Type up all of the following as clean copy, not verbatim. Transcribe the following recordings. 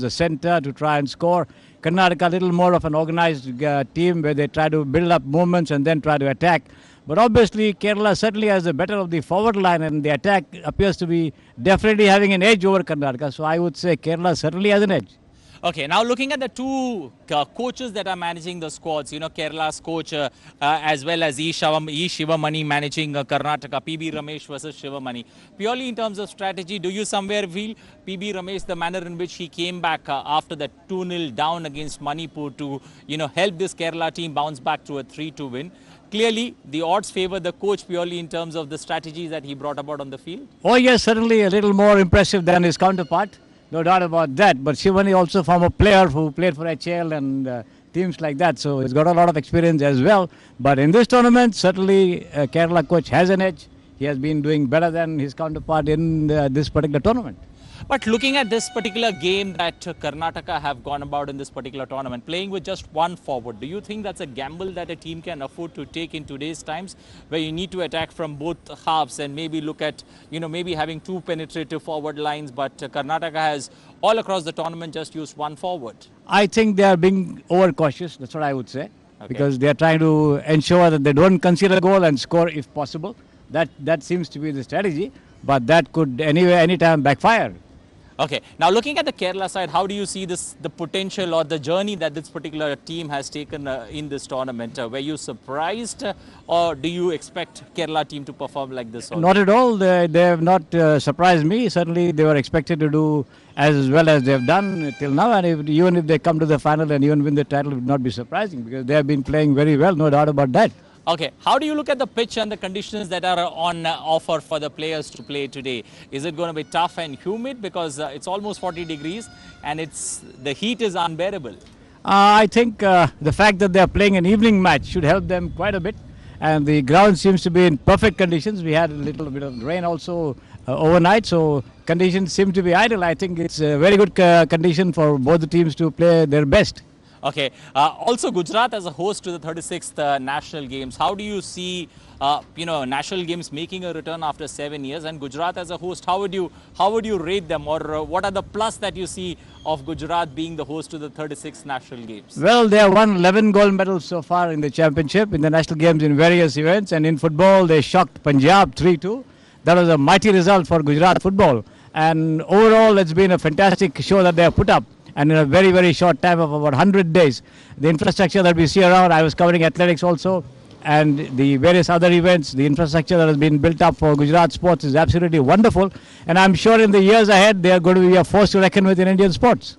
the center to try and score. Karnataka a little more of an organized team where they try to build up movements and then try to attack. But obviously Kerala certainly has the better of the forward line, and the attack appears to be definitely having an edge over Karnataka. So I would say Kerala certainly has an edge. Okay, now looking at the two coaches that are managing the squads, Kerala's coach as well as E. Shivamani managing Karnataka, PB Ramesh versus Shivamani. Purely in terms of strategy, do you somewhere feel PB Ramesh, the manner in which he came back after the 2-0 down against Manipur to, help this Kerala team bounce back to a 3-2 win? Clearly, the odds favor the coach purely in terms of the strategies that he brought about on the field? Oh yes, certainly a little more impressive than his counterpart. No doubt about that. But Shivani also former player who played for HL and teams like that. So he's got a lot of experience as well. But in this tournament, certainly Kerala coach has an edge. He has been doing better than his counterpart in this particular tournament. But looking at this particular game that Karnataka have gone about in this particular tournament, playing with just one forward, do you think that's a gamble that a team can afford to take in today's times, where you need to attack from both halves and maybe look at, maybe having two penetrative forward lines, but Karnataka has all across the tournament just used one forward? I think they are being overcautious, that's what I would say, because they are trying to ensure that they don't concede a goal and score if possible. That seems to be the strategy, but that could anytime backfire. Okay, now looking at the Kerala side, how do you see the potential or the journey that this particular team has taken in this tournament? Were you surprised or do you expect Kerala team to perform like this? Not at all. They have not surprised me. Certainly they were expected to do as well as they have done till now, and even if they come to the final and even win the title, it would not be surprising because they have been playing very well, no doubt about that. Okay, how do you look at the pitch and the conditions that are on offer for the players to play today? Is it going to be tough and humid because it's almost 40 degrees and the heat is unbearable? I think the fact that they are playing an evening match should help them quite a bit, and the ground seems to be in perfect conditions. We had a little bit of rain also overnight, so conditions seem to be ideal. I think it's a very good condition for both the teams to play their best. Okay. Also, Gujarat as a host to the 36th National Games. How do you see, National Games making a return after 7 years, and Gujarat as a host? How would you rate them, or what are the plus that you see of Gujarat being the host to the 36th National Games? Well, they have won 11 gold medals so far in the championship, in the National Games in various events, and in football they shocked Punjab 3-2. That was a mighty result for Gujarat football, and overall it's been a fantastic show that they have put up. And in a very, very short time of about 100 days, the infrastructure that we see around, I was covering athletics also, and the various other events, the infrastructure that has been built up for Gujarat sports is absolutely wonderful. And I'm sure in the years ahead, they are going to be a force to reckon with in Indian sports.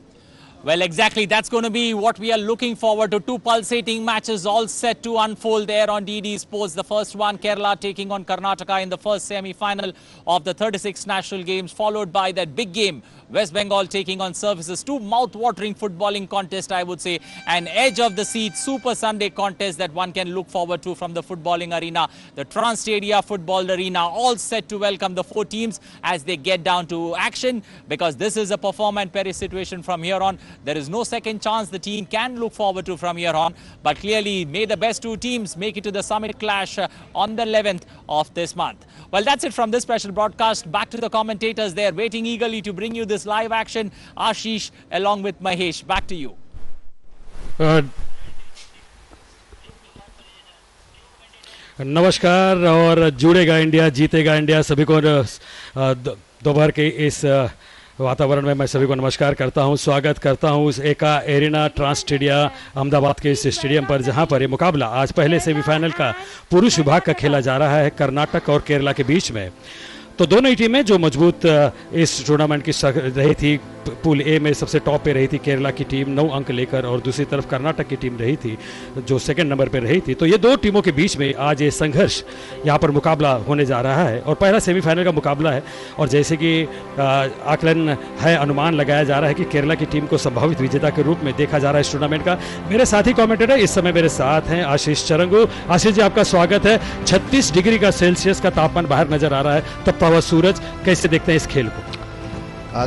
Well, exactly. That's going to be what we are looking forward to. Two pulsating matches all set to unfold there on DD Sports. The first one, Kerala taking on Karnataka in the first semi-final of the 36th National Games, followed by that big game, West Bengal taking on Services. Two mouth-watering footballing contests, I would say. An edge of the seat Super Sunday contest that one can look forward to from the footballing arena. The Trans-Stadia Football Arena, all set to welcome the four teams as they get down to action, because this is a perform and perish situation from here on. There is no second chance the team can look forward to from here on. But clearly, may the best two teams make it to the summit clash on the 11th of this month. Well, that's it from this special broadcast. Back to the commentators. They are waiting eagerly to bring you this live action. Ashish along with Mahesh. Back to you. नमस्कार और जुड़ेगा India, जीतेगा India, सभी को दोपहर के इस वातावरण में मैं सभी को नमस्कार करता हूं, स्वागत करता हूं उस एका एरिना ट्रांस स्टेडिया अहमदाबाद के इस स्टेडियम पर, जहां पर ये मुकाबला आज पहले सेमीफाइनल का पुरुष विभाग का खेला जा रहा है कर्नाटक और केरला के बीच में। तो दोनों ही टीमें जो मजबूत इस टूर्नामेंट की रही थी, पूल ए में सबसे टॉप पे रही थी केरला की टीम 9 अंक लेकर, और दूसरी तरफ कर्नाटक की टीम रही थी जो सेकंड नंबर पे रही थी। तो ये दो टीमों के बीच में आज ये संघर्ष यहाँ पर मुकाबला होने जा रहा है और पहला सेमीफाइनल का मुकाबला है। और जैसे कि आकलन है, अनुमान लगाया जा रहा है कि केरला की टीम को संभावित विजेता के रूप में देखा जा रहा है इस टूर्नामेंट का। मेरे साथी कॉमेंटेटर इस समय मेरे साथ हैं आशीष चरंगू। आशीष जी, आपका स्वागत है। 36 डिग्री का सेल्सियस का तापमान बाहर नजर आ रहा है, तपता हुआ सूरज, कैसे देखते हैं इस खेल को?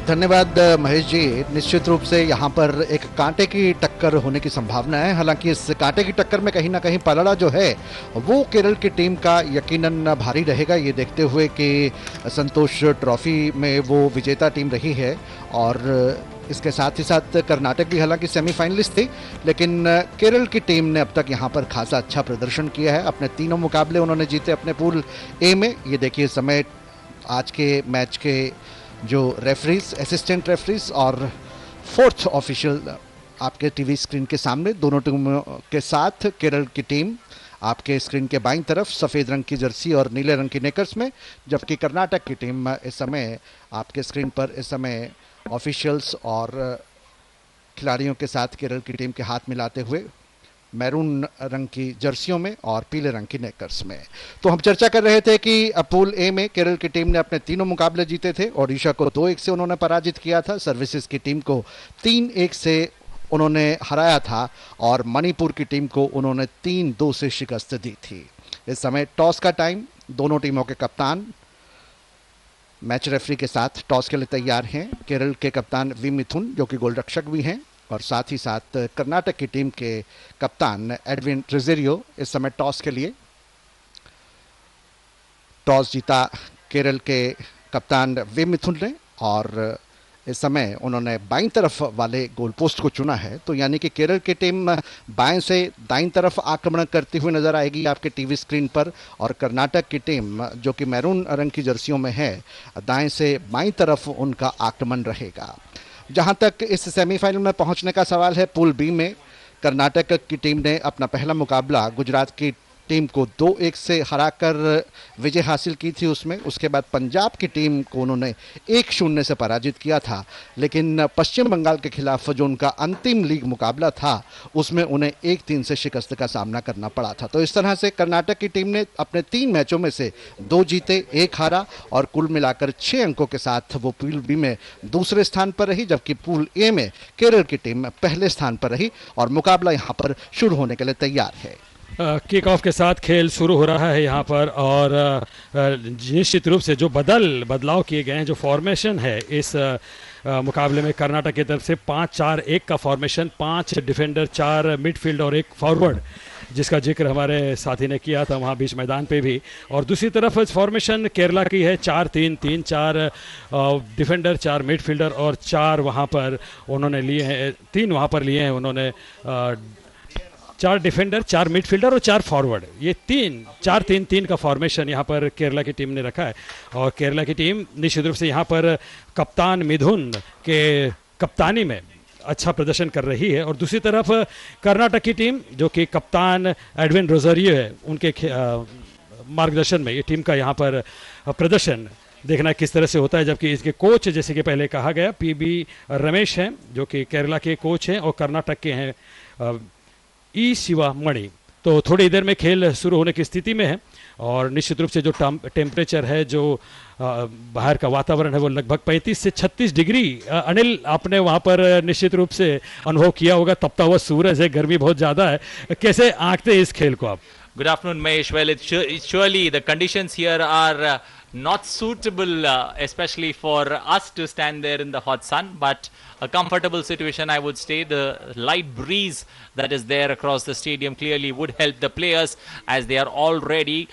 धन्यवाद महेश जी। निश्चित रूप से यहाँ पर एक कांटे की टक्कर होने की संभावना है। हालांकि इस कांटे की टक्कर में कहीं ना कहीं पलड़ा जो है वो केरल की टीम का यकीनन भारी रहेगा, ये देखते हुए कि संतोष ट्रॉफी में वो विजेता टीम रही है और इसके साथ ही साथ कर्नाटक भी हालांकि सेमीफाइनलिस्ट थे, लेकिन केरल की टीम ने अब तक यहाँ पर खासा अच्छा प्रदर्शन किया है। अपने तीनों मुकाबले उन्होंने जीते अपने पूल ए में। ये देखिए इस समय आज के मैच के जो रेफरीज, असिस्टेंट रेफरीज और फोर्थ ऑफिशियल आपके टीवी स्क्रीन के सामने, दोनों टीमों के साथ केरल की टीम आपके स्क्रीन के बाईं तरफ सफ़ेद रंग की जर्सी और नीले रंग की नेकर्स में, जबकि कर्नाटक की टीम इस समय आपके स्क्रीन पर इस समय ऑफिशियल्स और खिलाड़ियों के साथ केरल की टीम के हाथ मिलाते हुए मैरून रंग की जर्सियों में और पीले रंग की नेकर्स में। तो हम चर्चा कर रहे थे कि पूल ए में केरल की टीम ने अपने तीनों मुकाबले जीते थे। ओडिशा को 2-1 से उन्होंने पराजित किया था, सर्विसेज की टीम को 3-1 से उन्होंने हराया था और मणिपुर की टीम को उन्होंने 3-2 से शिकस्त दी थी। इस समय टॉस का टाइम, दोनों टीमों के कप्तान मैच रेफरी के साथ टॉस के लिए तैयार हैं। केरल के कप्तान वी मिथुन जो कि गोलरक्षक भी हैं, और साथ ही साथ कर्नाटक की टीम के कप्तान एडविन ट्रेजेरियो इस समय टॉस के लिए। टॉस जीता केरल के कप्तान वी मिथुन ने और इस समय उन्होंने बाईं तरफ वाले गोल पोस्ट को चुना है। तो यानी कि केरल की टीम बाएं से दाईं तरफ आक्रमण करती हुई नजर आएगी आपके टीवी स्क्रीन पर, और कर्नाटक की टीम जो कि मैरून रंग की जर्सियों में है, दाएं से बाईं तरफ उनका आक्रमण रहेगा। जहां तक इस सेमीफाइनल में पहुंचने का सवाल है, पूल बी में कर्नाटक की टीम ने अपना पहला मुकाबला गुजरात की टीम को 2-1 से हराकर विजय हासिल की थी। उसके बाद पंजाब की टीम को उन्होंने 1-0 से पराजित किया था, लेकिन पश्चिम बंगाल के खिलाफ जो उनका अंतिम लीग मुकाबला था उसमें उन्हें 1-3 से शिकस्त का सामना करना पड़ा था। तो इस तरह से कर्नाटक की टीम ने अपने 3 मैचों में से 2 जीते, 1 हारा और कुल मिलाकर 6 अंकों के साथ वो पूल बी में दूसरे स्थान पर रही, जबकि पूल ए में केरल की टीम पहले स्थान पर रही और मुकाबला यहाँ पर शुरू होने के लिए तैयार है। किक ऑफ के साथ खेल शुरू हो रहा है यहाँ पर, और निश्चित रूप से जो बदलाव किए गए हैं, जो फॉर्मेशन है इस मुकाबले में कर्नाटक की तरफ से 5-4-1 का फॉर्मेशन, 5 डिफेंडर, 4 मिडफील्ड और 1 फॉरवर्ड, जिसका जिक्र हमारे साथी ने किया था वहाँ बीच मैदान पे भी। और दूसरी तरफ फॉर्मेशन केरला की है 4-3-3, 4 डिफेंडर, 4 मिडफील्डर और 4 वहाँ पर उन्होंने लिए हैं, 3 वहाँ पर लिए हैं उन्होंने 4 डिफेंडर, 4 मिडफील्डर और 4 फॉरवर्ड। ये 4-3-3 का फॉर्मेशन यहाँ पर केरला की टीम ने रखा है। और केरला की टीम निश्चित रूप से यहाँ पर कप्तान मिथुन के कप्तानी में अच्छा प्रदर्शन कर रही है। और दूसरी तरफ कर्नाटक की टीम जो कि कप्तान एडविन रोजारियो है, उनके मार्गदर्शन में ये टीम का यहाँ पर प्रदर्शन देखना किस तरह से होता है। जबकि इसके कोच, जैसे कि पहले कहा गया, पीबी रमेश हैं जो कि केरला के कोच हैं और कर्नाटक के हैं ई शिवा मणि। तो थोड़ी देर में खेल शुरू होने की स्थिति में है और निश्चित रूप से जो टेम्परेचर है, जो बाहर का वातावरण है, वो लगभग 35 से 36 डिग्री। अनिल, आपने वहाँ पर निश्चित रूप से अनुभव किया होगा, तपता हुआ सूरज है, गर्मी बहुत ज़्यादा है, कैसे आंकते हैं इस खेल को आप? Good afternoon, Mahesh. Well, surely the conditions here are not suitable, especially for us to stand there in the hot sun, but a comfortable situation, I would say. The light breeze that is there across the stadium clearly would help the players as they are all ready.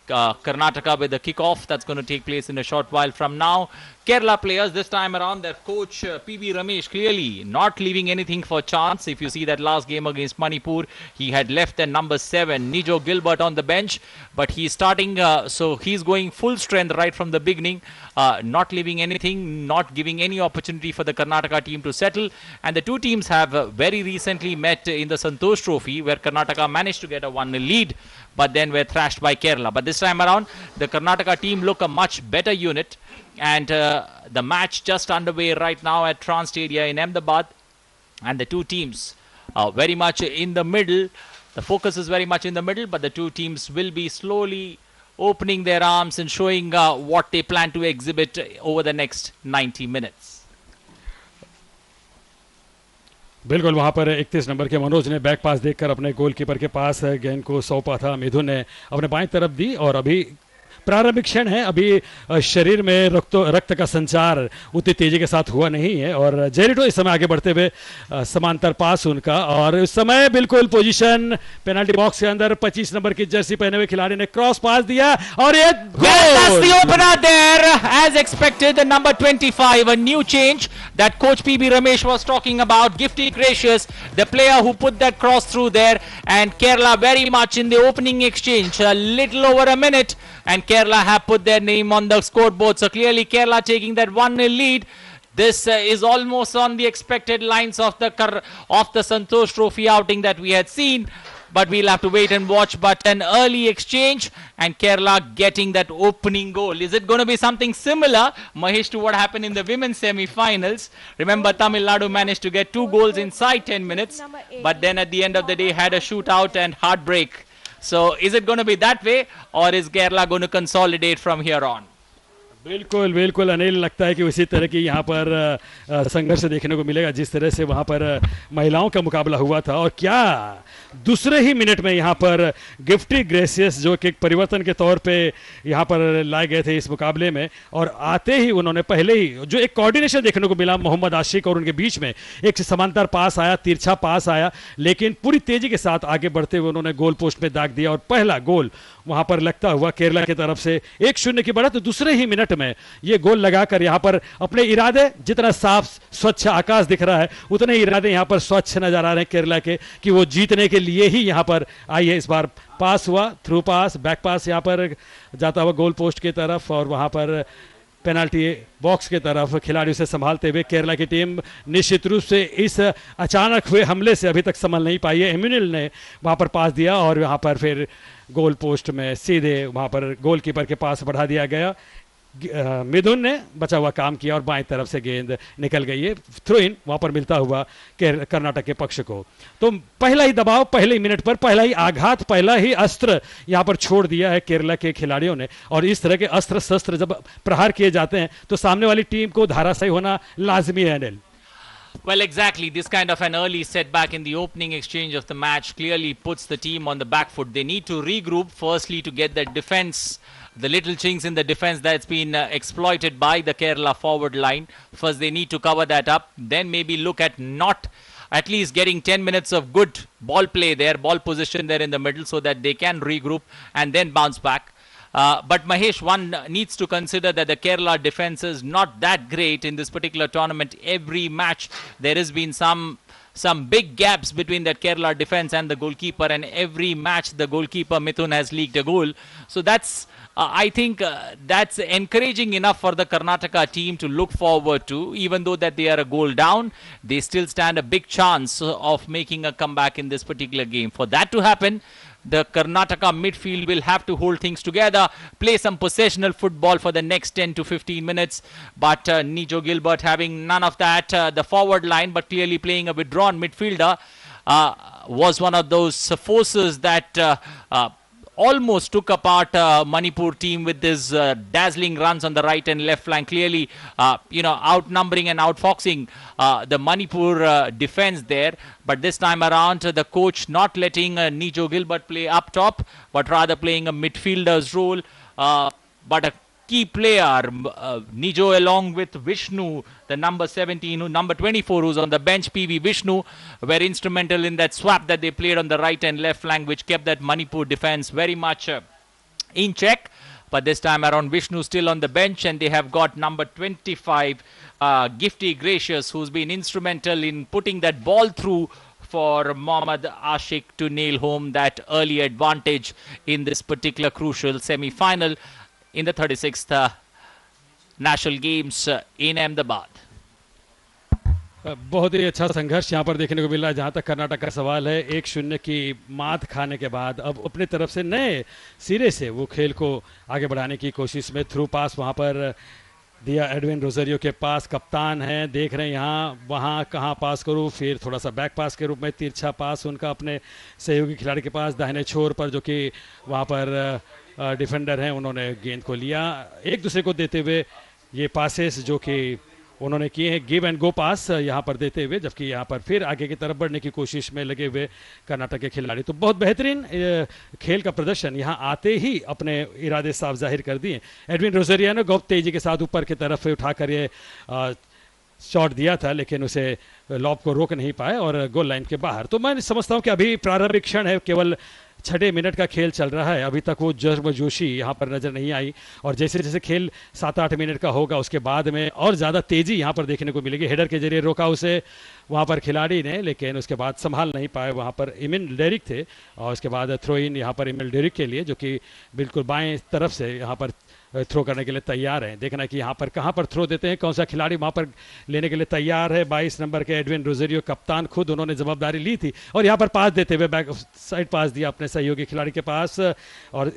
Karnataka with the kickoff that's going to take place in a short while from now. Kerala players this time around, their coach PB Ramesh clearly not leaving anything for chance. If you see that last game against Manipur, he had left the number 7 Nijo Gilbert on the bench, but he's starting, so he's going full strength right from the beginning, not leaving anything, not giving any opportunity for the Karnataka team to settle. And the two teams have very recently met in the Santosh Trophy, where Karnataka managed to get a 1-0 lead, but then were thrashed by Kerala. But this time around, the Karnataka team look a much better unit. And the match just underway right now at Trans Stadia in Ahmedabad, and the two teams are very much in the middle. The focus is very much in the middle, but the two teams will be slowly opening their arms and showing what they plan to exhibit over the next 90 minutes. बिल्कुल, वहाँ पर 31 number के मनोज ने back पास देकर अपने goalkeeper के पास गेंद को सौंपा था। मिथुन ने अपने बाएं तरफ दी और अभी प्रारंभिक क्षण है, अभी शरीर में रक्त का संचार उतनी तेजी के साथ हुआ नहीं है और जेरिटो इस समय आगे बढ़ते हुए समांतर पास उनका, और उस समय बिल्कुल पोजीशन पेनल्टी बॉक्स के अंदर 25 नंबर की जर्सी पहने हुए खिलाड़ी ने क्रॉस पास दिया और ये That's the opener there, as expected. The number 25, a new change that coach PB Ramesh was talking about. Gifty Gracious, the player who put that cross through there, and Kerala very much in the opening exchange, a little over a minute, and Kerala have put their name on the scoreboard. So clearly Kerala taking that 1-0 lead. This is almost on the expected lines of the Santosh Trophy outing that we had seen. But we'll have to wait and watch. But an early exchange and Kerala getting that opening goal. Is it going to be something similar, Mahesh, to what happened in the women's semi-finals? Remember, Tamil Nadu managed to get 2 goals inside 10 minutes. But then at the end of the day had a shootout and heartbreak. So is it going to be that way, or is Kerala going to consolidate from here on? बिल्कुल बिल्कुल अनिल, लगता है कि उसी तरह की यहाँ पर संघर्ष देखने को मिलेगा जिस तरह से वहाँ पर महिलाओं का मुकाबला हुआ था। और क्या दूसरे ही मिनट में यहाँ पर गिफ्टी ग्रेसियस जो कि एक परिवर्तन के तौर पे यहाँ पर लाए गए थे इस मुकाबले में, और आते ही उन्होंने पहले ही जो एक कोऑर्डिनेशन देखने को मिला मोहम्मद आशिक और उनके बीच में, एक समांतर पास आया, तिरछा पास आया, लेकिन पूरी तेजी के साथ आगे बढ़ते हुए उन्होंने गोल पोस्ट में दाग दिया और पहला गोल वहां पर लगता हुआ केरला की तरफ से 1-0 की बढ़त। तो दूसरे ही मिनट में ये गोल लगाकर यहां पर अपने इरादे, जितना साफ स्वच्छ आकाश दिख रहा है उतने ही इरादे यहां पर स्वच्छ नजर आ रहे हैं केरला के, कि वो जीतने के लिए ही यहां पर आई है। इस बार पास हुआ, थ्रू पास, बैक पास यहां पर जाता हुआ गोल पोस्ट की तरफ, और वहां पर पेनाल्टी बॉक्स की तरफ खिलाड़ियों से संभालते हुए केरला की टीम निश्चित रूप से इस अचानक हुए हमले से अभी तक संभल नहीं पाई है। एम्यूनिल ने वहां पर पास दिया और वहां पर फिर गोल पोस्ट में सीधे वहां पर गोलकीपर के पास बढ़ा दिया गया। मिथुन ने बचा हुआ काम किया और बाएं तरफ से गेंद निकल गई है, थ्रो इन वहां पर मिलता हुआ कर्नाटक के पक्ष को। तो पहला ही दबाव, पहले ही मिनट पर पहला ही आघात, पहला ही अस्त्र यहां पर छोड़ दिया है केरला के खिलाड़ियों ने। और इस तरह के अस्त्र शस्त्र जब प्रहार किए जाते हैं तो सामने वाली टीम को धाराशायी होना लाजमी है Anil. Well, exactly. This kind of an early setback in the opening exchange of the match clearly puts the team on the back foot. They need to regroup, firstly, to get that defense, the little chinks in the defense that's been exploited by the Kerala forward line. First, they need to cover that up. Then maybe look at not at least getting 10 minutes of good ball play there, ball position there in the middle, so that they can regroup and then bounce back. But Mahesh, one needs to consider that the Kerala defense is not that great in this particular tournament. Every match there has been some big gaps between that Kerala defense and the goalkeeper, and every match the goalkeeper Mithun has leaked a goal. So that's I think that's encouraging enough for the Karnataka team to look forward to. Even though that they are a goal down, they still stand a big chance of making a comeback in this particular game. For that to happen, the Karnataka midfield will have to hold things together, play some possessional football for the next 10 to 15 minutes. But Nijo Gilbert having none of that. The forward line, but clearly playing a withdrawn midfielder, was one of those forces that almost took apart Manipur team with his dazzling runs on the right and left flank. Clearly, outnumbering and outfoxing the Manipur defense there. But this time around, the coach not letting Nijo Gilbert play up top, but rather playing a midfielder's role. But a key player, Nijo, along with Vishnu, the number 17, number 24, who's on the bench, PV Vishnu, were instrumental in that swap that they played on the right and left flank, which kept that Manipur defense very much in check. But this time around, Vishnu still on the bench, and they have got number 25, Gifty Gracious, who's been instrumental in putting that ball through for Mohammad Ashik to nail home that early advantage in this particular crucial semi-final in the 36th National Games in Ahmedabad. बहुत ही अच्छा संघर्ष यहाँ पर देखने को मिल रहा है। जहाँ तक कर्नाटक का सवाल है, 1-0 की मात खाने के बाद अब अपनी तरफ से नए सिरे से वो खेल को आगे बढ़ाने की कोशिश में थ्रू पास वहाँ पर दिया एडविन रोजरियो के पास। कप्तान हैं, देख रहे हैं यहाँ वहाँ कहाँ पास करूँ, फिर थोड़ा सा बैक पास के रूप में तिरछा पास उनका अपने सहयोगी खिलाड़ी के पास दाहिने छोर पर, जो कि वहाँ पर डिफेंडर हैं, उन्होंने गेंद को लिया, एक दूसरे को देते हुए ये पासेस जो कि उन्होंने किए हैं गिव एंड गो पास यहाँ पर देते हुए, जबकि यहाँ पर फिर आगे की तरफ बढ़ने की कोशिश में लगे हुए कर्नाटक के खिलाड़ी। तो बहुत बेहतरीन खेल का प्रदर्शन, यहाँ आते ही अपने इरादे साफ जाहिर कर दिए। एडविन रोजेरिया ने बहुत तेजी के साथ ऊपर की तरफ उठाकर ये शॉट दिया था, लेकिन उसे लॉब को रोक नहीं पाए और गोल लाइन के बाहर। तो मैं समझता हूँ कि अभी प्रारंभिक क्षण है, केवल 6 मिनट का खेल चल रहा है, अभी तक वो जोशी यहाँ पर नजर नहीं आई। और जैसे जैसे खेल 7-8 मिनट का होगा उसके बाद में और ज़्यादा तेजी यहाँ पर देखने को मिलेगी। हेडर के जरिए रोका उसे वहाँ पर खिलाड़ी ने, लेकिन उसके बाद संभाल नहीं पाए। वहाँ पर इमिन डेरिक थे और उसके बाद थ्रो इन यहाँ पर इमिन डेरिक के लिए, जो कि बिल्कुल बाएं तरफ से यहाँ पर थ्रो करने के लिए तैयार हैं। देखना है कि यहाँ पर कहाँ पर थ्रो देते हैं, कौन सा खिलाड़ी वहाँ पर लेने के लिए तैयार है। 22 नंबर के एडविन रोजेरियो कप्तान खुद, उन्होंने जवाबदारी ली थी और यहाँ पर पास देते हुए बैक साइड पास दिया अपने सहयोगी खिलाड़ी के पास। और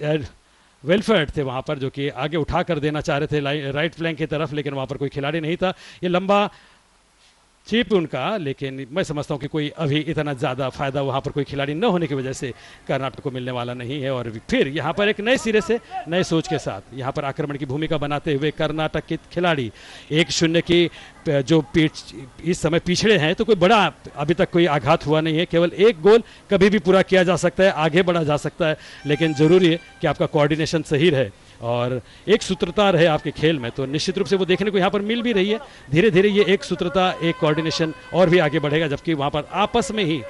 वेलफेयर थे वहाँ पर, जो कि आगे उठा कर देना चाह रहे थे राइट फ्लैंक की तरफ, लेकिन वहाँ पर कोई खिलाड़ी नहीं था। ये लंबा चीप उनका, लेकिन मैं समझता हूँ कि कोई अभी इतना ज़्यादा फायदा वहाँ पर कोई खिलाड़ी न होने की वजह से कर्नाटक को मिलने वाला नहीं है। और फिर यहाँ पर एक नए सिरे से नए सोच के साथ यहाँ पर आक्रमण की भूमिका बनाते हुए कर्नाटक के खिलाड़ी 1-0 की जो इस समय पिछड़े हैं, तो कोई बड़ा अभी तक कोई आघात हुआ नहीं है। केवल एक गोल कभी भी पूरा किया जा सकता है, आगे बढ़ा जा सकता है, लेकिन ज़रूरी है कि आपका कोऑर्डिनेशन सही रहे और एक सूत्रता रहे आपके खेल में। तो निश्चित रूप से वो देखने को यहाँ पर मिल भी रही है। धीरे धीरे ये एक सूत्रता, एक कोऑर्डिनेशन और भी आगे बढ़ेगा, जबकि वहाँ पर आपस में ही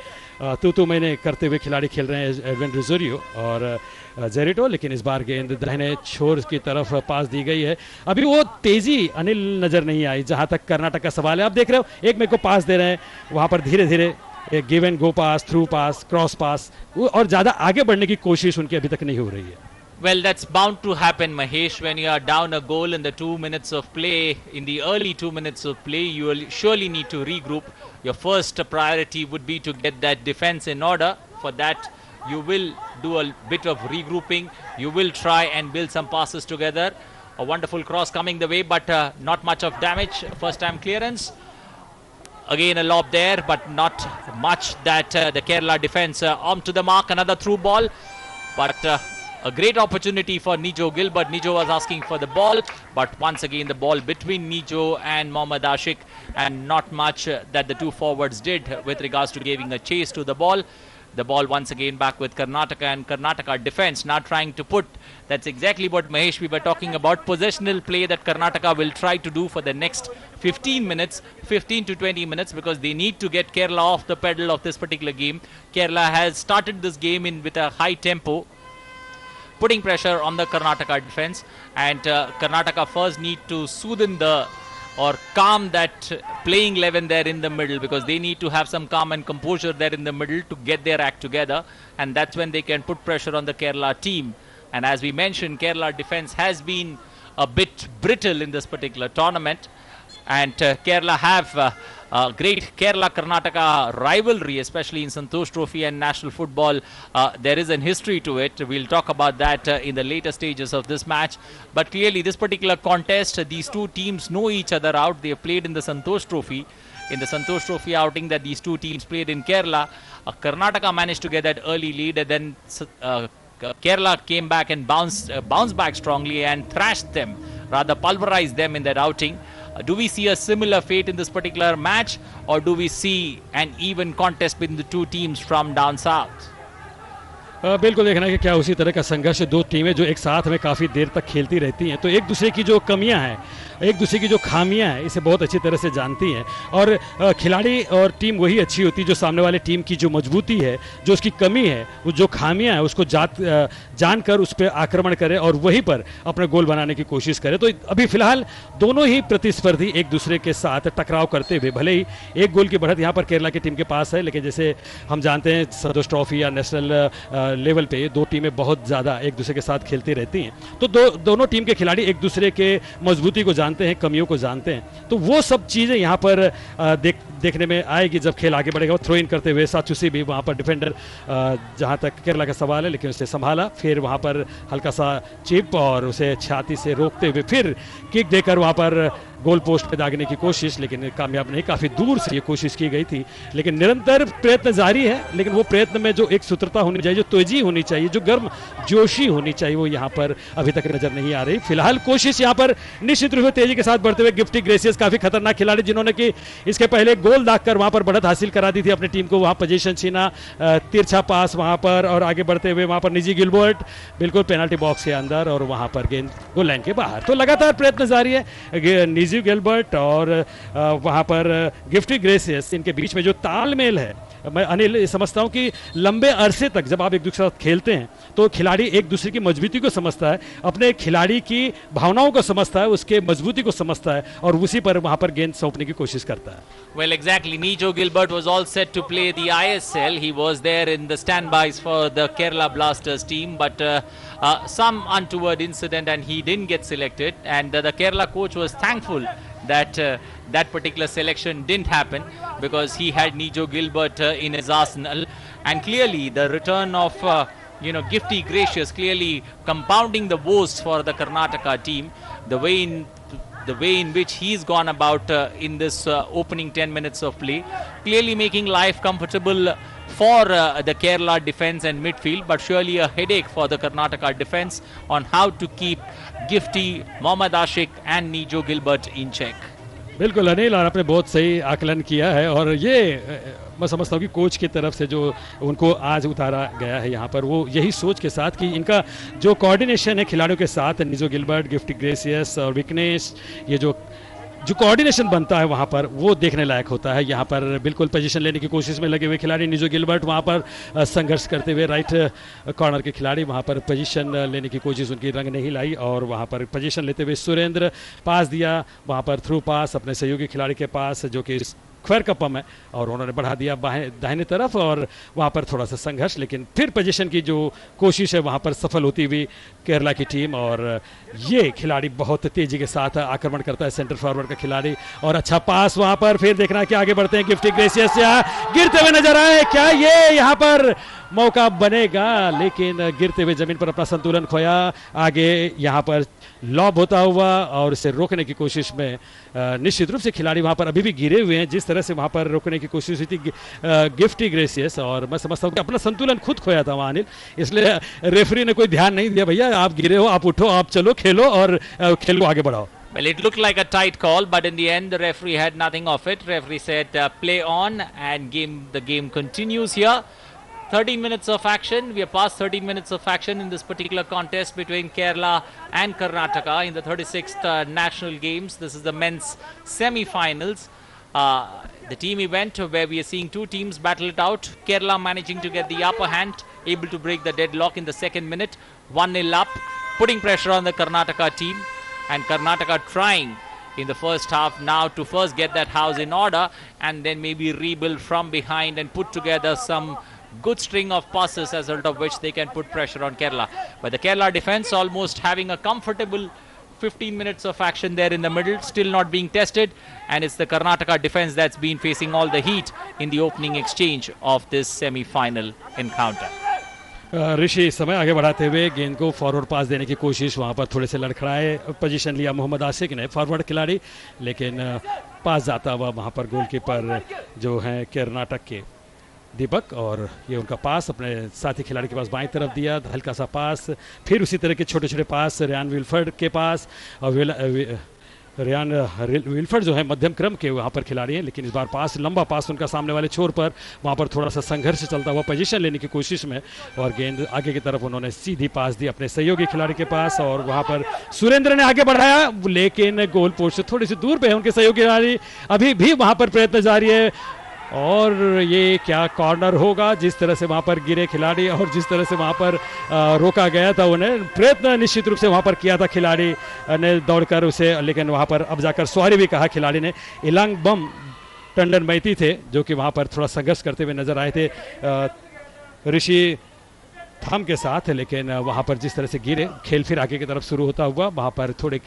तू मैंने करते हुए खिलाड़ी खेल रहे हैं, एडविन रोजेरियो और जेरिटो। लेकिन इस बार गेंद दाहिने छोर की तरफ पास दी गई है। अभी वो तेजी अनिल नजर नहीं आई जहाँ तक कर्नाटक का सवाल है। आप देख रहे हो एक मेरे को पास दे रहे हैं, वहाँ पर धीरे धीरे एक give and go pass, through pass, cross pass, और ज़्यादा आगे बढ़ने की कोशिश उनकी अभी तक नहीं हो रही है। Well, that's bound to happen, Mahesh. When you are down a goal in the 2 minutes of play, in the early 2 minutes of play, you will surely need to regroup. Your first priority would be to get that defense in order. For that, you will do a bit of regrouping. You will try and build some passes together. A wonderful cross coming the way, but not much of damage. First time clearance. Again a lob there, but not much that the Kerala defense onto the mark. Another through ball, but a great opportunity for Nijo Gilbert. Nijo was asking for the ball, but once again the ball between Nijo and Mohammad Ashik, and not much that the two forwards did with regards to giving a chase to the ball. The ball once again back with Karnataka, and Karnataka defense now trying to put, that's exactly what Mahesh we were talking about, possessional play that Karnataka will try to do for the next 15 minutes, 15 to 20 minutes, because they need to get Kerala off the pedal of this particular game. Kerala has started this game with a high tempo, putting pressure on the Karnataka defense, and Karnataka first need to soothe or calm that playing 11 there in the middle, because they need to have some calm and composure there in the middle to get their act together, and that's when they can put pressure on the Kerala team. And as we mentioned, Kerala defense has been a bit brittle in this particular tournament, and Kerala have a great Kerala-Karnataka rivalry, especially in Santosh Trophy and national football. There is a history to it. We'll talk about that in the later stages of this match. But clearly, this particular contest, these two teams know each other out. They have played in the Santosh Trophy. In the Santosh Trophy outing that these two teams played in Kerala, Karnataka managed to get that early lead, and then Kerala came back and bounced back strongly and thrashed them, rather pulverized them in that outing. Do we see a similar fate in this particular match, or do we see an even contest between the two teams from down south? बिल्कुल देखना है कि क्या उसी तरह का संघर्ष, दो टीमें जो एक साथ में काफ़ी देर तक खेलती रहती हैं, तो एक दूसरे की जो कमियां हैं, एक दूसरे की जो खामियां हैं, इसे बहुत अच्छी तरह से जानती हैं। और खिलाड़ी और टीम वही अच्छी होती है जो सामने वाले टीम की जो मजबूती है, जो उसकी कमी है, वो जो खामियां हैं, उसको जानकर उस पर आक्रमण करे और वहीं पर अपने गोल बनाने की कोशिश करे। तो अभी फिलहाल दोनों ही प्रतिस्पर्धी एक दूसरे के साथ टकराव करते हुए, भले ही एक गोल की बढ़त यहाँ पर केरला की टीम के पास है, लेकिन जैसे हम जानते हैं संतोष ट्रॉफी या नेशनल लेवल पे दो टीमें बहुत ज़्यादा एक दूसरे के साथ खेलती रहती हैं, तो दोनों टीम के खिलाड़ी एक दूसरे के मजबूती को जानते हैं, कमियों को जानते हैं। तो वो सब चीज़ें यहाँ पर देखने में आएगी जब खेल आगे बढ़ेगा। थ्रो इन करते हुए साचुसी भी वहाँ पर डिफेंडर, जहाँ तक केरला का सवाल है, लेकिन उसे संभाला, फिर वहाँ पर हल्का सा चिप और उसे छाती से रोकते हुए फिर किक देकर वहाँ पर गोल पोस्ट पे दागने की कोशिश, लेकिन कामयाब नहीं, काफ़ी दूर से ये कोशिश की गई थी। लेकिन निरंतर प्रयत्न जारी है, लेकिन वो प्रयत्न में जो एक सूत्रता होनी चाहिए, जो तेजी होनी चाहिए, जो गर्म जोशी होनी चाहिए, वो यहाँ पर अभी तक नजर नहीं आ रही। फिलहाल कोशिश यहाँ पर निश्चित रूप से तेजी के साथ बढ़ते हुए गिफ्टी ग्रेसियस, काफ़ी खतरनाक खिलाड़ी जिन्होंने कि इसके पहले गोल दागकर वहाँ पर बढ़त हासिल करा दी थी अपनी टीम को, वहाँ पोजीशन छीना, तिरछा पास वहाँ पर, और आगे बढ़ते हुए वहाँ पर निजी गिलबर्ट बिल्कुल पेनल्टी बॉक्स के अंदर और वहाँ पर गेंद गोल लाइन के बाहर। तो लगातार प्रयत्न जारी है। निजी गिलबर्ट और वहाँ पर गिफ्टी ग्रेसियस, इनके बीच में जो तालमेल है, मैं अनिल समझता हूं कि लंबे अरसे तक जब आप एक दूसरे के साथ खेलते हैं तो खिलाड़ी एक दूसरे की मजबूती को समझता है, अपने खिलाड़ी की भावनाओं को समझता है, उसके मजबूती को समझता है और उसी पर वहां पर गेंद सौंपने की कोशिश करता है। Well, exactly. Nijo Gilbert was all set to play the ISL. He was there in the standbys for the Kerala Blasters team, but some untoward incident and he didn't get selected. And the Kerala coach was thankful that that particular selection didn't happen because he had Nijo Gilbert in his arsenal. And clearly the return of Gifty Gracious clearly compounding the woes for the Karnataka team. The way in which he's gone about in this opening 10 minutes of play, clearly making life comfortable for the Kerala defense and midfield, but surely a headache for the Karnataka defense on how to keep Gifty, Mohammad Ashik and Nijo Gilbert in check. बिल्कुल अनिल, और आपने बहुत सही आकलन किया है, और ये मैं समझता हूँ कि कोच की तरफ से जो उनको आज उतारा गया है यहाँ पर, वो यही सोच के साथ कि इनका जो कोऑर्डिनेशन है खिलाड़ियों के साथ, निजो गिलबर्ट, गिफ्टी ग्रेसियस और विकनेश, ये जो कोऑर्डिनेशन बनता है वहाँ पर वो देखने लायक होता है। यहाँ पर बिल्कुल पोजीशन लेने की कोशिश में लगे हुए खिलाड़ी निजो गिलबर्ट वहाँ पर संघर्ष करते हुए, राइट कॉर्नर के खिलाड़ी वहाँ पर पोजीशन लेने की कोशिश उनकी रंग नहीं लाई, और वहाँ पर पोजीशन लेते हुए सुरेंद्र पास दिया वहाँ पर थ्रू पास अपने सहयोगी खिलाड़ी के पास जो कि ख्वर का पम है, और उन्होंने बढ़ा दिया बाएं दाहिने तरफ, और वहाँ पर थोड़ा सा संघर्ष, लेकिन फिर पोजीशन की जो कोशिश है वहाँ पर सफल होती हुई केरला की टीम। और ये खिलाड़ी बहुत तेजी के साथ आक्रमण करता है, सेंटर फॉरवर्ड का खिलाड़ी, और अच्छा पास वहाँ पर, फिर देखना कि आगे बढ़ते हैं गिफ्टी ग्रेसियस, गिरते हुए नजर आए, क्या ये यहाँ पर मौका बनेगा, लेकिन गिरते हुए जमीन पर अपना संतुलन खोया, आगे यहाँ पर लॉब होता हुआ और इसे रोकने की कोशिश में निश्चित रूप से खिलाड़ी वहाँ पर अभी भी गिरे हुए हैं, जिस तरह से वहाँ पर रोकने की कोशिश हुई थी गिफ्टी ग्रेसियस, और मैं समझता हूँ कि अपना संतुलन खुद खोया था वहाँ अनिल, इसलिए रेफरी ने कोई ध्यान नहीं दिया, भैया आप गिरे हो, आप उठो, आप चलो, खेलो और खेल को आगे बढ़ाओ। Well, it looked like a tight call, but in the end, the referee had nothing of it. Referee said, play on, and the game continues here. 13 minutes of action. We are past 13 minutes of action in this particular contest between Kerala and Karnataka in the 36th National Games. This is the men's semi-finals. The team event where we are seeing two teams battle it out. Kerala managing to get the upper hand, able to break the deadlock in the second minute. 1-0 up, putting pressure on the Karnataka team. And Karnataka trying in the first half now to first get that house in order and then maybe rebuild from behind and put together some good string of passes as a result of which they can put pressure on Kerala. But the Kerala defense almost having a comfortable 15 minutes of action there in the middle, still not being tested, and it's the Karnataka defense that's been facing all the heat in the opening exchange of this semi-final encounter. ऋषि समय आगे बढ़ाते हुए गेंद को forward पास देने की कोशिश, वहाँ पर थोड़े से लड़खड़ाए, पोजीशन लिया मोहम्मद आशिक ने फॉरवर्ड खिलाड़ी, लेकिन पास जाता हुआ वहाँ पर गोलकीपर जो हैं कर्नाटक के दीपक, और ये उनका पास अपने साथी खिलाड़ी के पास बाईं तरफ दिया, हल्का सा पास, फिर उसी तरह के छोटे छोटे पास रियान विल्फर्ड के पास, और रियान विल्फर्ड जो है मध्यम क्रम के वहाँ पर खिलाड़ी हैं, लेकिन इस बार पास लंबा पास उनका सामने वाले छोर पर, वहाँ पर थोड़ा सा संघर्ष चलता हुआ पोजीशन लेने की कोशिश में, और गेंद आगे की तरफ उन्होंने सीधी पास दी अपने सहयोगी खिलाड़ी के पास, और वहाँ पर सुरेंद्र ने आगे बढ़ाया, लेकिन गोल पोस्ट से थोड़ी सी दूर पे है उनके सहयोगी खिलाड़ी, अभी भी वहाँ पर प्रयत्न जारी है, और ये क्या कॉर्नर होगा, जिस तरह से वहाँ पर गिरे खिलाड़ी और जिस तरह से वहाँ पर रोका गया था, उन्हें प्रयत्न निश्चित रूप से वहाँ पर किया था खिलाड़ी ने दौड़कर उसे, लेकिन वहाँ पर अब जाकर सॉरी भी कहा खिलाड़ी ने। इलांग बम टंडन मैती थे जो कि वहाँ पर थोड़ा संघर्ष करते हुए नजर आए थे ऋषि थम के साथ, लेकिन वहाँ पर जिस तरह से गिरे, खेल फिर आगे की तरफ शुरू होता हुआ, वहाँ पर थोड़े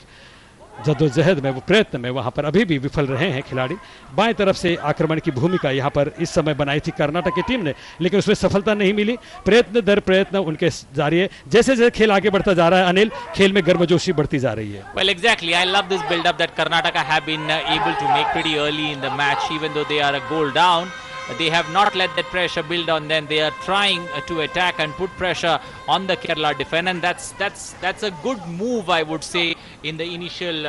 जद्दोजहद में, वो प्रयत्न में वहां पर अभी भी विफल रहे हैं खिलाड़ी। बाएं तरफ से आक्रमण की भूमिका यहां पर इस समय बनाई थी कर्नाटक की टीम ने, लेकिन उसमें सफलता नहीं मिली। प्रयत्न दर प्रयत्न उनके जारी है। जैसे जैसे खेल आगे बढ़ता जा रहा है अनिल, खेल में गर्मजोशी बढ़ती जा रही है। Well, exactly. I love this build-up that Karnataka have been able to make pretty early in the match, even though they are a goal down. They have not let that pressure build on them. They are trying to attack and put pressure on the Kerala defense, and that's a good move, I would say, in the initial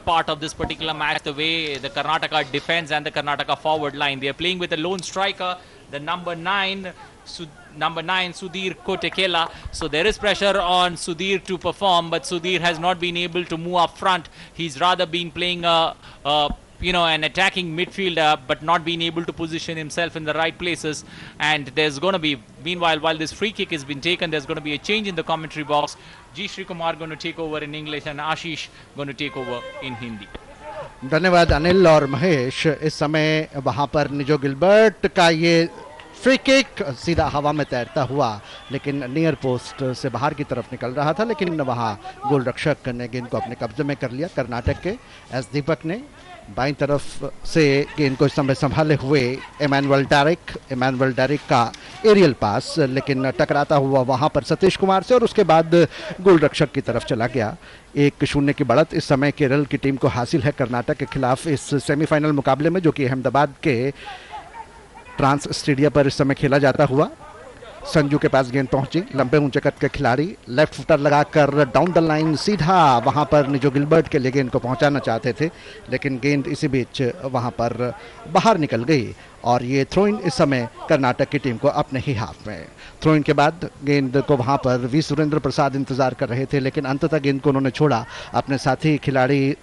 part of this particular match. The way the Karnataka defense and the Karnataka forward line, they are playing with a lone striker, the number 9 Sudhir Kotekela. So there is pressure on Sudhir to perform, but Sudhir has not been able to move up front. He's rather been playing an attacking midfielder, but not being able to position himself in the right places. And there's going to be, meanwhile, while this free kick has been taken, there's going to be a change in the commentary box. G. Sri Kumar going to take over in English and Ashish going to take over in Hindi. धन्यवाद अनिल और महेश। इस समय वहां पर निजो Gilbert का ये free kick सीधा हवा में तैरता हुआ, लेकिन नियर पोस्ट से बाहर की तरफ निकल रहा था, लेकिन वहां गोल रक्षक ने गेंद को अपने कब्जे में कर लिया। कर्नाटक के एस दीपक ने बाईं तरफ से गेंद को इस समय संभाले हुए इमानुएल डायरेक्ट का एरियल पास, लेकिन टकराता हुआ वहां पर सतीश कुमार से और उसके बाद गोल रक्षक की तरफ चला गया। 1-0 की बढ़त इस समय केरल की टीम को हासिल है कर्नाटक के खिलाफ इस सेमीफाइनल मुकाबले में, जो कि अहमदाबाद के ट्रांस स्टेडियम पर इस समय खेला जाता हुआ। संजू के पास गेंद पहुंची, लंबे ऊंचे कद के खिलाड़ी लेफ्ट फुटर लगाकर डाउन द लाइन सीधा वहां पर निजो गिलबर्ट के लिए गेंद को पहुंचाना चाहते थे, लेकिन गेंद इसी बीच वहां पर बाहर निकल गई और ये थ्रो इन इस समय कर्नाटक की टीम को अपने ही हाफ में। थ्रो इन के बाद गेंद को वहां पर वी सुरेंद्र प्रसाद इंतजार कर रहे थे, लेकिन अंततः गेंद को उन्होंने छोड़ा अपने साथी खिलाड़ी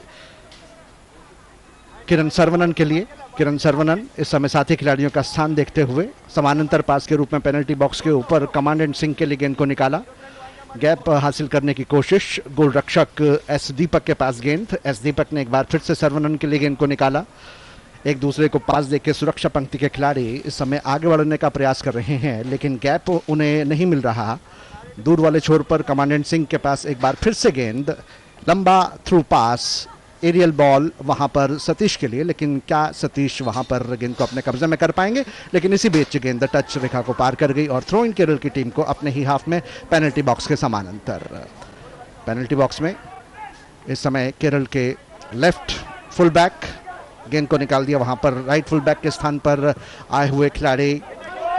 किरण सरवनन के लिए। किरण सरवनन इस समय साथी खिलाड़ियों का स्थान देखते हुए समानांतर पास के रूप में पेनल्टी बॉक्स के ऊपर कमांडेंट सिंह के लिए गेंद को निकाला। गैप हासिल करने की कोशिश, गोल रक्षक एस दीपक के पास गेंद। एस दीपक ने एक बार फिर से सरवनन के लिए गेंद को निकाला। एक दूसरे को पास देके सुरक्षा पंक्ति के खिलाड़ी इस समय आगे बढ़ने का प्रयास कर रहे हैं, लेकिन गैप उन्हें नहीं मिल रहा। दूर वाले छोर पर कमांडेंट सिंह के पास एक बार फिर से गेंद, लंबा थ्रू पास, एरियल बॉल वहां पर सतीश के लिए, लेकिन क्या सतीश वहां पर गेंद को अपने कब्जे में कर पाएंगे? लेकिन इसी बीच गेंद टच रेखा को पार कर गई और थ्रो इन केरल की टीम को अपने ही हाफ में पेनल्टी बॉक्स के समानांतर। पेनल्टी बॉक्स में इस समय केरल के लेफ्ट फुल बैक गेंद को निकाल दिया, वहां पर राइट फुल बैक के स्थान पर आए हुए खिलाड़ी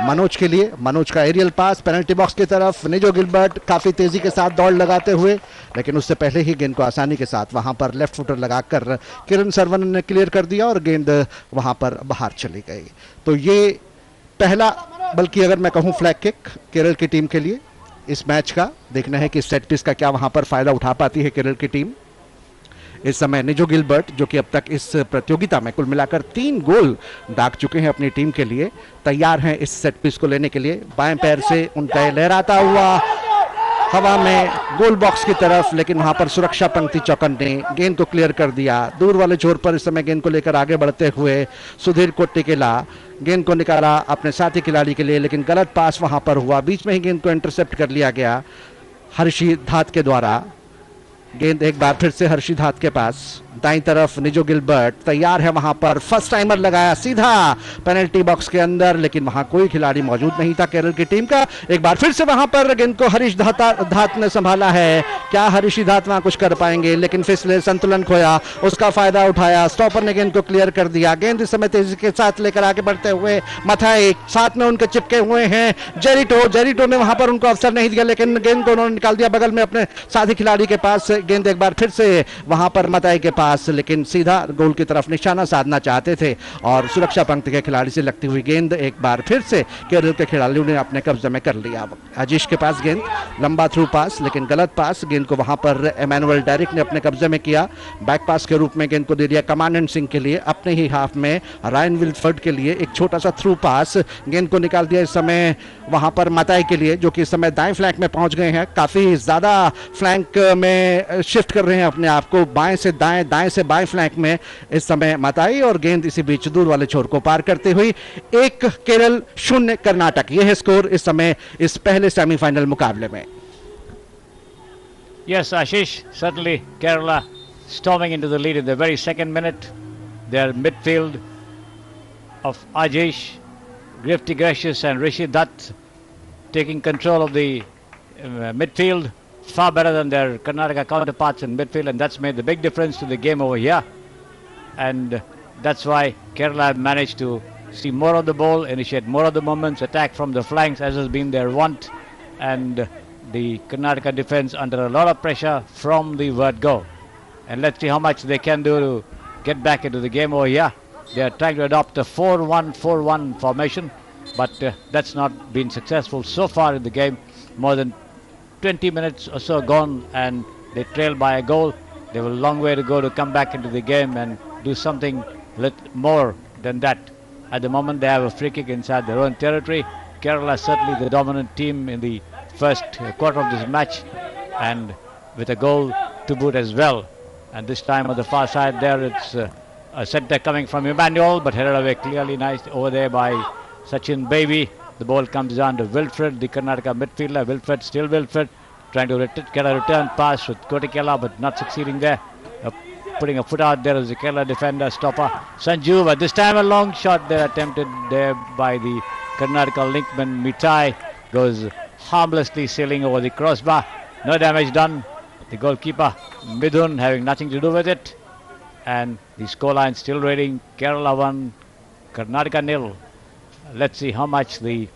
मनोज के लिए। मनोज का एरियल पास पेनल्टी बॉक्स की तरफ, निजो गिलबर्ट काफी तेजी के साथ दौड़ लगाते हुए, लेकिन उससे पहले ही गेंद को आसानी के साथ वहां पर लेफ्ट फुटर लगाकर किरण सरवनन ने क्लियर कर दिया और गेंद वहां पर बाहर चली गई। तो ये पहला, बल्कि अगर मैं कहूं फ्लैग किक केरल की टीम के लिए इस मैच का। देखना है कि सेट पीस का क्या वहां पर फायदा उठा पाती है केरल की टीम। इस समय निजो गिलबर्ट, जो कि अब तक इस प्रतियोगिता में कुल मिलाकर 3 गोल दाग चुके हैं अपनी टीम के लिए, तैयार हैं इस सेट पीस को लेने के लिए। बाएं पैर से उनका लहराता हुआ हवा में गोल बॉक्स की तरफ, लेकिन वहां पर सुरक्षा पंक्ति चौकन ने गेंद को क्लियर कर दिया। दूर वाले छोर पर इस समय गेंद को लेकर आगे बढ़ते हुए सुधीर कोट्टिकेला गेंद को निकाला अपने साथी खिलाड़ी के लिए, लेकिन गलत पास वहां पर हुआ। बीच में ही गेंद को इंटरसेप्ट कर लिया गया हर्षी धात के द्वारा। गेंद एक बार फिर से हर्षी धात के पास, दाईं तरफ निजो गिलबर्ट तैयार है, वहां पर फर्स्ट टाइमर लगाया सीधा पेनल्टी बॉक्स के अंदर, लेकिन वहां कोई खिलाड़ी मौजूद नहीं था केरल की टीम का। एक बार फिर से वहां पर गेंद को हरीश धात ने संभाला है। क्या हरीशी धात वहां कुछ कर पाएंगे? लेकिन फिसले, संतुलन खोया, उसका फायदा उठाया। स्टॉपर ने गेंद को क्लियर कर दिया। गेंद इस समय तेजी के साथ लेकर आगे बढ़ते हुए मथाई, साथ में उनके चिपके हुए हैं जेरिटो ने वहां पर उनको अवसर नहीं दिया, लेकिन गेंद को उन्होंने निकाल दिया बगल में अपने साथी खिलाड़ी के पास। गेंद एक बार फिर से वहां पर मताई के पास, लेकिन सीधा गोल की तरफ निशाना साधना चाहते थे और सुरक्षा पंक्ति के खिलाड़ी से लगती हुई गेंद एक बार फिर से केरल के खिलाड़ियों ने अपने कब्जे में कर लिया। आजीष के पास गेंद, लंबा थ्रू पास, लेकिन गलत पास। गेंद को वहां पर इमानुएल डायरेक्ट ने अपने कब्जे में किया। बैक पास के रूप में गेंद को दे दिया कमांडेंट सिंह के लिए, अपने ही हाफ में रायन विल्फर्ड के लिए एक छोटा सा थ्रू पास। गेंद को निकाल दिया इस समय वहां पर मताई के लिए, जो कि इस समय दाएं फ्लैंक में पहुंच गए हैं। काफी ज्यादा फ्लैंक में शिफ्ट कर रहे हैं अपने आप को, बाएं से दाएं, दाएं से बाएं फ्लैंक में इस समय मताई, और गेंद इसी बीच दूर वाले छोर को पार करते हुए 1 केरल 0 कर्नाटक। यह है स्कोर इस समय इस पहले सेमीफाइनल मुकाबले में। Yes, Ashish, certainly Kerala storming into the lead in the very second minute. Their midfield of Ajish, Grifty Gracious and Rishi Dutt taking control of the midfield far better than their Karnataka counterparts in midfield, and that's made the big difference to the game over here. And that's why Kerala have managed to see more of the ball, initiate more of the moments, attack from the flanks as has been their want, and the Karnataka defense under a lot of pressure from the word go. And let's see how much they can do to get back into the game over here. They are trying to adopt a 4-1-4-1 formation, but that's not been successful so far in the game. More than 20 minutes or so gone and they trail by a goal. They have a long way to go to come back into the game and do something more than that. At the moment they have a free kick inside their own territory. Kerala is certainly the dominant team in the first quarter of this match, and with a goal to boot as well. And this time on the far side there it's a centre coming from Emmanuel, but headed away clearly nice over there by Sachin Baby. The ball comes down to Wilfred, the Karnataka midfielder. Wilfred, still Wilfred, trying to get a return pass with Kotikela, but not succeeding there. Putting a foot out there as the Kerala defender, stopper Sanju, but this time a long shot there attempted there by the Karnataka linkman Mitai. Goes harmlessly sailing over the crossbar. No damage done. The goalkeeper Midhun having nothing to do with it. And the scoreline still reading Kerala 1, Karnataka 0. Let's see how much the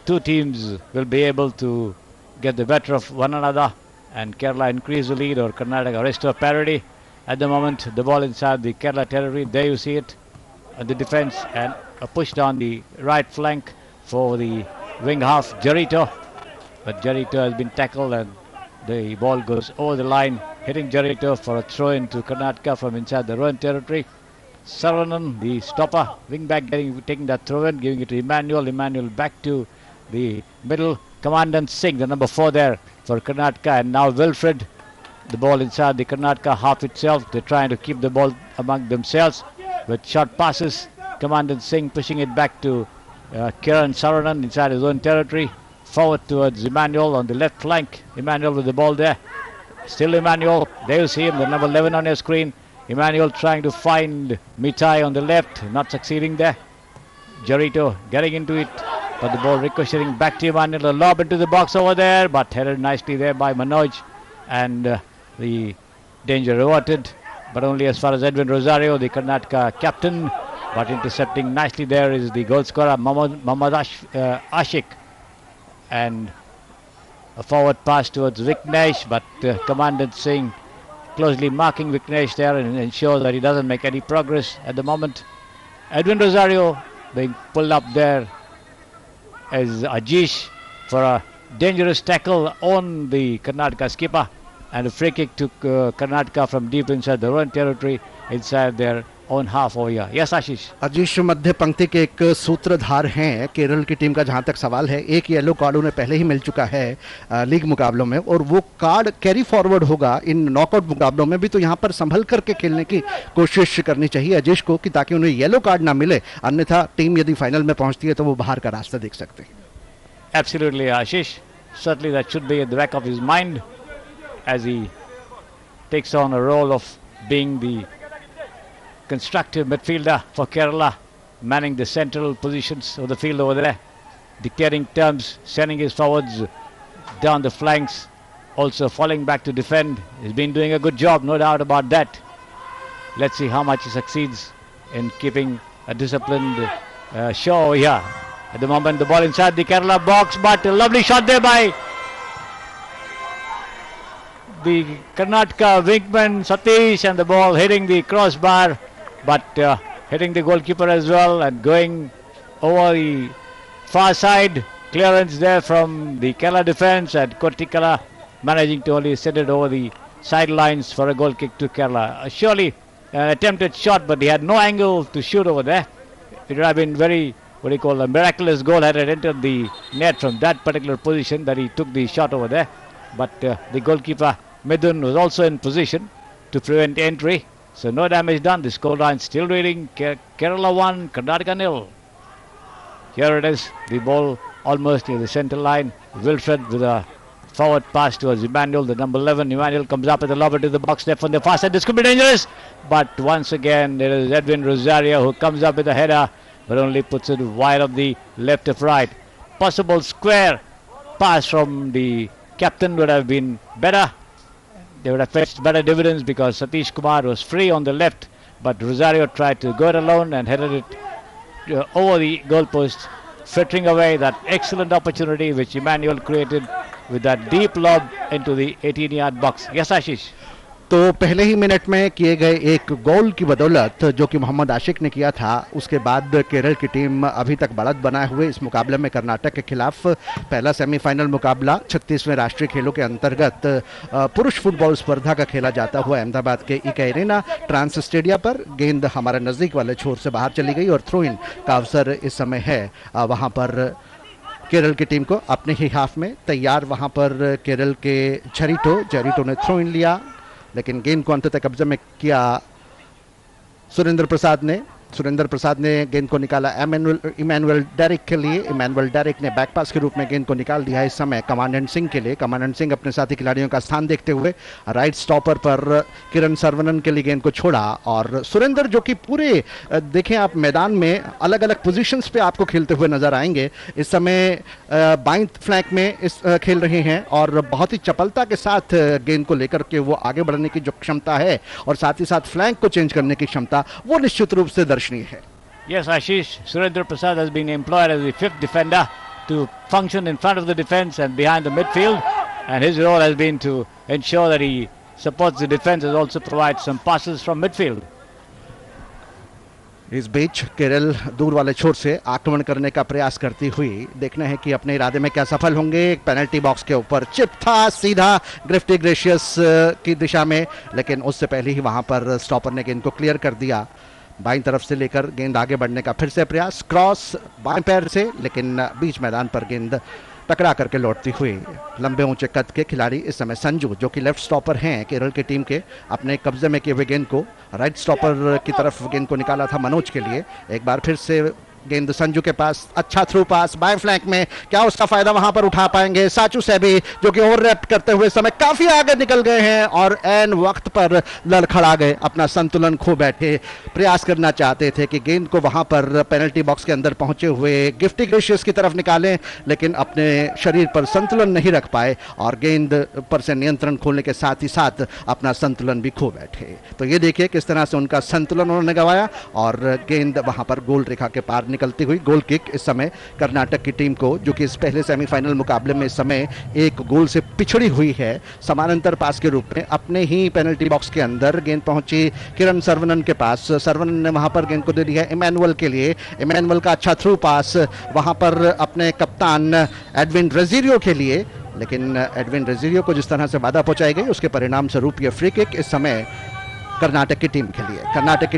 two teams will be able to get the better of one another and Kerala increase the lead or Karnataka restore parity. At the moment, the ball inside the Kerala territory. There you see it. The defense and a push down the right flank for the wing half, Jarito. But Jarito has been tackled and the ball goes over the line, hitting Jarito for a throw into Karnataka from inside their own territory. Saravanan, the stopper, wing back, taking that throw in, giving it to Emmanuel. Emmanuel back to the middle. Commandant Singh, the number 4 there for Karnataka, and now Wilfred. The ball inside the Karnataka half itself. They're trying to keep the ball among themselves with short passes. Commandant Singh pushing it back to Kiran Saravanan inside his own territory. Forward towards Emmanuel on the left flank. Emmanuel with the ball there. Still Emmanuel. There you see him, the number 11 on your screen. Emmanuel trying to find Mitai on the left, not succeeding there. Jarito getting into it, but the ball ricocheting back to Emmanuel. A lob into the box over there, but headed nicely there by Manoj. And the danger averted, but only as far as Edwin Rosario, the Karnataka captain. But intercepting nicely there is the goal scorer, Mohammad Ashik. And a forward pass towards Viknesh, but Commandant Singh closely marking Viknesh there and ensure that he doesn't make any progress at the moment. Edwin Rosario being pulled up there as Ajish for a dangerous tackle on the Karnataka skipper, and a free kick to Karnataka from deep inside their own territory, inside their own half over here. Yes, Ashish. अजीश मध्य पंक्ति के एक सूत्रधार हैं केरल की team का। जहां तक सवाल है, एक येलो कार्ड उन्हें पहले ही मिल चुका है लीग मुकाबलों में, और वो कार्ड कैरी फॉरवर्ड होगा इन नॉकआउट मुकाबलों में भी। तो यहां पर संभल करके खेलने की कोशिश करनी चाहिए अजीश को, कि ताकि उन्हें येलो कार्ड ना मिले, अन्यथा टीम यदि फाइनल में पहुंचती है तो वो बाहर का रास्ता देख सकते हैं। Absolutely, Ashish. Certainly that should be at the back of his mind as he takes on a role of being the constructive midfielder for Kerala, manning the central positions of the field over there, dictating terms, sending his forwards down the flanks, also falling back to defend. He's been doing a good job, no doubt about that. Let's see how much he succeeds in keeping a disciplined show over here. At the moment, the ball inside the Kerala box, but a lovely shot there by the Karnataka wingman Satish, and the ball hitting the crossbar, but hitting the goalkeeper as well and going over the far side. Clearance there from the Kerala defense, and Kotikala managing to only send it over the sidelines for a goal kick to Kerala. Surely an attempted shot, but he had no angle to shoot over there. It would have been very, what do you call, a miraculous goal had it entered the net from that particular position that he took the shot over there. But the goalkeeper Midhun was also in position to prevent entry. So no damage done. The scoreline still reading Kerala 1, Karnataka 0. Here it is. The ball almost near the center line. Wilfred with a forward pass towards Emmanuel, the number 11. Emmanuel comes up with a lob into the box left on the far side. This could be dangerous. But once again, it is Edwin Rosario who comes up with a header, but only puts it wide of the left of right. Possible square pass from the captain would have been better. They would have fetched better dividends because Satish Kumar was free on the left, but Rosario tried to go it alone and headed it over the goalpost, frittering away that excellent opportunity which Emmanuel created with that deep lob into the 18-yard box. Yes, Ashish. तो पहले ही minute में किए गए एक गोल की बदौलत जो कि मोहम्मद आशिक ने किया था, उसके बाद केरल की टीम अभी तक बढ़त बनाए हुए इस मुकाबले में कर्नाटक के खिलाफ पहला सेमीफाइनल मुकाबला 36वें राष्ट्रीय खेलों के अंतर्गत पुरुष फुटबॉल स्पर्धा का खेला जाता हुआ अहमदाबाद के इका एरेना ट्रांस स्टेडियम पर गेंद हमारे नज़दीक वाले छोर से बाहर चली गई और थ्रो इन का अवसर इस समय है वहाँ पर केरल की टीम को अपने ही हाफ में तैयार। वहाँ पर केरल के जेरिटो ने थ्रो इन लिया, लेकिन गेंद को अंततः कब्जे में किया सुरेंद्र प्रसाद ने गेंद को निकाला इमैनुअल डेरिक के लिए। इमैनुअल डेरिक ने बैक पास के रूप में गेंद को निकाल दिया इस समय कमांडेंट सिंह के लिए। कमांडेंट सिंह अपने साथी खिलाड़ियों का स्थान देखते हुए राइट स्टॉपर पर किरण सरवनन के लिए गेंद को छोड़ा और सुरेंद्र जो कि पूरे देखें आप मैदान में अलग अलग पोजीशंस पे आपको खेलते हुए नजर आएंगे। इस समय बाईं फ्लैंक में खेल रहे हैं और बहुत ही चपलता के साथ गेंद को लेकर के वो आगे बढ़ने की जो क्षमता है और साथ ही साथ फ्लैंक को चेंज करने की क्षमता वो निश्चित रूप से दर्शनीय है। Yes, Ashish, Surendra Prasad has been employed as the fifth defender to function in front of the defense and behind the midfield, and his role has been to ensure that he supports the defense and also provides some passes from midfield. इस बीच केरल दूर वाले छोर से आक्रमण करने का प्रयास करती हुई देखना है कि अपने इरादे में क्या सफल होंगे। एक पेनल्टी बॉक्स के ऊपर चिप था सीधा ग्रिफ्टी ग्रेशियस की दिशा में, लेकिन उससे पहले ही वहां पर स्टॉपर ने गेंद को क्लियर कर दिया। बाईं तरफ से लेकर गेंद आगे बढ़ने का फिर से प्रयास, क्रॉस बाएं पैर से, लेकिन बीच मैदान पर गेंद टकरा करके लौटती हुई। लंबे ऊंचे कद के खिलाड़ी इस समय संजू जो कि लेफ्ट स्टॉपर हैं केरल की टीम के, अपने कब्जे में किए हुए गेंद को राइट स्टॉपर की तरफ गेंद को निकाला था मनोज के लिए। एक बार फिर से गेंद संजू के पास, अच्छा थ्रू पास बाएं फ्लैंक में, क्या उसका फायदा वहां पर उठा पाएंगे साचू सेबी जो कि ओवरलैप करते हुए समय काफी आगे निकल गए हैं और एन वक्त पर लड़खड़ा गए, अपना संतुलन खो बैठे। प्रयास करना चाहते थे कि गेंद को वहां पर पेनल्टी बॉक्स के अंदर पहुंचे हुए गिफ्टी ग्रेशियस की तरफ निकालें, लेकिन अपने शरीर पर संतुलन नहीं रख पाए और गेंद पर से नियंत्रण खोलने के साथ ही साथ अपना संतुलन भी खो बैठे। तो ये देखिए किस तरह से उनका संतुलन उन्होंने गंवाया और गेंद वहां पर गोल रेखा के पार निकलती हुई। गोल किक इस समय कर्नाटक की टीम को जो कि इस पहले सेमीफाइनल मुकाबले में इस समय एक गोल से पिछड़ी हुई है, समानांतर पास के रूप में अपने ही पेनल्टी बॉक्स के अंदर गेंद पहुंची किरण सरवनन के पास। सरवनन ने वहां पर गेंद को दे दिया इमैनुअल के लिए। इमैनुअल का अच्छा थ्रू पास वहां पर अपने कप्तान एडविन रेजिरियो के लिए, लेकिन एडविन रेजिरियो को जिस तरह से बाधा पहुंचाई गई उसके परिणाम स्वरूप यह फ्री किक इस समय कर्नाटक की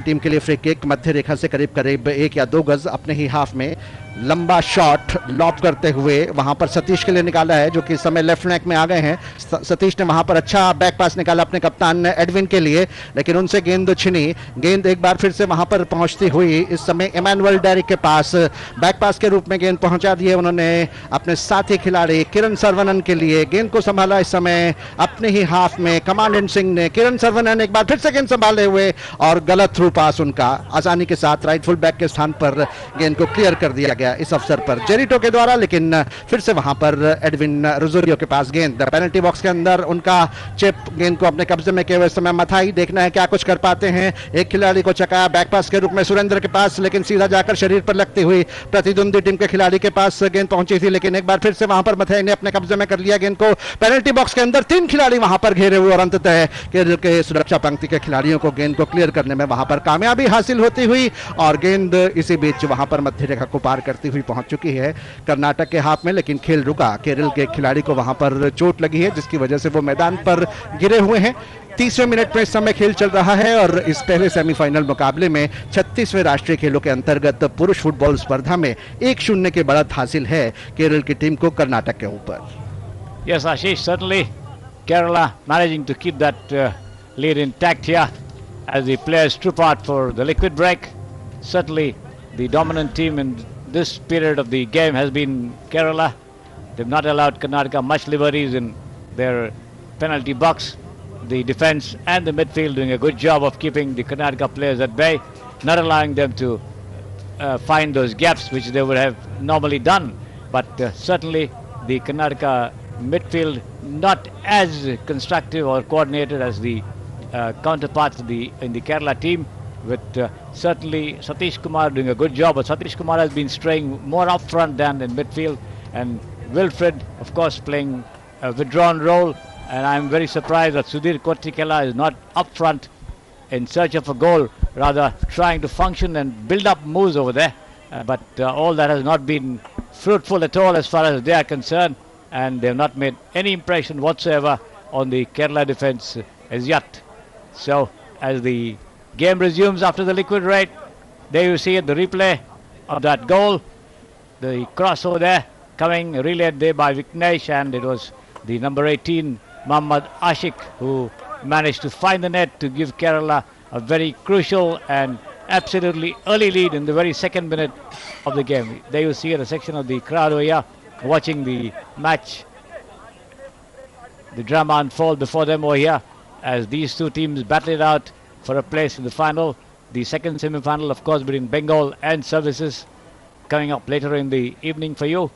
टीम के लिए फ्री किक मध्य रेखा से करीब करीब 1 या 2 गज अपने ही हाफ में लंबा शॉट लॉब करते हुए वहां पर सतीश के लिए निकाला है जो कि इस समय लेफ्ट फ्लैंक में आ गए हैं। सतीश ने वहां पर अच्छा बैक पास निकाला अपने कप्तान एडविन के लिए, लेकिन उनसे गेंद छिनी। गेंद एक बार फिर से वहां पर पहुंचती हुई इस समय इमैनुअल डेरिक के पास, बैक पास के रूप में गेंद पहुंचा दी है उन्होंने अपने साथी खिलाड़ी किरण सरवनन के लिए। गेंद को संभाला इस समय अपने ही हाफ में कमांडेंट सिंह ने। किरण सरवनन एक बार फिर से गेंद संभाले हुए और गलत थ्रू पास उनका आसानी के साथ राइट फुल बैक के स्थान पर गेंद को क्लियर कर दिया गया इस अवसर पर जेरिटो के द्वारा, लेकिन फिर से वहां पर एडविन रोजोरियो के पास गेंद पेनल्टी बॉक्स के अंदर उनका चिप गेंद को अपने कब्जे में किए हुए समय मथाई देखना है क्या कुछ कर पाते हैं। एक खिलाड़ी को चकाया बैक पास के रूप में सुरेंद्र के पास, लेकिन सीधा जाकर शरीर पर लगती हुई प्रतिद्वंदी टीम के खिलाड़ी के पास गेंद पहुंची थी, लेकिन एक बार फिर से वहां पर मथाई ने अपने कब्जे में कर लिया गेंद को पेनल्टी बॉक्स के अंदर। 3 खिलाड़ी वहां पर घेरे हुए और अंततः केरल के सुरक्षा पंक्ति के खिलाड़ियों को गेंद को क्लियर करने में वहां पर कामयाबी हासिल होती हुई और गेंद इसी बीच वहां पर मध्य रेखा को पार करती हुई पहुंच चुकी है कर्नाटक के हाथ में, लेकिन खेल रुका। केरल के खिलाड़ी को वहां पर चोट लगी है जिसकी वजह से वो मैदान पर गिरे हुए हैं। 30वें मिनट में इस समय खेल चल रहा है और इस पहले सेमीफाइनल मुकाबले में 36वें राष्ट्रीय खेलों के अंतर्गत पुरुष फुटबॉल स्पर्धा में 1-0 की बढ़त हासिल है केरल की टीम को कर्नाटक के ऊपर। Yes, Ashish, certainly Kerala managing to keep that lead intact here as the players troop out for the liquid break. Certainly the dominant team in this period of the game has been Kerala. They've not allowed Karnataka much liberties in their penalty box. The defense and the midfield doing a good job of keeping the Karnataka players at bay, not allowing them to find those gaps which they would have normally done. But certainly the Karnataka midfield not as constructive or coordinated as the counterparts in the Kerala team, with certainly Satish Kumar doing a good job. But Satish Kumar has been straying more up front than in midfield, and Wilfred, of course, playing a withdrawn role. And I'm very surprised that Sudhir Kotikela is not up front in search of a goal, rather trying to function and build up moves over there. But all that has not been fruitful at all as far as they are concerned, and they have not made any impression whatsoever on the Kerala defence as yet. So as the game resumes after the liquid raid, there you see it, the replay of that goal, the cross over there coming relayed there by Viknesh, and it was the number 18 Muhammad Ashik who managed to find the net to give Kerala a very crucial and absolutely early lead in the very second minute of the game. There you see a section of the crowd over here watching the match, the drama unfold before them over here as these two teams battle it out for a place in the final. The second semi-final, of course, between Bengal and Services coming up later in the evening for you.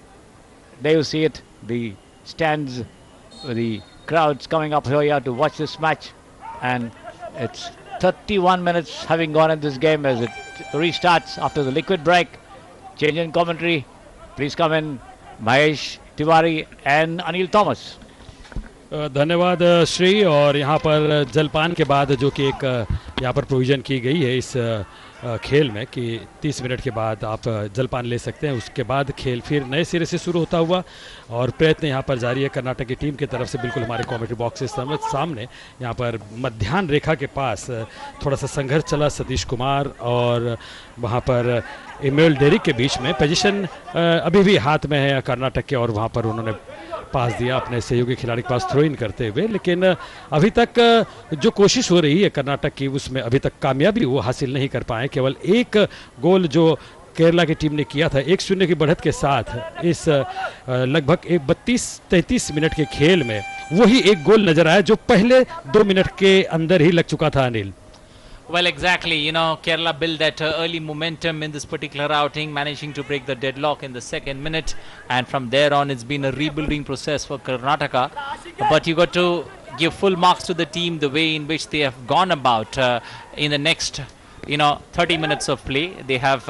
There you see it, the stands, the crowds coming up here to watch this match, and it's 31 minutes having gone in this game as it restarts after the liquid break. Change in commentary, please come in, Mahesh Tiwari and Anil Thomas. धन्यवाद श्री। और यहाँ पर जलपान के बाद जो कि एक यहाँ पर प्रोविज़न की गई है इस खेल में कि 30 मिनट के बाद आप जलपान ले सकते हैं, उसके बाद खेल फिर नए सिरे से शुरू होता हुआ और प्रयत्न यहाँ पर जारी है कर्नाटक की टीम की तरफ से। बिल्कुल हमारे कमेंट्री बॉक्स के सामने यहाँ पर मध्याह्न रेखा के पास थोड़ा सा संघर्ष चला सतीश कुमार और वहाँ पर इमेल डेरिक के बीच में। पोजीशन अभी भी हाथ में है कर्नाटक के और वहाँ पर उन्होंने पास दिया अपने सहयोगी खिलाड़ी के पास थ्रो इन करते हुए, लेकिन अभी तक जो कोशिश हो रही है कर्नाटक की उसमें अभी तक कामयाबी वो हासिल नहीं कर पाए। केवल एक गोल जो केरला की टीम ने किया था 1-0 की बढ़त के साथ इस लगभग 32-33 मिनट के खेल में वही एक गोल नजर आया जो पहले 2 मिनट के अंदर ही लग चुका था। Anil, Well, exactly. You know, Kerala built that early momentum in this particular outing, managing to break the deadlock in the second minute. And from there on, it's been a rebuilding process for Karnataka. But you got to give full marks to the team, the way in which they have gone about in the next, 30 minutes of play. They have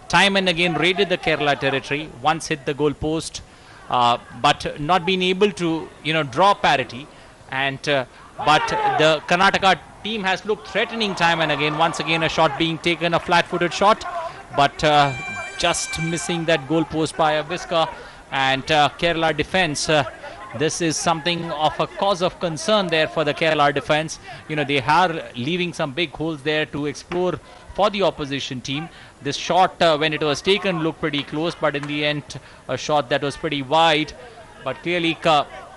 time and again raided the Kerala territory, once hit the goal post, but not been able to, draw parity. And but the Karnataka team has looked threatening time and again. Once again, a shot being taken, a flat-footed shot, but just missing that goal post by a whisker. And Kerala defense, this is something of a cause of concern there for the Kerala defense. They are leaving some big holes there to explore for the opposition team. This shot, when it was taken, looked pretty close, but in the end, a shot that was pretty wide. But clearly,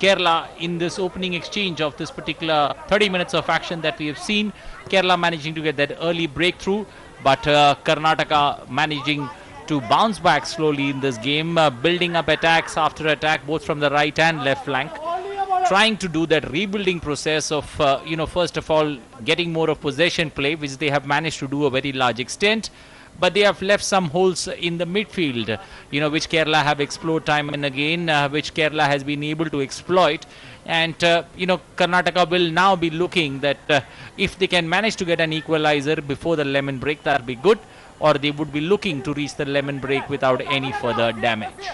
Kerala, in this opening exchange of this particular 30 minutes of action that we have seen, Kerala managing to get that early breakthrough, but Karnataka managing to bounce back slowly in this game, building up attacks after attack, both from the right and left flank, trying to do that rebuilding process of, first of all, getting more of possession play, which they have managed to do a very large extent. But they have left some holes in the midfield, which Kerala have explored time and again, which Kerala has been able to exploit. And, Karnataka will now be looking that if they can manage to get an equalizer before the lemon break, that will be good. Or they would be looking to reach the lemon break without any further damage.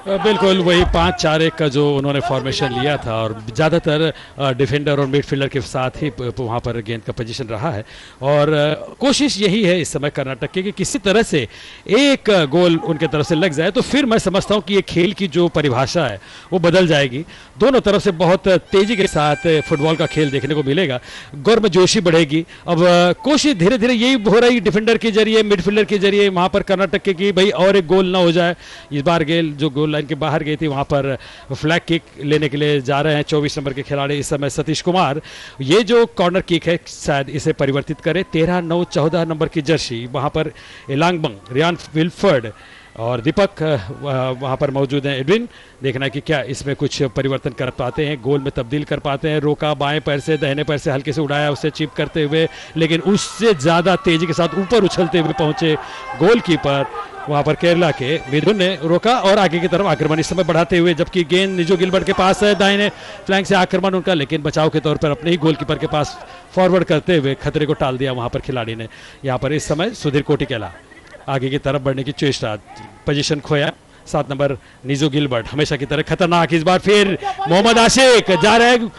बिल्कुल वही 5-4-1 का जो उन्होंने formation लिया था और ज़्यादातर defender और मिडफील्डर के साथ ही वहाँ पर गेंद का पोजीशन रहा है और कोशिश यही है इस समय कर्नाटक की कि किसी तरह से एक गोल उनके तरफ से लग जाए तो फिर मैं समझता हूँ कि ये खेल की जो परिभाषा है वो बदल जाएगी। दोनों तरफ से बहुत तेज़ी के साथ फुटबॉल का खेल देखने को मिलेगा, गर्मजोशी बढ़ेगी। अब कोशिश धीरे धीरे यही हो रही डिफेंडर के जरिए, मिडफील्डर के जरिए वहाँ पर कर्नाटक के कि भाई और एक गोल ना हो जाए। इस बार गेल जो गोल लाइन के बाहर गई थी वहाँ पर फ्लैग किक लेने के लिए जा रहे हैं 24 नंबर के खिलाड़ी इस समय सतीश कुमार। ये जो कॉर्नर किक है शायद इसे परिवर्तित करे 13-9-14 नंबर की जर्सी वहाँ पर एलांगबंग, रियान विल्फर्ड और दीपक वहाँ पर मौजूद हैं। एडविन, देखना है कि क्या इसमें कुछ परिवर्तन कर पाते हैं, गोल में तब्दील कर पाते हैं। रोका बाएं पैर से, दाहिने पैर से हल्के से उड़ाया, उससे चिप करते हुए, लेकिन उससे ज़्यादा तेजी के साथ ऊपर उछलते हुए पहुंचे गोलकीपर वहाँ पर केरला के मिथुन ने रोका और आगे की तरफ आक्रमण इस समय बढ़ाते हुए, जबकि गेंद निजो गिलबर्ट के पास है, दाहिने फ्लैंक से आक्रमण उनका, लेकिन बचाव के तौर पर अपने ही गोलकीपर के पास फॉरवर्ड करते हुए खतरे को टाल दिया वहाँ पर खिलाड़ी ने। यहाँ पर इस समय सुधीर कोटिकेला आगे की तरफ बढ़ने की चेष्टा, पोजीशन खोया। 7 नंबर निजो गिलबर्ट हमेशा की तरह खतरनाक, इस बार फिर मोहम्मद आशिक जा रहे हैं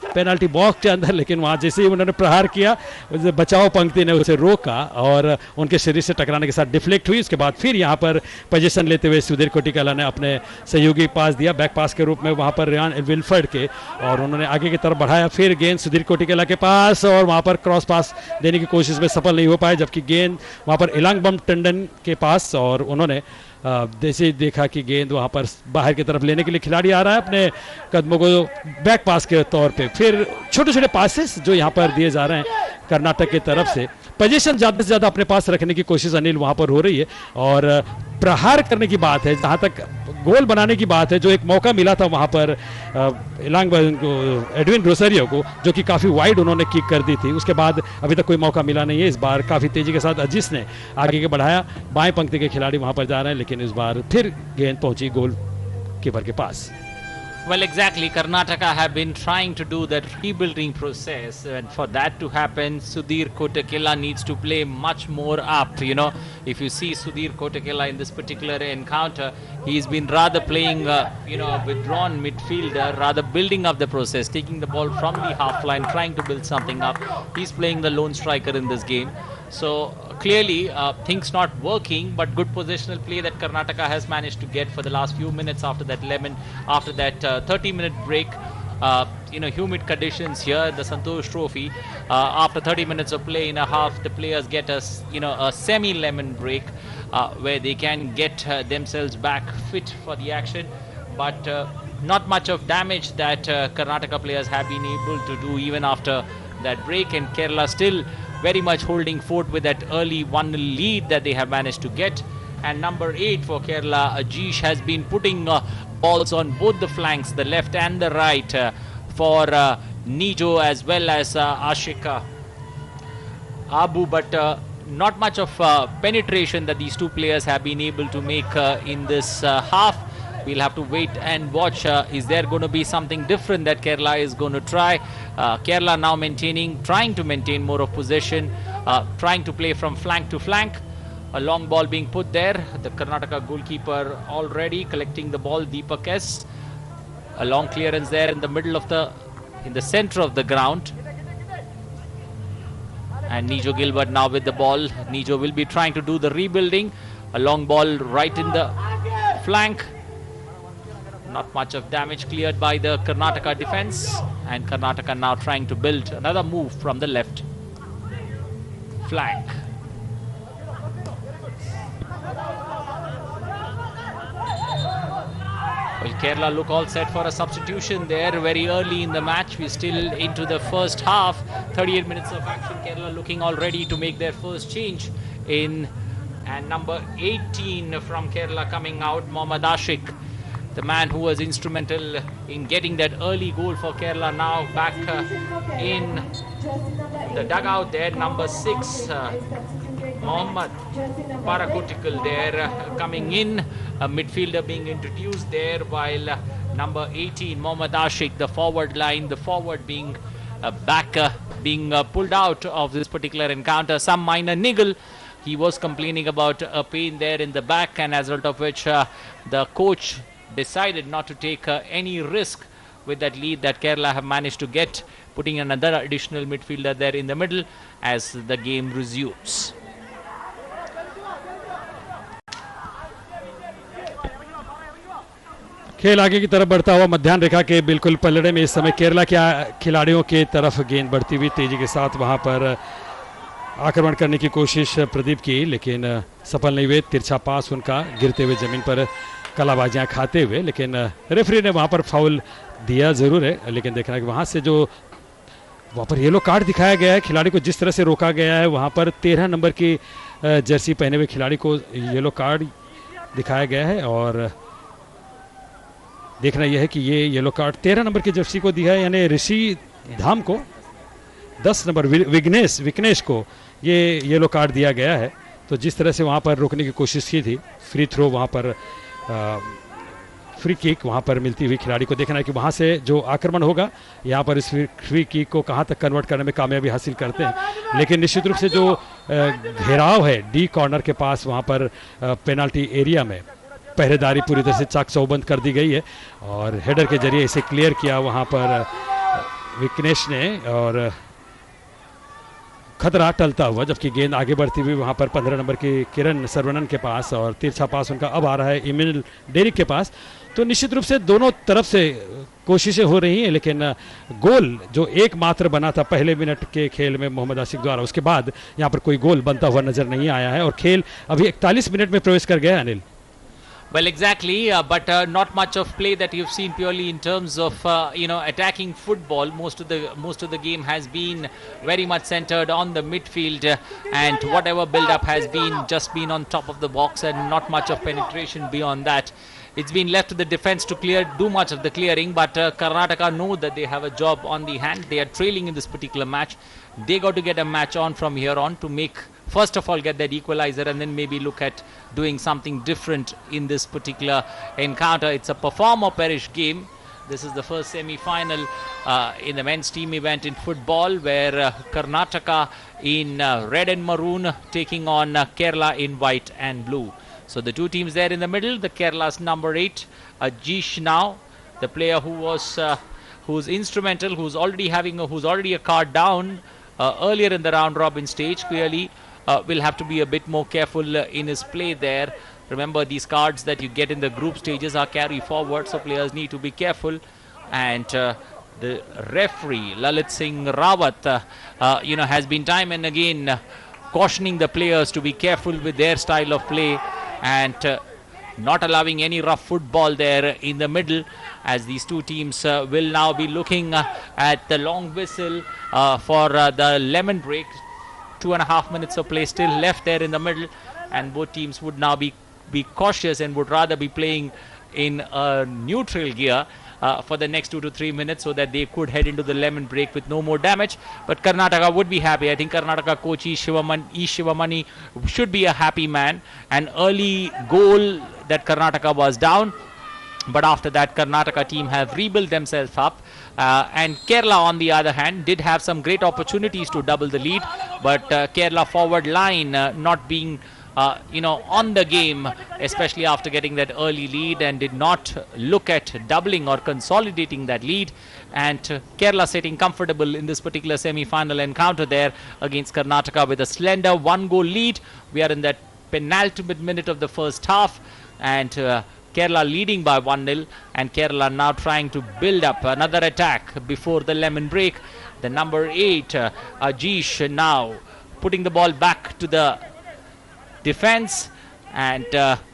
पेनल्टी बॉक्स के अंदर, लेकिन वहां जैसे ही उन्होंने प्रहार किया बचाव पंक्ति ने उसे रोका और उनके शरीर से टकराने के साथ डिफ्लेक्ट हुई। उसके बाद फिर यहां पर पोजीशन लेते हुए सुधीर कोटिकेला ने अपने सहयोगी पास दिया, बैक पास के रूप में वहां पर रियान विल्फर्ड के, और उन्होंने आगे की तरफ बढ़ाया। फिर गेंद सुधीर कोटिकेला के पास और वहां पर क्रॉस पास देने की कोशिश में सफल नहीं हो पाए, जबकि गेंद वहां पर इलांगबम टंडन के पास, और उन्होंने जैसे ही देखा कि गेंद वहां पर बाहर की तरफ लेने के लिए खिलाड़ी आ रहा है अपने कदमों को बैक पास के तौर पे, फिर छोटे छोटे पासेस जो यहां पर दिए जा रहे हैं कर्नाटक की तरफ से, पोजीशन ज़्यादा से ज़्यादा अपने पास रखने की कोशिश अनिल वहां पर हो रही है। और प्रहार करने की बात है, जहां तक गोल बनाने की बात है, जो एक मौका मिला था वहां पर एडविन रोसरियो को, जो कि काफ़ी वाइड उन्होंने किक कर दी थी, उसके बाद अभी तक कोई मौका मिला नहीं है। इस बार काफ़ी तेजी के साथ अजीज ने आगे के बढ़ाया, बाएं पंक्ति के खिलाड़ी वहां पर जा रहे हैं, लेकिन इस बार फिर गेंद पहुंची गोल कीपर के पास। Well, exactly. Karnataka have been trying to do that rebuilding process, and for that to happen, Sudhir Kotakela needs to play much more up. You know, if you see Sudhir Kotakela in this particular encounter, he's been rather playing, a withdrawn midfielder, rather building up the process, taking the ball from the half line, trying to build something up. He's playing the lone striker in this game. So clearly things not working, but good positional play that Karnataka has managed to get for the last few minutes after that 30-minute break. Humid conditions here at the Santosh Trophy. After 30 minutes of play in a half, the players get a semi-lemon break where they can get themselves back fit for the action. But not much of damage that Karnataka players have been able to do even after that break, and Kerala still very much holding fort with that early 1-0 lead that they have managed to get. And number 8 for Kerala, Ajish, has been putting balls on both the flanks, the left and the right, for Nijo as well as Ashika Abu, but not much of penetration that these two players have been able to make in this half. We'll have to wait and watch. Is there going to be something different that Kerala is going to try? Kerala now trying to maintain more of possession, trying to play from flank to flank. A long ball being put there. The Karnataka goalkeeper already collecting the ball, Deepak S. A long clearance there in the center of the ground. And Nijo Gilbert now with the ball. Nijo will be trying to do the rebuilding. A long ball right in the flank. Not much of damage cleared by the Karnataka defense, and Karnataka now trying to build another move from the left flank. Well, Kerala look all set for a substitution there very early in the match. We're still into the first half. 38 minutes of action. Kerala looking all ready to make their first change in, and number 18 from Kerala coming out, Mohammad Ashik, the man who was instrumental in getting that early goal for Kerala, now back in the dugout there. Number 6, Mohammad Parakotikal there coming in, a midfielder being introduced there, while number 18, Mohammad Ashik, the forward line, the forward being being pulled out of this particular encounter. Some minor niggle. He was complaining about a pain there in the back, and as a result of which the coach decided not to take any risk with that lead that Kerala have managed to get, putting another additional midfielder there in the middle as the game resumes. खेल आगे की तरफ बढ़ता हुआ मध्याह्न रेखा के बिल्कुल पलड़े में इस समय केरला के खिलाड़ियों के तरफ गेंद बढ़ती हुई तेजी के साथ वहां पर आक्रमण करने की कोशिश प्रदीप की, लेकिन सफल नहीं हुए। तिरछा पास उनका गिरते हुए जमीन पर कलाबाजियां खाते हुए, लेकिन रेफरी ने वहां पर फाउल दिया जरूर है, लेकिन देखना है कि वहां से जो वहां पर येलो कार्ड दिखाया गया है, खिलाड़ी को जिस तरह से रोका गया है, वहां पर 13 नंबर की जर्सी पहने हुए खिलाड़ी को येलो कार्ड दिखाया गया है। और देखना यह है कि ये येलो कार्ड 13 नंबर की जर्सी को दिया है, यानी ऋषि धाम को, 10 नंबर विघ्नेश को ये येलो कार्ड दिया गया है। तो जिस तरह से वहाँ पर रोकने की कोशिश की थी, फ्री थ्रो वहाँ पर फ्री किक वहाँ पर मिलती हुई खिलाड़ी को, देखना है कि वहाँ से जो आक्रमण होगा यहाँ पर इस फ्री किक को कहाँ तक कन्वर्ट करने में कामयाबी हासिल करते हैं। लेकिन निश्चित रूप से जो घेराव है डी कॉर्नर के पास, वहाँ पर पेनाल्टी एरिया में पहरेदारी पूरी तरह से चाक चौबंद कर दी गई है और हेडर के जरिए इसे क्लियर किया वहाँ पर विघ्नेश ने, और खतरा टलता हुआ, जबकि गेंद आगे बढ़ती हुई वहाँ पर 15 नंबर की किरण सर्वनन के पास, और तिरछा पास उनका अब आ रहा है इमिल डेरिक के पास। तो निश्चित रूप से दोनों तरफ से कोशिशें हो रही हैं, लेकिन गोल जो एकमात्र बना था पहले मिनट के खेल में मोहम्मद आशिक द्वारा, उसके बाद यहाँ पर कोई गोल बनता हुआ नजर नहीं आया है और खेल अभी 41 मिनट में प्रवेश कर गया है। Anil, Well, exactly, but not much of play that you've seen purely in terms of attacking football. Most of the game has been very much centered on the midfield, and whatever build-up has been on top of the box, and not much of penetration beyond that. It's been left to the defense to do much of the clearing, but Karnataka know that they have a job on the hand. They are trailing in this particular match. They got to get a match on from here on to make, first of all, get that equalizer, and then maybe look at doing something different in this particular encounter. It's a perform or perish game. This is the first semi-final in the men's team event in football, where Karnataka in red and maroon taking on Kerala in white and blue. So the two teams there in the middle. The Kerala's number 8, Ajish now, the player who's instrumental, who's already a card down earlier in the round robin stage. Clearly will have to be a bit more careful in his play there. Remember, these cards that you get in the group stages are carry forward, so players need to be careful. And the referee Lalit Singh Rawat has been time and again cautioning the players to be careful with their style of play, and not allowing any rough football there in the middle, as these two teams will now be looking at the long whistle for the lemon break. 2.5 minutes of play still left there in the middle, and both teams would now be cautious and would rather be playing in a neutral gear for the next 2 to 3 minutes, so that they could head into the lemon break with no more damage. But Karnataka would be happy. I think Karnataka coach E. Shivamani should be a happy man. An early goal that Karnataka was down, but after that Karnataka team have rebuilt themselves up. And Kerala, on the other hand, did have some great opportunities to double the lead, but Kerala forward line not being on the game, especially after getting that early lead, and did not look at doubling or consolidating that lead. And Kerala sitting comfortable in this particular semi-final encounter there against Karnataka with a slender 1-goal lead. We are in that penultimate minute of the first half, and Kerala leading by 1-0, and Kerala now trying to build up another attack before the lemon break. The number 8, Ajish, now putting the ball back to the defense, and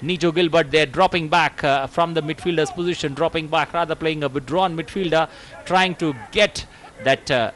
Nijo Gilbert there dropping back from the midfielder's position, playing a withdrawn midfielder, trying to get that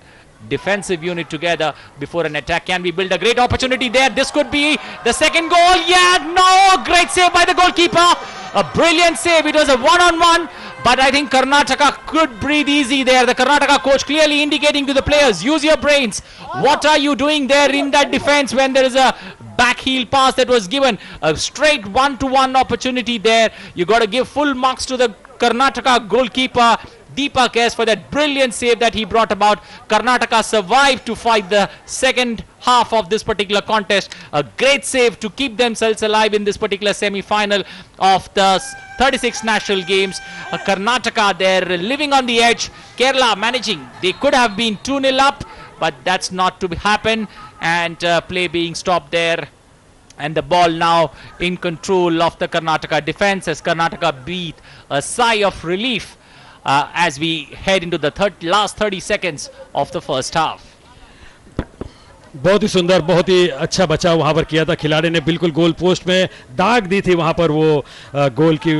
defensive unit together before an attack can be built. A great opportunity there. This could be the second goal. Yeah, no, great save by the goalkeeper. A brilliant save. It was a one-on-one, but I think Karnataka could breathe easy there. The Karnataka coach clearly indicating to the players, use your brains. What are you doing there in that defense when there is a back heel pass that was given? A straight one-to-one opportunity there. You got to give full marks to the Karnataka goalkeeper Deepak S for that brilliant save that he brought about. Karnataka survived to fight the second half of this particular contest. A great save to keep themselves alive in this particular semi-final of the 36 national games. Karnataka there living on the edge. Kerala managing. They could have been 2-0 up, but that's not to happen, and play being stopped there. And the ball now in control of the Karnataka defense, as Karnataka breathe a sigh of relief as we head into the last 30 seconds of the first half. बहुत ही सुंदर, बहुत ही अच्छा बचाव वहां पर किया था खिलाड़ी ने, बिल्कुल गोल पोस्ट में दाग दी थी वहां पर वो गोल की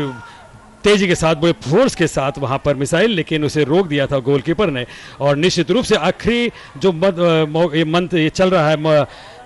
तेजी के साथ, वो फोर्स के साथ वहां पर मिसाइल, लेकिन उसे रोक दिया था गोलकीपर ने। और निश्चित रूप से आखिरी जो मंथ ये चल रहा है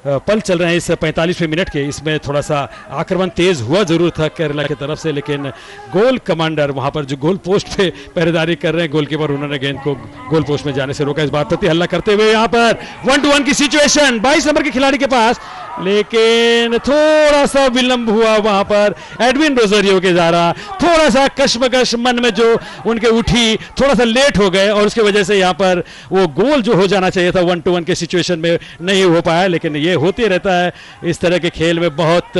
पल चल रहे हैं इस 45वें मिनट के, इसमें थोड़ा सा आक्रमण तेज हुआ जरूर था केरला की तरफ से, लेकिन गोल कमांडर वहां पर जो गोल पोस्ट पे पहरेदारी कर रहे हैं गोलकीपर, उन्होंने गेंद को गोल पोस्ट में जाने से रोका। इस बार प्रति हल्ला करते हुए यहाँ पर 1-1 की सिचुएशन 22 नंबर के खिलाड़ी के पास, लेकिन थोड़ा सा विलंब हुआ वहां पर एडविन रोजारियो के द्वारा, थोड़ा सा कश्मकश मन में जो उनके उठी, थोड़ा सा लेट हो गए और उसकी वजह से यहाँ पर वो गोल जो हो जाना चाहिए था 1-1 के सिचुएशन में नहीं हो पाया। लेकिन ये होते रहता है इस तरह के खेल में, बहुत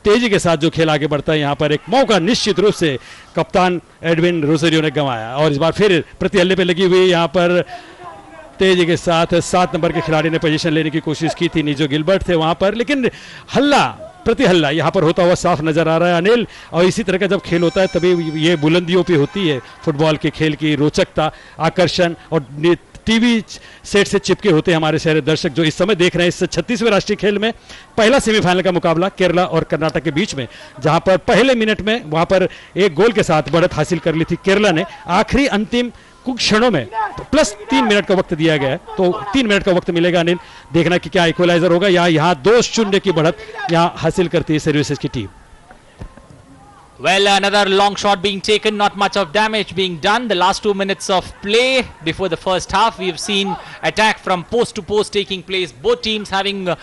तेजी के साथ जो खेल आगे बढ़ता है। यहाँ पर एक मौका निश्चित रूप से कप्तान एडविन रोजारियो ने गंवाया और इस बार फिर प्रति हल्ले पे लगी हुई यहाँ पर तेजी के साथ 7 नंबर के खिलाड़ी ने पोजीशन लेने की कोशिश की थी, नीजो गिलबर्ट थे वहां पर, लेकिन हल्ला प्रति हल्ला यहाँ पर होता हुआ साफ नजर आ रहा है अनिल। और इसी तरह का जब खेल होता है तभी ये बुलंदियों पे होती है फुटबॉल के खेल की रोचकता, आकर्षण, और टीवी सेट से चिपके होते हैं हमारे शहर दर्शक जो इस समय देख रहे हैं इस 36वें राष्ट्रीय खेल में पहला सेमीफाइनल का मुकाबला केरला और कर्नाटक के बीच में, जहां पर पहले मिनट में वहां पर एक गोल के साथ बढ़त हासिल कर ली थी केरला ने। आखिरी अंतिम कुछ क्षणों में प्लस 3 मिनट का वक्त दिया गया है, तो 3 मिनट का वक्त मिलेगा अनिल, देखना कि क्या इक्वलाइजर होगा या यहाँ 2-0 की बढ़त यहाँ हासिल करती है सर्विसेज की team. Well, another long shot being taken, not much of damage being done. The last 2 minutes of play before the first half, we have seen attack from post to post taking place. Both teams having a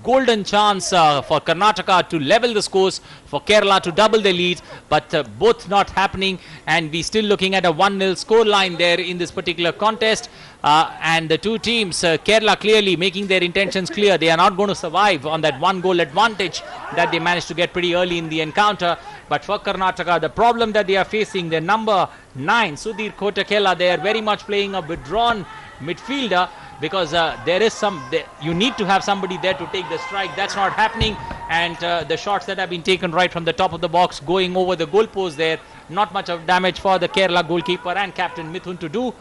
golden chance for Karnataka to level the scores, for Kerala to double the lead, but both not happening, and we still looking at a 1-0 score line there in this particular contest. And the two teams, Kerala clearly making their intentions clear. They are not going to survive on that 1-goal advantage that they managed to get pretty early in the encounter. But for Karnataka, the problem that they are facing, their number 9, Sudhir Kotakela, they are very much playing a withdrawn midfielder, because there is you need to have somebody there to take the strike. That's not happening, and the shots that have been taken right from the top of the box going over the goalpost there, not much of damage for the Kerala goalkeeper and captain Mithun to do.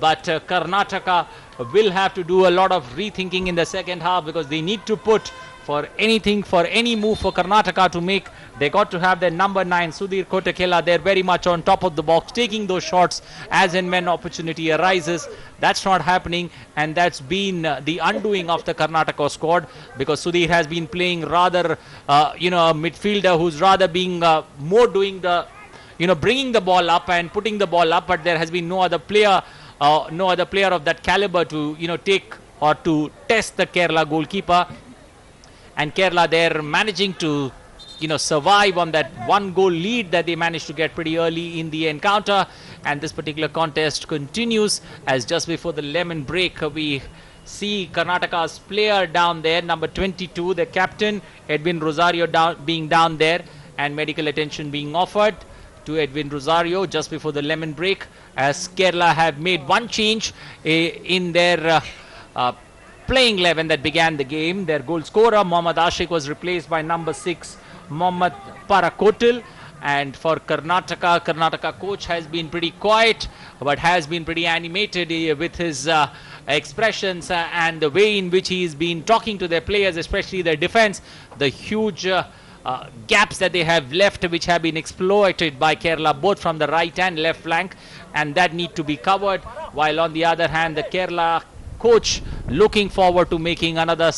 But Karnataka will have to do a lot of rethinking in the second half, because they need to put for anything, for any move for Karnataka to make, they got to have their number 9 Sudhir Kotakela there very much on top of the box, taking those shots as and when opportunity arises. That's not happening, and that's been the undoing of the Karnataka squad, because Sudhir has been playing rather a midfielder who's rather being more doing the bringing the ball up and putting the ball up, but there has been no other player of that caliber to take or to test the Kerala goalkeeper. And Kerala, they're managing to survive on that 1-goal lead that they managed to get pretty early in the encounter. And this particular contest continues, as just before the lemon break we see Karnataka's player down there, number 22, the captain Edwin Rosario being down there, and medical attention being offered to Edwin Rosario just before the lemon break, as Kerala have made one change in their playing 11 that began the game. Their goal scorer Mohammad Ashik was replaced by number 6 Mohammad Parakotil. And for Karnataka coach has been pretty quiet, but has been pretty animated with his expressions and the way in which he has been talking to their players, especially their defense. The huge gaps that they have left, which have been exploited by Kerala both from the right and left flank, and that need to be covered. While on the other hand, the Kerala coach looking forward to making another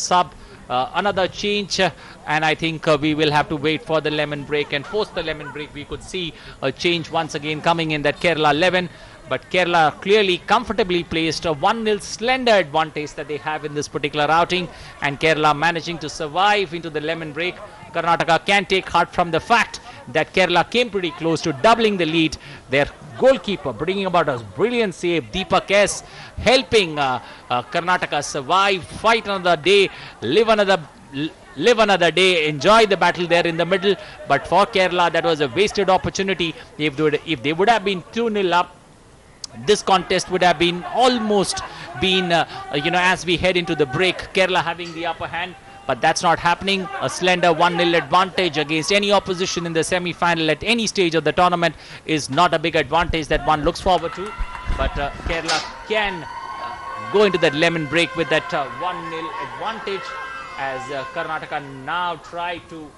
another change, and I think we will have to wait for the lemon break, and post the lemon break we could see a change once again coming in that Kerala 11. But Kerala clearly comfortably placed, a 1-0 slender advantage that they have in this particular outing, and Kerala managing to survive into the lemon break. Karnataka can take heart from the fact that Kerala came pretty close to doubling the lead. Their goalkeeper bringing about a brilliant save, Deepak S, helping Karnataka survive, fight another day, live another day, enjoy the battle there in the middle. But for Kerala, that was a wasted opportunity. If they would have been 2-0 up, this contest would have been almost been, as we head into the break, Kerala having the upper hand. But that's not happening. A slender 1-0 advantage against any opposition in the semi-final at any stage of the tournament is not a big advantage that one looks forward to. But Kerala can go into that lemon break with that 1-0 advantage, as Karnataka now try to...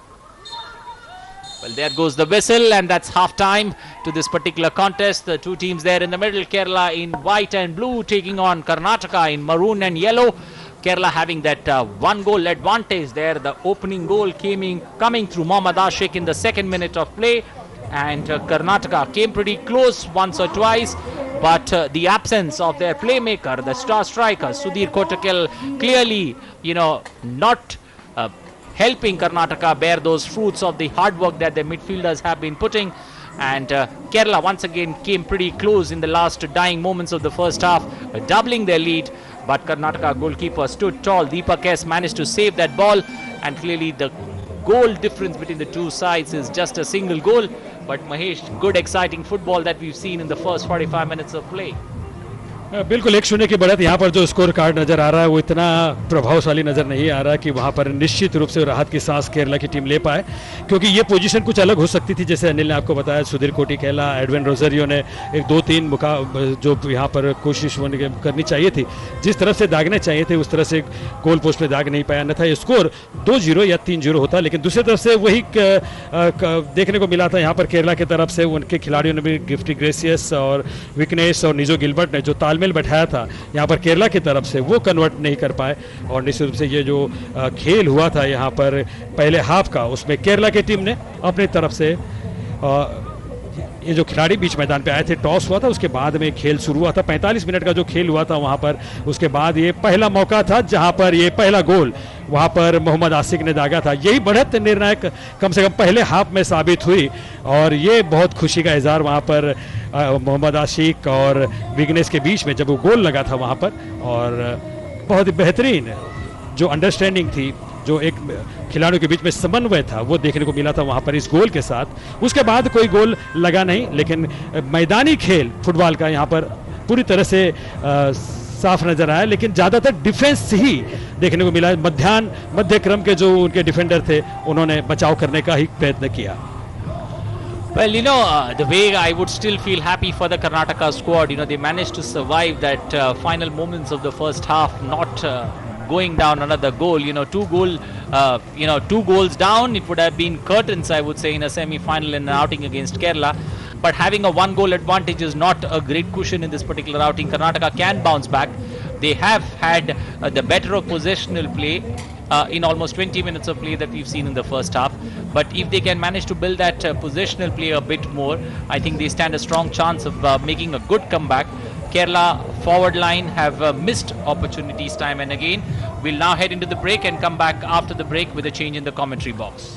Well, there goes the whistle, and that's half-time to this particular contest. The two teams there in the middle, Kerala in white and blue taking on Karnataka in maroon and yellow. Kerala having that one goal advantage there. The opening goal coming through Mohammad Ashik in the second minute of play, and Karnataka came pretty close once or twice, but the absence of their playmaker, the star striker Sudhir Kotakil, clearly not helping Karnataka bear those fruits of the hard work that their midfielders have been putting. And Kerala once again came pretty close in the last dying moments of the first half, doubling their lead. But Karnataka goalkeeper stood tall. Deepak S managed to save that ball, and clearly the goal difference between the two sides is just a single goal. But Mahesh, good exciting football that we've seen in the first 45 minutes of play. बिल्कुल 1-0 की बढ़त। यहाँ पर जो score card नज़र आ रहा है वो इतना प्रभावशाली नज़र नहीं आ रहा कि वहाँ पर निश्चित रूप से राहत की सांस केरला की टीम ले पाए, क्योंकि ये पोजीशन कुछ अलग हो सकती थी। जैसे अनिल ने आपको बताया, सुधीर कोटिकेला, एडविन रोजरियो ने एक 2-3 जो यहाँ पर कोशिश करनी चाहिए थी, जिस तरफ से दागने चाहिए थे उस तरह से गोल पोस्ट पे दाग नहीं पाया, अन्यथा ये स्कोर 2-0 या 3-0 होता। लेकिन दूसरी तरफ से वही देखने को मिला था यहाँ पर केरला की तरफ से। उनके खिलाड़ियों ने भी, गिफ्टी ग्रेसियस और विकनेश और निजो गिलबर्ट ने जो तालमेल बैठाया था यहाँ पर केरला की तरफ से, वो कन्वर्ट नहीं कर पाए। और निश्चित रूप से ये जो खेल हुआ था यहाँ पर पहले हाफ का, उसमें केरला की टीम ने अपनी तरफ से ये जो खिलाड़ी बीच मैदान पे आए थे, टॉस हुआ था, उसके बाद में खेल शुरू हुआ था। 45 मिनट का जो खेल हुआ था वहाँ पर, उसके बाद ये पहला मौका था जहाँ पर ये पहला गोल वहाँ पर मोहम्मद आशिक ने दागा था। यही बढ़त निर्णायक कम से कम पहले हाफ में साबित हुई, और ये बहुत खुशी का इजहार वहाँ पर मोहम्मद आशिक और विग्नेश के बीच में जब वो गोल लगा था वहाँ पर, और बहुत ही बेहतरीन जो अंडरस्टैंडिंग थी, जो एक खिलाड़ियों के बीच में समन्वय था, वो देखने को मिला था वहाँ पर इस गोल के साथ। उसके बाद कोई गोल लगा नहीं, लेकिन मैदानी खेल फुटबॉल का यहाँ पर पूरी तरह से साफ नजर आया, लेकिन ज़्यादातर डिफेंस ही देखने को मिला। मध्य क्रम के जो उनके डिफेंडर थे, उन्होंने बचाव करने का ही प्रयत्न किया। Well, the way I would still feel happy for the Karnataka squad, they managed to survive that final moments of the first half, not going down another goal. Two goals down, it would have been curtains, I would say, in a semi-final and an outing against Kerala. But having a one-goal advantage is not a great cushion in this particular outing. Karnataka can bounce back. They have had the better of possessional play in almost 20 minutes of play that we've seen in the first half. But if they can manage to build that positional play a bit more, I think they stand a strong chance of making a good comeback. Kerala forward line have missed opportunities time and again. We'll now head into the break and come back after the break with a change in the commentary box.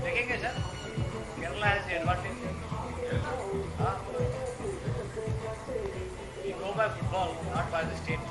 देखेंगे sir, Kerala has the advantage. We go by football, not by the state.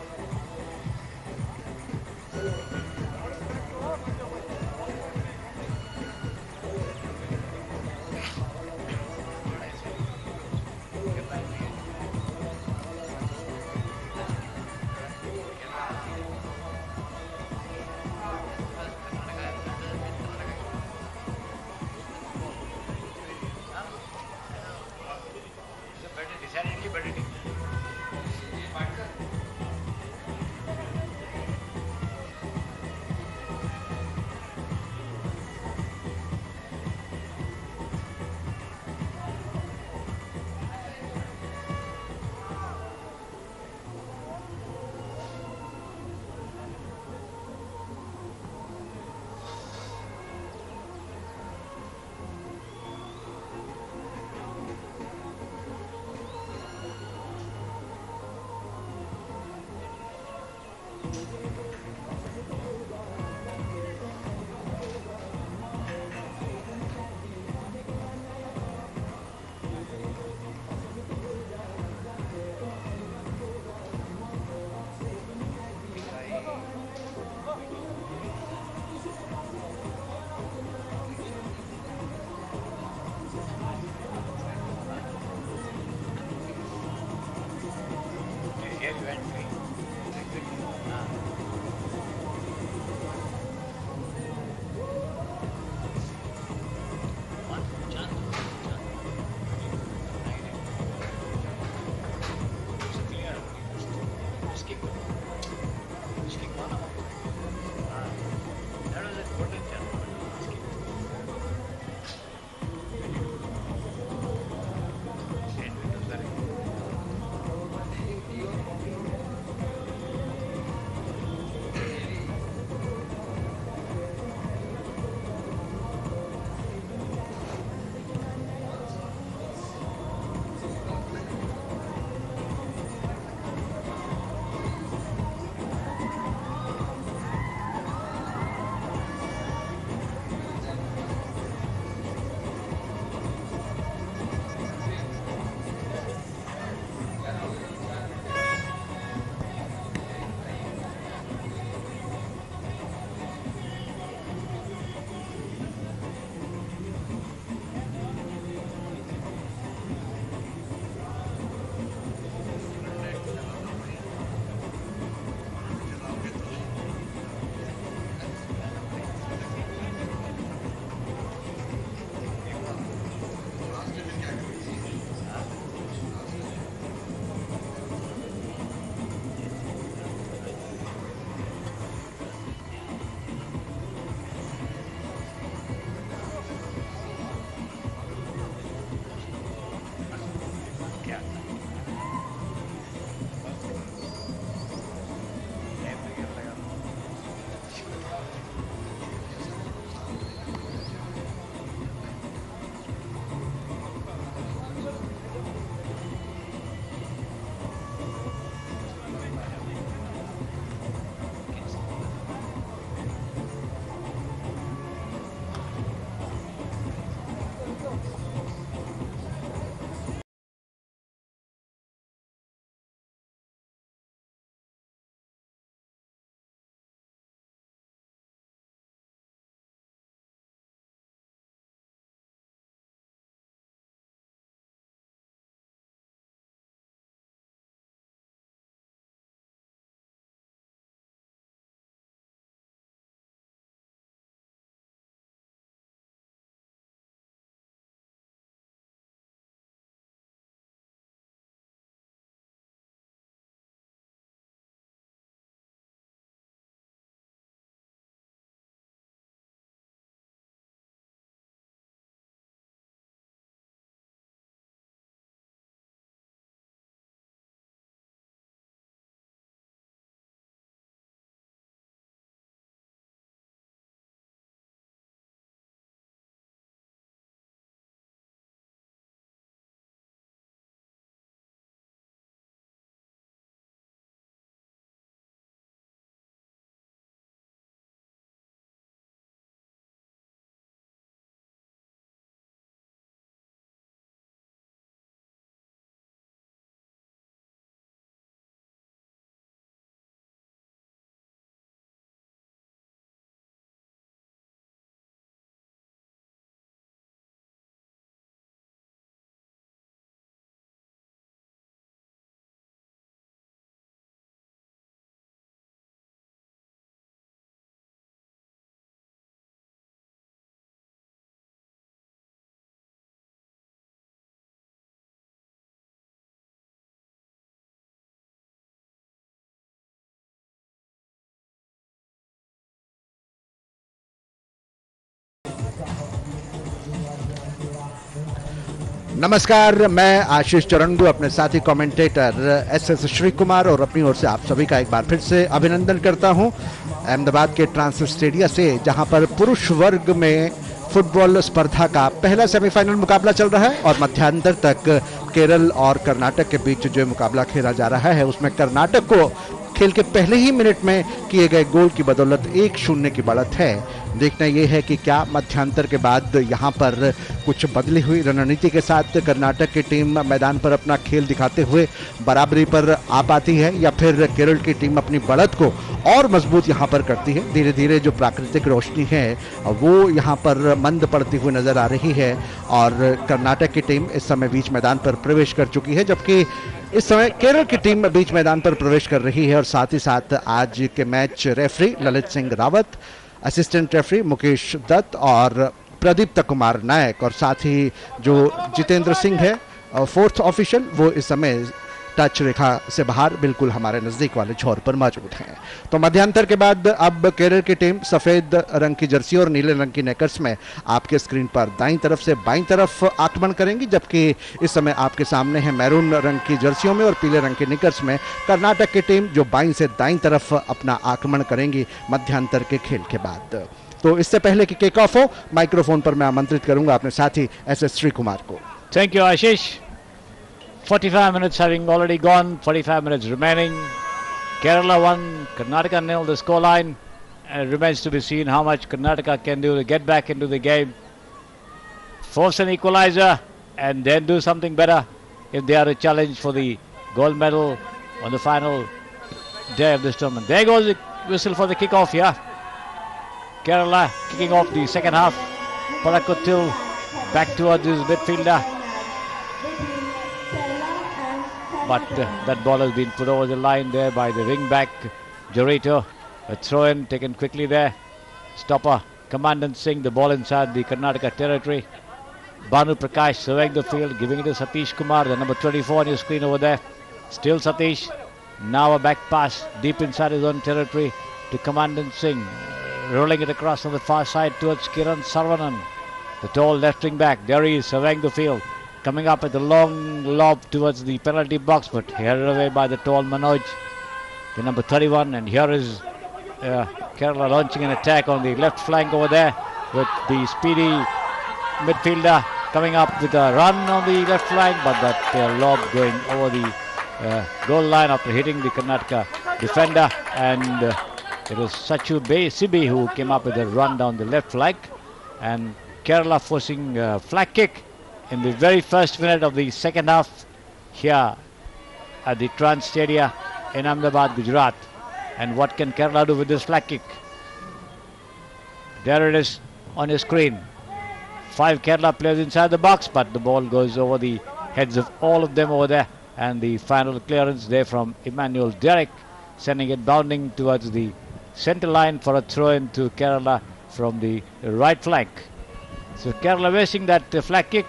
Decidedly better team. Here you went free. One chance. It's clear. Just kick. Just kick one up. That was a golden chance. Just kick. And it was very good. नमस्कार, मैं आशीष चरणगु अपने साथी commentator S Shri Kumar और अपनी ओर से आप सभी का एक बार फिर से अभिनंदन करता हूं अहमदाबाद के ट्रांस स्टेडियम से, जहां पर पुरुष वर्ग में फुटबॉल स्पर्धा का पहला सेमीफाइनल मुकाबला चल रहा है और मध्यांतर तक केरल और कर्नाटक के बीच जो मुकाबला खेला जा रहा है उसमें कर्नाटक को खेल के पहले ही मिनट में किए गए गोल की बदौलत 1-0 की बढ़त है। देखना यह है कि क्या मध्यांतर के बाद यहां पर कुछ बदली हुई रणनीति के साथ कर्नाटक की टीम मैदान पर अपना खेल दिखाते हुए बराबरी पर आ पाती है, या फिर केरल की टीम अपनी बढ़त को और मजबूत यहां पर करती है। धीरे धीरे जो प्राकृतिक रोशनी है वो यहां पर मंद पड़ती हुई नजर आ रही है और कर्नाटक की टीम इस समय बीच मैदान पर प्रवेश कर चुकी है, जबकि इस समय केरल की टीम बीच मैदान पर प्रवेश कर रही है। और साथ ही साथ आज के match referee Lalit Singh Rawat, assistant referee Mukesh Dutt और प्रदीप्त कुमार नायक, और साथ ही जो जितेंद्र सिंह है फोर्थ ऑफिशियल, वो इस समय टच रेखा से बाहर बिल्कुल हमारे नजदीक वाले छोर पर मौजूद हैं। तो मध्यांतर के बाद अब केरल की टीम सफेद रंग की जर्सी और नीले रंग की नेकर्स में आपके स्क्रीन पर दाईं तरफ से बाईं तरफ आक्रमण करेंगी, जबकि इस समय आपके सामने है मैरून रंग की जर्सियों में और पीले रंग की निकर्स में कर्नाटक की टीम, जो बाईं से दाईं तरफ अपना आक्रमण करेंगी मध्यांतर के खेल के बाद। तो इससे पहले कि किक ऑफ हो, माइक्रोफोन पर मैं आमंत्रित करूंगा अपने साथी एस श्री कुमार को। Thank you, Ashish. 45 minutes having already gone, 45 minutes remaining. Kerala 1, Karnataka 0 the scoreline. And it remains to be seen how much Karnataka can do to get back into the game, force an equalizer and then do something better if they are a challenge for the gold medal on the final day of this tournament. There goes the whistle for the kick-off, yeah. Kerala kicking off the second half. Parakutil back towards his midfielder. But that ball has been put over the line there by the wing back Jorito. A throw in taken quickly there. Stopper Commandant Singh, the ball inside the Karnataka territory. Banu Prakash surveying the field, giving it to Satish Kumar, the number 24 on your screen over there. Still Satish. Now a back pass deep inside his own territory to Commandant Singh. Rolling it across on the far side towards Kiran Sarvanan, the tall left wing back. There he is surveying the field. Coming up with a long lob towards the penalty box, but headed away by the tall Manoj, the number 31. And here is Kerala launching an attack on the left flank over there with the speedy midfielder coming up with a run on the left flank, but that lob going over the goal line after hitting the Karnataka defender. And it was Sachu Sibi who came up with a run down the left flank. And Kerala forcing a flag kick in the very first minute of the second half here at the Trans Stadium in Ahmedabad, Gujarat. And what can Kerala do with this flag kick? There it is on your screen. 5 Kerala players inside the box, but the ball goes over the heads of all of them over there. And the final clearance there from Emmanuel Derek, sending it bounding towards the center line for a throw in to Kerala from the right flank. So Kerala wasting that flag kick.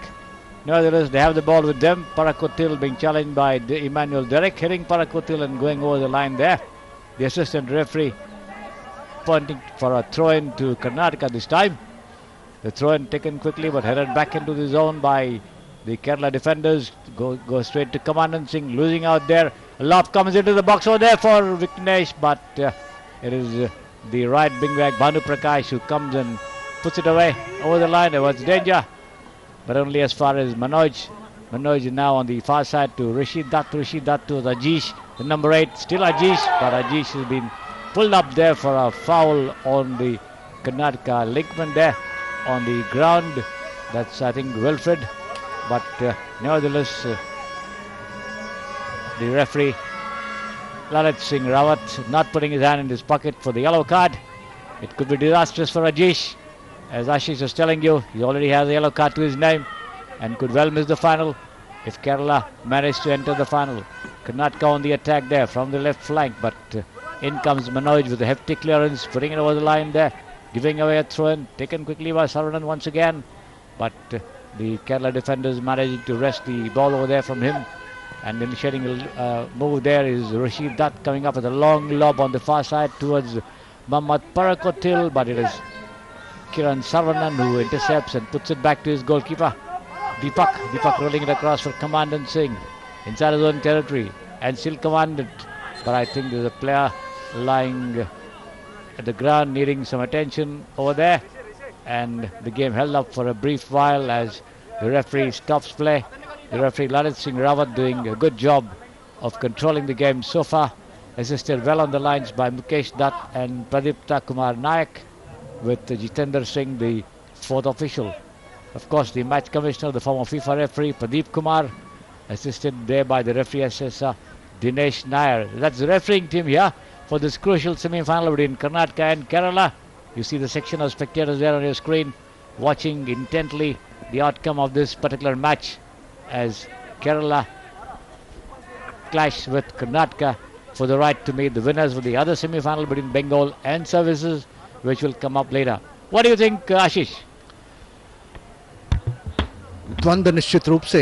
Nevertheless, they have the ball with them. Parakutil being challenged by Emmanuel Derek, hitting Parakutil and going over the line there. The assistant referee pointing for a throw-in to Karnataka this time. The throw-in taken quickly but headed back into the zone by the Kerala defenders. Go straight to Commandant Singh, losing out there. A lob comes into the box over there for Viknesh, but it is the right wing back Bhanu Prakash who comes and puts it away over the line. There was danger, but only as far as Manoj. Manoj is now on the far side to Rashid Dutt. Rashid Dutt to Ajish, the number 8. Still Ajish, but Ajish has been pulled up there for a foul on the Karnataka linkman there on the ground. That's, I think, Wilfred. But nevertheless, the referee, Lalit Singh Rawat, not putting his hand in his pocket for the yellow card. It could be disastrous for Ajish. As Ashish was telling you, he already has a yellow card to his name and could well miss the final if Kerala managed to enter the final. Karnataka on the attack there from the left flank, but in comes Manoj with a hefty clearance, putting it over the line there, giving away a throw-in, taken quickly by Saravanan once again, but the Kerala defenders managing to wrest the ball over there from him. And initiating a move there is Rashid Dutt, coming up with a long lob on the far side towards Mohammad Parakotil, but it is Kiran Sarvanan who intercepts and puts it back to his goalkeeper. Deepak rolling it across for Commandant Singh inside his own territory and still Commandant. But I think there's a player lying at the ground needing some attention over there. And the game held up for a brief while as the referee stops play. The referee Lalit Singh Rawat doing a good job of controlling the game so far. Assisted well on the lines by Mukesh Dutt and Pradipta Kumar Nayak, with Jitendra Singh the fourth official. Of course, the match commissioner, the former FIFA referee Pradeep Kumar, assisted there by the referee assessor Dinesh Nair. That's the refereeing team here for this crucial semi-final between Karnataka and Kerala. You see the section of spectators there on your screen watching intently the outcome of this particular match as Kerala clash with Karnataka for the right to meet the winners for the other semi-final between Bengal and Services, which will come up later. What do you think, Ashish? द्वंद्व निश्चित रूप से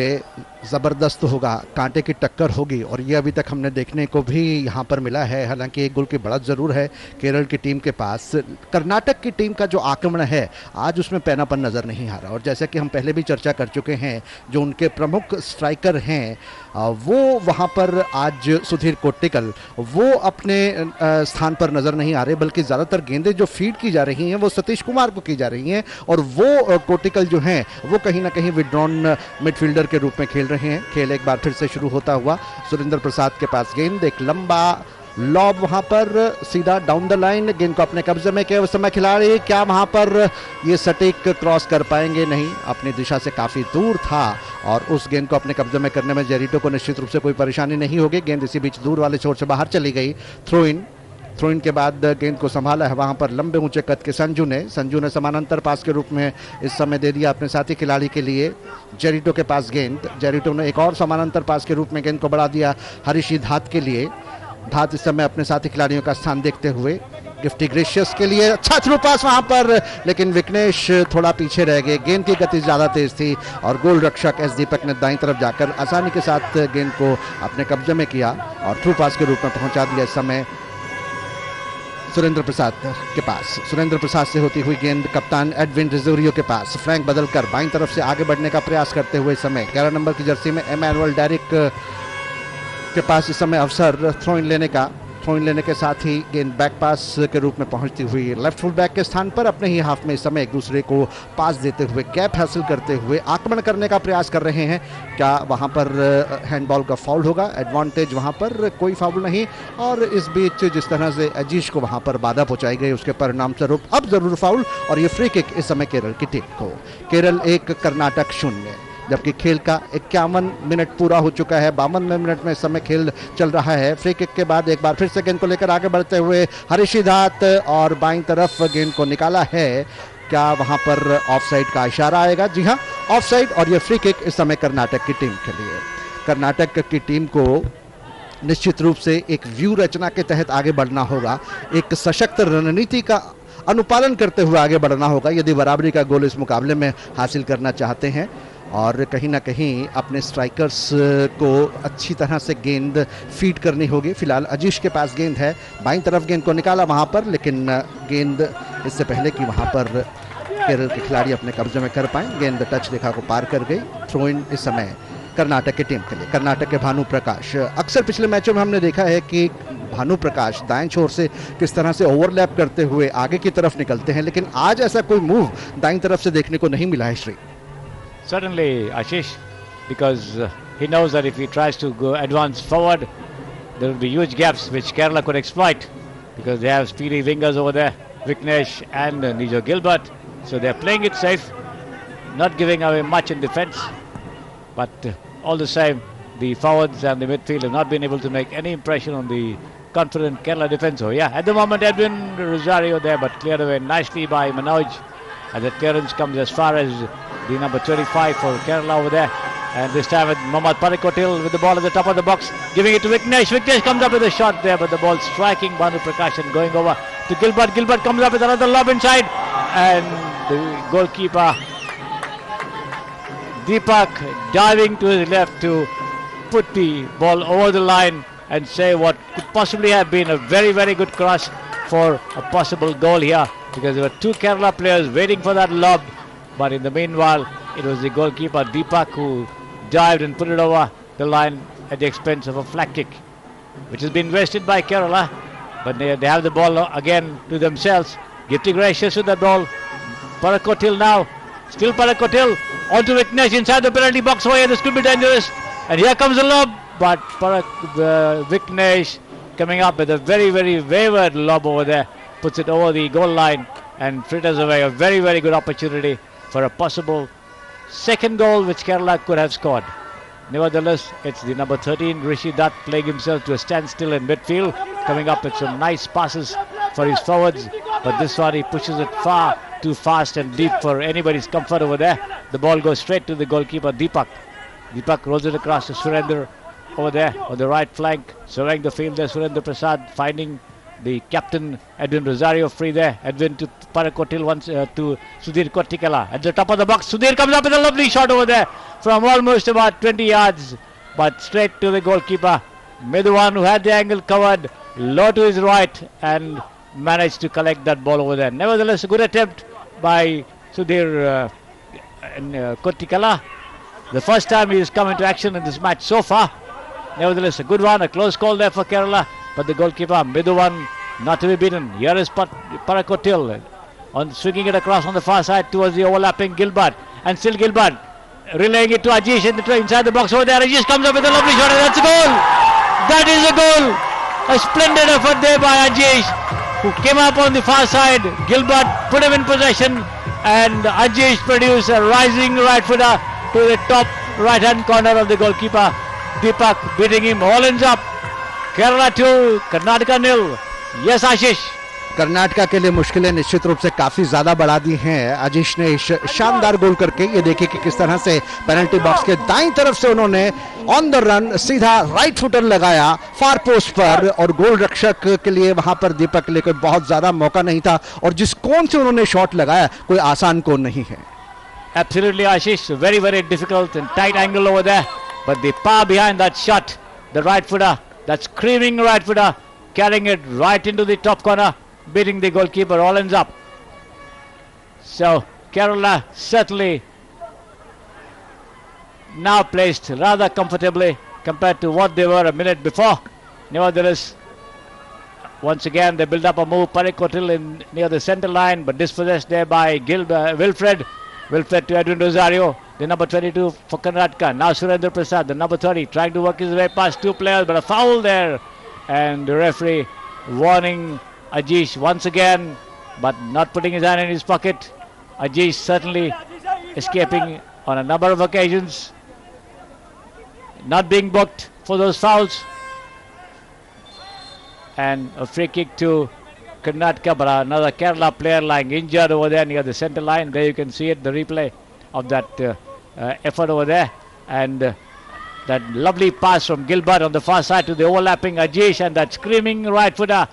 ज़बरदस्त होगा, कांटे की टक्कर होगी और ये अभी तक हमने देखने को भी यहाँ पर मिला है। हालांकि एक गोल की बढ़त ज़रूर है केरल की टीम के पास। कर्नाटक की टीम का जो आक्रमण है आज उसमें पैनापन नज़र नहीं आ रहा और जैसे कि हम पहले भी चर्चा कर चुके हैं, जो उनके प्रमुख स्ट्राइकर हैं वो वहाँ पर आज सुधीर कोट्टिकल वो अपने स्थान पर नज़र नहीं आ रहे, बल्कि ज़्यादातर गेंदें जो फीड की जा रही हैं वो सतीश कुमार को की जा रही हैं और वो कोट्टिकल जो हैं वो कहीं ना कहीं विड्रॉन मिडफील्डर के रूप में खेल रहे हैं। खेल एक बार फिर से शुरू होता हुआ सुरेंद्र प्रसाद के पास गेंद, एक लंबा लॉब वहां पर सीधा डाउन द लाइन, गेंद को अपने कब्जे में किया। उस समय खिलाड़ी क्या वहां पर ये सटीक क्रॉस कर पाएंगे? नहीं, अपनी दिशा से काफी दूर था और उस गेंद को अपने कब्जे में करने में जेरिटो को निश्चित रूप से कोई परेशानी नहीं होगी। गेंद इसी बीच दूर वाले छोर से बाहर चली गई। थ्रो इन के बाद गेंद को संभाला है वहां पर लंबे ऊंचे कद के संजू ने समानांतर पास के रूप में इस समय दे दिया अपने साथी खिलाड़ी के लिए। जेरिटो के पास गेंद, जेरिटो ने एक और समानांतर पास के रूप में गेंद को बढ़ा दिया हरीशी धात के लिए। धात इस समय अपने साथी खिलाड़ियों का स्थान देखते हुए गिफ्टी ग्रेशियस के लिए अच्छा थ्रू पास वहां पर, लेकिन विघ्नेश थोड़ा पीछे रह गए। गेंद की गति ज्यादा तेज थी और गोल रक्षक एस दीपक ने दाईं तरफ जाकर आसानी के साथ गेंद को अपने कब्जे में किया और थ्रू पास के रूप में पहुंचा दिया इस समय सुरेंद्र प्रसाद के पास। सुरेंद्र प्रसाद से होती हुई गेंद कप्तान एडविन रिजोरियो के पास। फ्रैंक बदलकर बाईं तरफ से आगे बढ़ने का प्रयास करते हुए समय 11 नंबर की जर्सी में एमैनुअल डेरिक के पास इस समय अवसर थ्रो इन लेने के साथ ही गेंद बैक पास के रूप में पहुंचती हुई लेफ्ट फुल बैक के स्थान पर अपने ही हाफ में इस समय एक दूसरे को पास देते हुए गैप हासिल करते हुए आक्रमण करने का प्रयास कर रहे हैं। क्या वहां पर हैंडबॉल का फाउल होगा? एडवांटेज वहां पर कोई फाउल नहीं और इस बीच जिस तरह से अजीश को वहां पर बाधा पहुंचाई गई उसके परिणाम स्वरूप अब जरूर फाउल और ये फ्री किक इस समय केरल की टीम को। केरल 1 कर्नाटक 0, जबकि खेल का 51 मिनट पूरा हो चुका है। 52 मिनट में इस समय खेल चल रहा है। फ्री किक के बाद एक बार फिर से गेंद को लेकर आगे बढ़ते हुए हरीशी धात और बाईं तरफ गेंद को निकाला है। क्या वहां पर ऑफसाइड का इशारा आएगा? जी हां, ऑफसाइड और ये फ्री किक इस समय कर्नाटक की टीम के लिए। कर्नाटक की टीम को निश्चित रूप से एक व्यू रचना के तहत आगे बढ़ना होगा, एक सशक्त रणनीति का अनुपालन करते हुए आगे बढ़ना होगा यदि बराबरी का गोल इस मुकाबले में हासिल करना चाहते हैं और कहीं ना कहीं अपने स्ट्राइकर्स को अच्छी तरह से गेंद फीड करनी होगी। फिलहाल अजीश के पास गेंद है, बाईं तरफ गेंद को निकाला वहां पर, लेकिन गेंद इससे पहले कि वहां पर केरल के खिलाड़ी अपने कब्जे में कर पाए गेंद टच रेखा को पार कर गई। थ्रो इन इस समय कर्नाटक की टीम के लिए। कर्नाटक के भानु प्रकाश, अक्सर पिछले मैचों में हमने देखा है कि भानु प्रकाश दाएं छोर से किस तरह से ओवरलैप करते हुए आगे की तरफ निकलते हैं, लेकिन आज ऐसा कोई मूव दाईं तरफ से देखने को नहीं मिला है। Shri Certainly, Ashish, because he knows that if he tries to go advance forward, there will be huge gaps which Kerala could exploit because they have speedy wingers over there, Vignesh and Nijo Gilbert. So they are playing it safe, not giving away much in defence. But all the same, the forwards and the midfield have not been able to make any impression on the confident Kerala defence. So yeah, at the moment Edwin Rosario there, but cleared away nicely by Manoj as the clearance comes as far as the number 25 for Kerala over there. And this time with Mohammad Parikotil with the ball at the top of the box, giving it to Vignesh. Vignesh comes up with a shot there, but the ball striking Bhanu Prakash and going over to Gilbert. Gilbert comes up with another lob inside, and the goalkeeper Deepak diving to his left to put the ball over the line and say what could possibly have been a very, very good cross for a possible goal here, because there were two Kerala players waiting for that lob. But in the meanwhile, it was the goalkeeper Deepak who dived and put it over the line at the expense of a flag kick, which has been wasted by Kerala. But they have the ball again to themselves. Gifty gracious with the ball. Parakotil now. Still Parakotil. On to Viknesh inside the penalty box. Oh yeah, this could be dangerous. And here comes the lob. But Viknesh coming up with a very, very wayward lob over there. Puts it over the goal line and fritters away a very, very good opportunity for a possible second goal which Kerala could have scored. Nevertheless, it's the number 13, Rishi Dutt, playing himself to a standstill in midfield, coming up with some nice passes for his forwards. But this one, he pushes it far too fast and deep for anybody's comfort over there. The ball goes straight to the goalkeeper, Deepak. Deepak rolls it across to Surendra over there on the right flank, surveying the field there. Surendra Prasad finding the captain, Edwin Rosario, free there. Edwin to Parakotil, once to Sudhir Kottikala. At the top of the box, Sudhir comes up with a lovely shot over there from almost about 20 yards, but straight to the goalkeeper, Medwan, who had the angle covered, low to his right, and managed to collect that ball over there. Nevertheless, a good attempt by Sudhir Kottikala. The first time he has come into action in this match so far. Nevertheless, a good one, a close call there for Kerala. But the goalkeeper, Midwan, not to be beaten. Here is Parakotil on swinging it across on the far side towards the overlapping Gilbert. And still Gilbert relaying it to Ajish inside the box over there. Ajish comes up with a lovely shot and that's a goal. That is a goal. A splendid effort there by Ajish, who came up on the far side. Gilbert put him in possession and Ajish produced a rising right footer to the top right hand corner of the goalkeeper. Deepak beating him. All ends up. Kerala 2, Karnataka 0. Yes, Ashish. Karnataka के लिए मुश्किलें निश्चित रूप से काफी ज्यादा बढ़ा दी हैं अजीश ने इस शानदार गोल करके। ये देखिए कि किस तरह से पेनल्टी बॉक्स के दाईं तरफ से उन्होंने ऑन द रन सीधा राइट फुटर लगाया फार पोस्ट पर, और गोल रक्षक के लिए वहां पर दीपक के लिए कोई बहुत ज्यादा मौका नहीं था, और जिस कोण से उन्होंने शॉट लगाया कोई आसान कोण नहीं है। Absolutely, Ashish. Very, very difficult and tight angle over there. But the power behind that shot, the right footer, that screaming right footer, carrying it right into the top corner, beating the goalkeeper, all ends up. So Kerala certainly now placed rather comfortably compared to what they were a minute before. Nevertheless, once again they build up a move. Parakotil in near the centre line, but dispossessed there by Wilfred. Wilfred to Edwin Rosario, the number 22 for Karnataka. Now Surendra Prasad, the number 30, trying to work his way past two players, but a foul there. And the referee warning Ajish once again, but not putting his hand in his pocket. Ajish certainly escaping on a number of occasions, not being booked for those fouls. And a free kick to Karnataka, but another Kerala player lying injured over there near the centre line. There you can see it, the replay of that effort over there. And that lovely pass from Gilbert on the far side to the overlapping Ajish, and that screaming right footer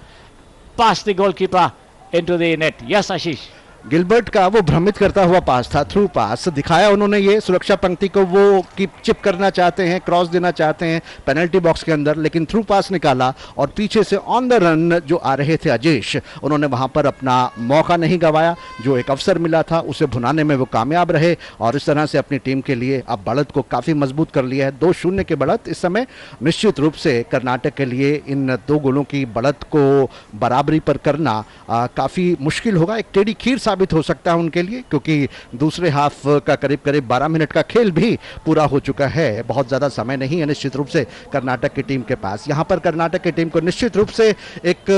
past the goalkeeper into the net. Yes, Ashish. Gilbert का वो भ्रमित करता हुआ पास था, through pass दिखाया उन्होंने। ये सुरक्षा पंक्ति को वो की चिप करना चाहते हैं, क्रॉस देना चाहते हैं पेनल्टी बॉक्स के अंदर, लेकिन थ्रू पास निकाला और पीछे से ऑन द रन जो आ रहे थे अजीश, उन्होंने वहां पर अपना मौका नहीं गंवाया। जो एक अवसर मिला था उसे भुनाने में वो कामयाब रहे और इस तरह से अपनी टीम के लिए अब बढ़त को काफी मजबूत कर लिया है। 2-0 की बढ़त इस समय निश्चित रूप से कर्नाटक के लिए इन 2 गोलों की बढ़त को बराबरी पर करना काफी मुश्किल होगा। एक टेढ़ी खीर साबित हो सकता है उनके लिए, क्योंकि दूसरे हाफ का करीब 12 मिनट का खेल भी पूरा हो चुका है। बहुत ज्यादा समय नहीं है निश्चित रूप से कर्नाटक की टीम के पास। यहां पर कर्नाटक की टीम को निश्चित रूप से एक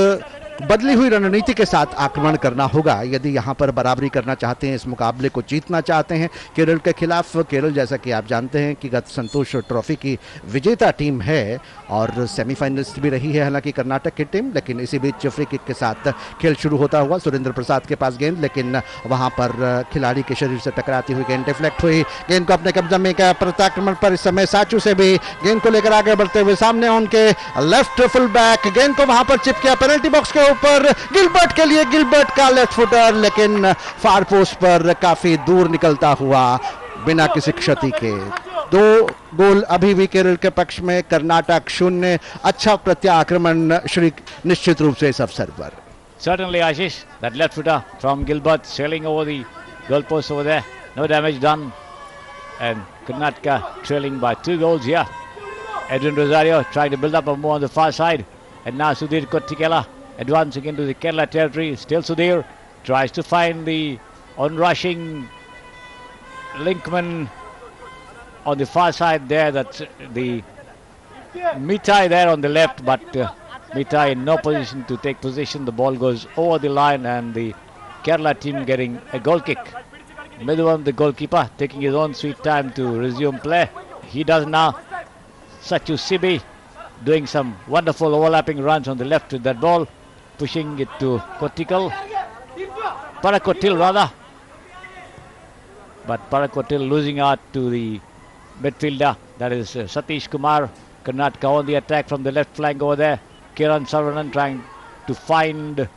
बदली हुई रणनीति के साथ आक्रमण करना होगा यदि यहां पर बराबरी करना चाहते हैं, इस मुकाबले को जीतना चाहते हैं केरल के खिलाफ। केरल जैसा कि आप जानते हैं कि गत संतोष ट्रॉफी की विजेता टीम है और सेमीफाइनलिस्ट भी रही है हालांकि कर्नाटक की टीम। लेकिन इसी बीच फ्री किक के साथ खेल शुरू होता हुआ सुरेंद्र प्रसाद के पास गेंद, लेकिन वहां पर खिलाड़ी के शरीर से टकराती हुई गेंद डिफ्लेक्ट हुई। गेंद को अपने कब्जा में प्रत्याक्रमण पर इस समय साचू से भी गेंद को लेकर आगे बढ़ते हुए सामने उनके लेफ्ट फुल बैक, गेंद को वहां पर चिप किया पेनल्टी बॉक्स के ऊपर गिलबर्ट के लिए। गिलबर्ट का लेफ्ट फुटर लेकिन फार पोस्ट पर काफी दूर निकलता हुआ बिना किसी क्षति के। 2 गोल अभी भी केरल के पक्ष में, कर्नाटक 0। अच्छा प्रत्याक्रमण श्री निश्चित रूप से इस अवसर पर। Certainly, Ashish, that left footer from Gilbert sailing over the goalpost over there. No damage done. and Karnataka trailing by 2 goals here. Edwin Rosario trying to build up a more on the far side, and now Sudhir Kottikela advancing into the Kerala territory. Still Sudhir tries to find the onrushing linkman on the far side there. That's the Mitai there on the left, but Mitai in no position to take position. The ball goes over the line and the Kerala team getting a goal kick. Midwan, the goalkeeper, taking his own sweet time to resume play. He does now. Sachu Sibi doing some wonderful overlapping runs on the left with that ball, pushing it to Parakotil rather. But Parakotil losing out to the midfielder, that is Satish Kumar. Karnataka on the attack from the left flank over there. Kiran Saravanan trying to find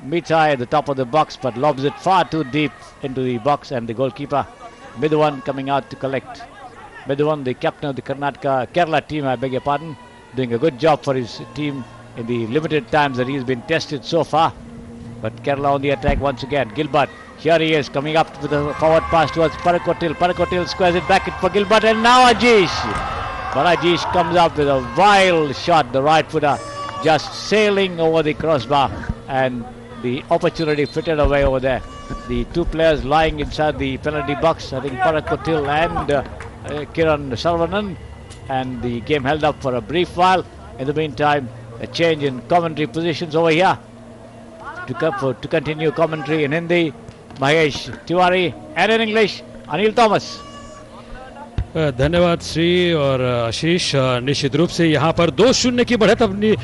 Mitai at the top of the box, but lobs it far too deep into the box, and the goalkeeper Midwan coming out to collect. Midwan, the captain of the Kerala team, I beg your pardon, doing a good job for his team in the limited times that he's been tested so far. But Kerala on the attack once again. Gilbert, here he is coming up with a forward pass towards Parakotil. Parakotil squares it back for Gilbert, and now Ajish. But Ajish comes up with a wild shot, the right footer just sailing over the crossbar, and the opportunity fitted away over there. The two players lying inside the penalty box, I think Parakotil and Kiran Saravanan, and the game held up for a brief while. In the meantime, a change in commentary positions over here. To continue commentary in Hindi, Mahesh Tiwari, and in English, Anil Thomas. धन्यवाद श्री और आशीष। निश्चित रूप से यहाँ पर 2-0 की बढ़त अपनी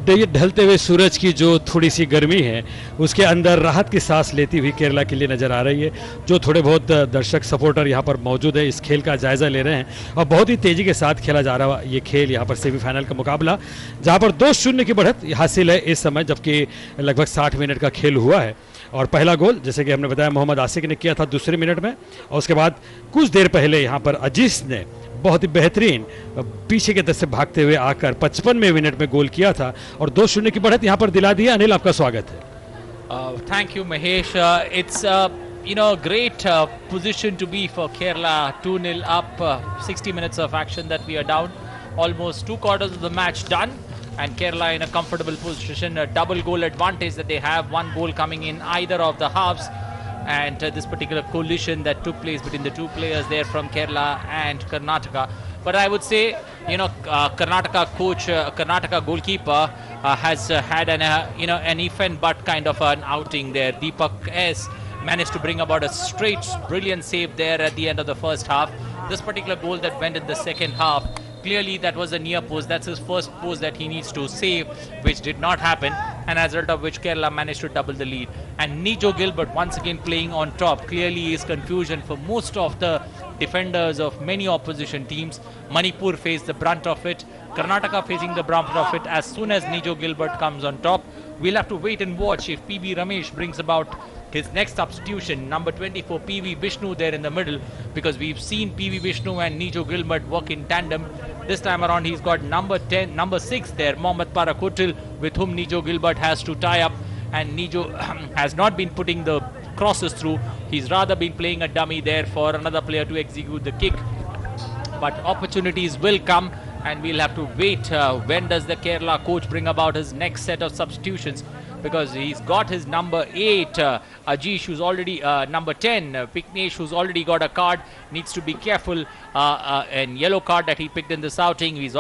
ढलते हुए सूरज की जो थोड़ी सी गर्मी है उसके अंदर राहत की सांस लेती हुई केरला के लिए नज़र आ रही है। जो थोड़े बहुत दर्शक सपोर्टर यहाँ पर मौजूद है इस खेल का जायज़ा ले रहे हैं और बहुत ही तेज़ी के साथ खेला जा रहा है ये खेल, यहाँ पर सेमीफाइनल का मुकाबला जहाँ पर 2-0 की बढ़त हासिल है इस समय, जबकि लगभग 60 मिनट का खेल हुआ है। और पहला गोल जैसे कि हमने बताया मोहम्मद आसिक ने किया था दूसरे मिनट में, और उसके बाद कुछ देर पहले यहाँ पर अजीज ने बहुत ही बेहतरीन पीछे के तरफ से भागते हुए आकर 55वें मिनट में गोल किया था और 2-0 की बढ़त यहाँ पर दिला दी है। अनिल, आपका स्वागत है। Thank you, Mahesh. It's great position to be for Kerala. 2-0 up, 60 minutes of action that we are down, almost 2 quarters of the match done. And Kerala in a comfortable position, a double goal advantage that they have, 1 goal coming in either of the halves. And this particular collision that took place between the two players there from Kerala and Karnataka. But I would say, Karnataka coach, Karnataka goalkeeper has had an if and but kind of an outing there. Deepak S managed to bring about a straight, brilliant save there at the end of the first half. This particular goal that went in the second half, clearly that was a near post. That's his first post that he needs to save, which did not happen, and as a result of which Kerala managed to double the lead. And Nijo Gilbert once again playing on top clearly is confusion for most of the defenders of many opposition teams. Manipur faced the brunt of it, Karnataka facing the brunt of it. As soon as Nijo Gilbert comes on top, we'll have to wait and watch if PB Ramesh brings about his next substitution, number 24 PV Vishnu there in the middle, because we've seen PV Vishnu and Nijo Gilbert work in tandem. This time around he's got number 6 there, Mohammad Parakotil, with whom Nijo Gilbert has to tie up, and Nijo has not been putting the crosses through. He's rather been playing a dummy there for another player to execute the kick. But opportunities will come, and we'll have to wait. When does the Kerala coach bring about his next set of substitutions? Because he's got his number 8, Ajish, who's already number 10, Piknesh, who's already got a card, needs to be careful, and yellow card that he picked in this outing. He's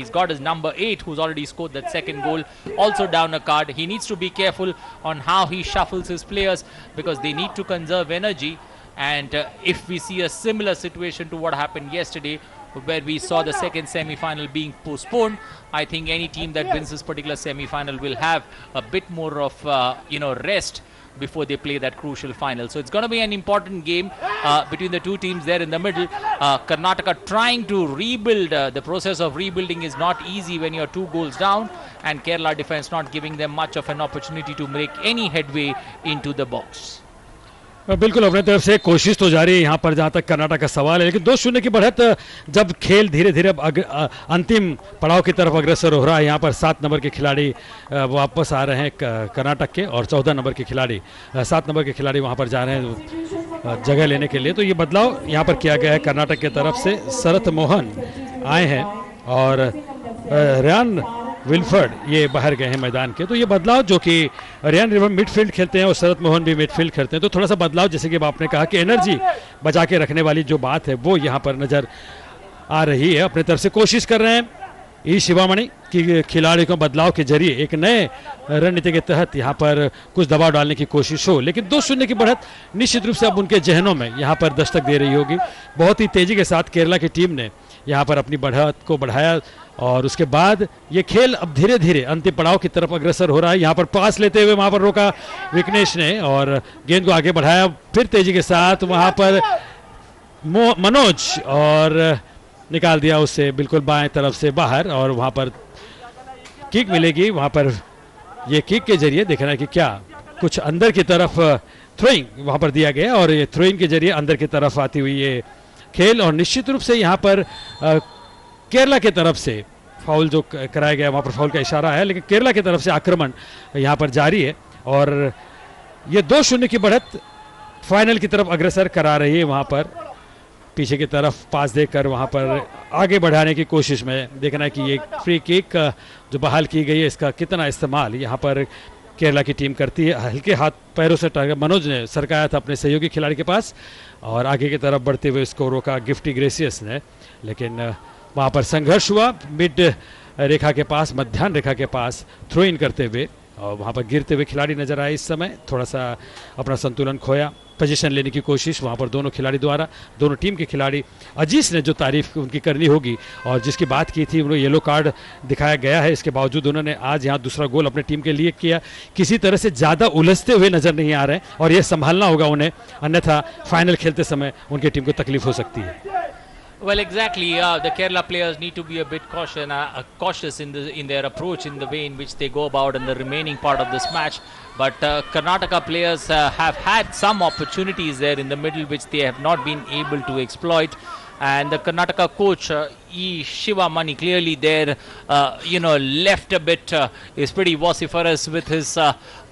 got his number 8, who's already scored that second goal, also down a card. He needs to be careful on how he shuffles his players, because they need to conserve energy. And if we see a similar situation to what happened yesterday, where we saw the second semi-final being postponed, I think any team that wins this particular semi-final will have a bit more of rest before they play that crucial final. So it's going to be an important game between the two teams there in the middle. Karnataka trying to rebuild. The process of rebuilding is not easy when you're 2 goals down, and Kerala defense not giving them much of an opportunity to make any headway into the box. बिल्कुल अपने तरफ से कोशिश तो जारी है यहाँ पर जहाँ तक कर्नाटक का सवाल है, लेकिन 2-0 की बढ़त जब खेल धीरे धीरे अंतिम पड़ाव की तरफ अग्रसर हो रहा है। यहाँ पर 7 नंबर के खिलाड़ी वापस आ रहे हैं कर्नाटक के, और 14 नंबर के खिलाड़ी 7 नंबर के खिलाड़ी वहाँ पर जा रहे हैं। जगह लेने के लिए। तो ये बदलाव यहाँ पर किया गया है कर्नाटक की तरफ से। शरत मोहन आए हैं और रियान विल्फर्ड ये बाहर गए हैं मैदान के। तो ये बदलाव जो कि रियान रिवर मिडफील्ड खेलते हैं और शरत मोहन भी मिडफील्ड खेलते हैं, तो थोड़ा सा बदलाव, जैसे कि आपने कहा कि एनर्जी बचा के रखने वाली जो बात है वो यहाँ पर नज़र आ रही है। अपनी तरफ से कोशिश कर रहे हैं ई शिवामणि की खिलाड़ी को बदलाव के जरिए एक नए रणनीति के तहत यहाँ पर कुछ दबाव डालने की कोशिश हो, लेकिन 2-0 की बढ़त निश्चित रूप से अब उनके जहनों में यहाँ पर दस्तक दे रही होगी। बहुत ही तेजी के साथ केरला की टीम ने यहाँ पर अपनी बढ़त को बढ़ाया और उसके बाद ये खेल अब धीरे धीरे अंतिम पड़ाव की तरफ अग्रसर हो रहा है। यहाँ पर पास लेते हुए वहाँ पर रोका विघ्नेश ने और गेंद को आगे बढ़ाया, फिर तेजी के साथ वहाँ पर मनोज और निकाल दिया उससे बिल्कुल बाएं तरफ से बाहर, और वहाँ पर किक मिलेगी। वहाँ पर ये किक के जरिए देखना है कि क्या कुछ अंदर की तरफ थ्रोइंग वहाँ पर दिया गया और ये थ्रोइंग के जरिए अंदर की तरफ आती हुई ये खेल, और निश्चित रूप से यहाँ पर केरला की तरफ से फाउल जो कराया गया वहाँ पर फाउल का इशारा है, लेकिन केरला की तरफ से आक्रमण यहाँ पर जारी है और ये 2-0 की बढ़त फाइनल की तरफ अग्रसर करा रही है। वहाँ पर पीछे की तरफ पास देकर वहाँ पर आगे बढ़ाने की कोशिश में देखना है कि ये फ्री किक जो बहाल की गई है इसका कितना इस्तेमाल यहाँ पर केरला की टीम करती है। हल्के हाथ पैरों से मनोज ने सरकाया था अपने सहयोगी खिलाड़ी के पास और आगे की तरफ बढ़ते हुए इसको रोका गिफ्टी ग्रेसियस ने, लेकिन वहाँ पर संघर्ष हुआ मिड रेखा के पास, मध्याह्न रेखा के पास थ्रो इन करते हुए, और वहाँ पर गिरते हुए खिलाड़ी नजर आए। इस समय थोड़ा सा अपना संतुलन खोया, पोजीशन लेने की कोशिश वहाँ पर दोनों खिलाड़ी द्वारा, दोनों टीम के खिलाड़ी। अजीज ने जो तारीफ उनकी करनी होगी और जिसकी बात की थी, उन्हें येलो कार्ड दिखाया गया है, इसके बावजूद उन्होंने आज यहाँ दूसरा गोल अपने टीम के लिए किया। किसी तरह से ज़्यादा उलझते हुए नजर नहीं आ रहे हैं और ये संभालना होगा उन्हें, अन्यथा फाइनल खेलते समय उनकी टीम को तकलीफ हो सकती है। Well, exactly. The Kerala players need to be a bit cautious in their approach, in the way in which they go about in the remaining part of this match. But Karnataka players have had some opportunities there in the middle, which they have not been able to exploit. And the Karnataka coach, E. Shivamani, clearly there, left a bit, is pretty vociferous with his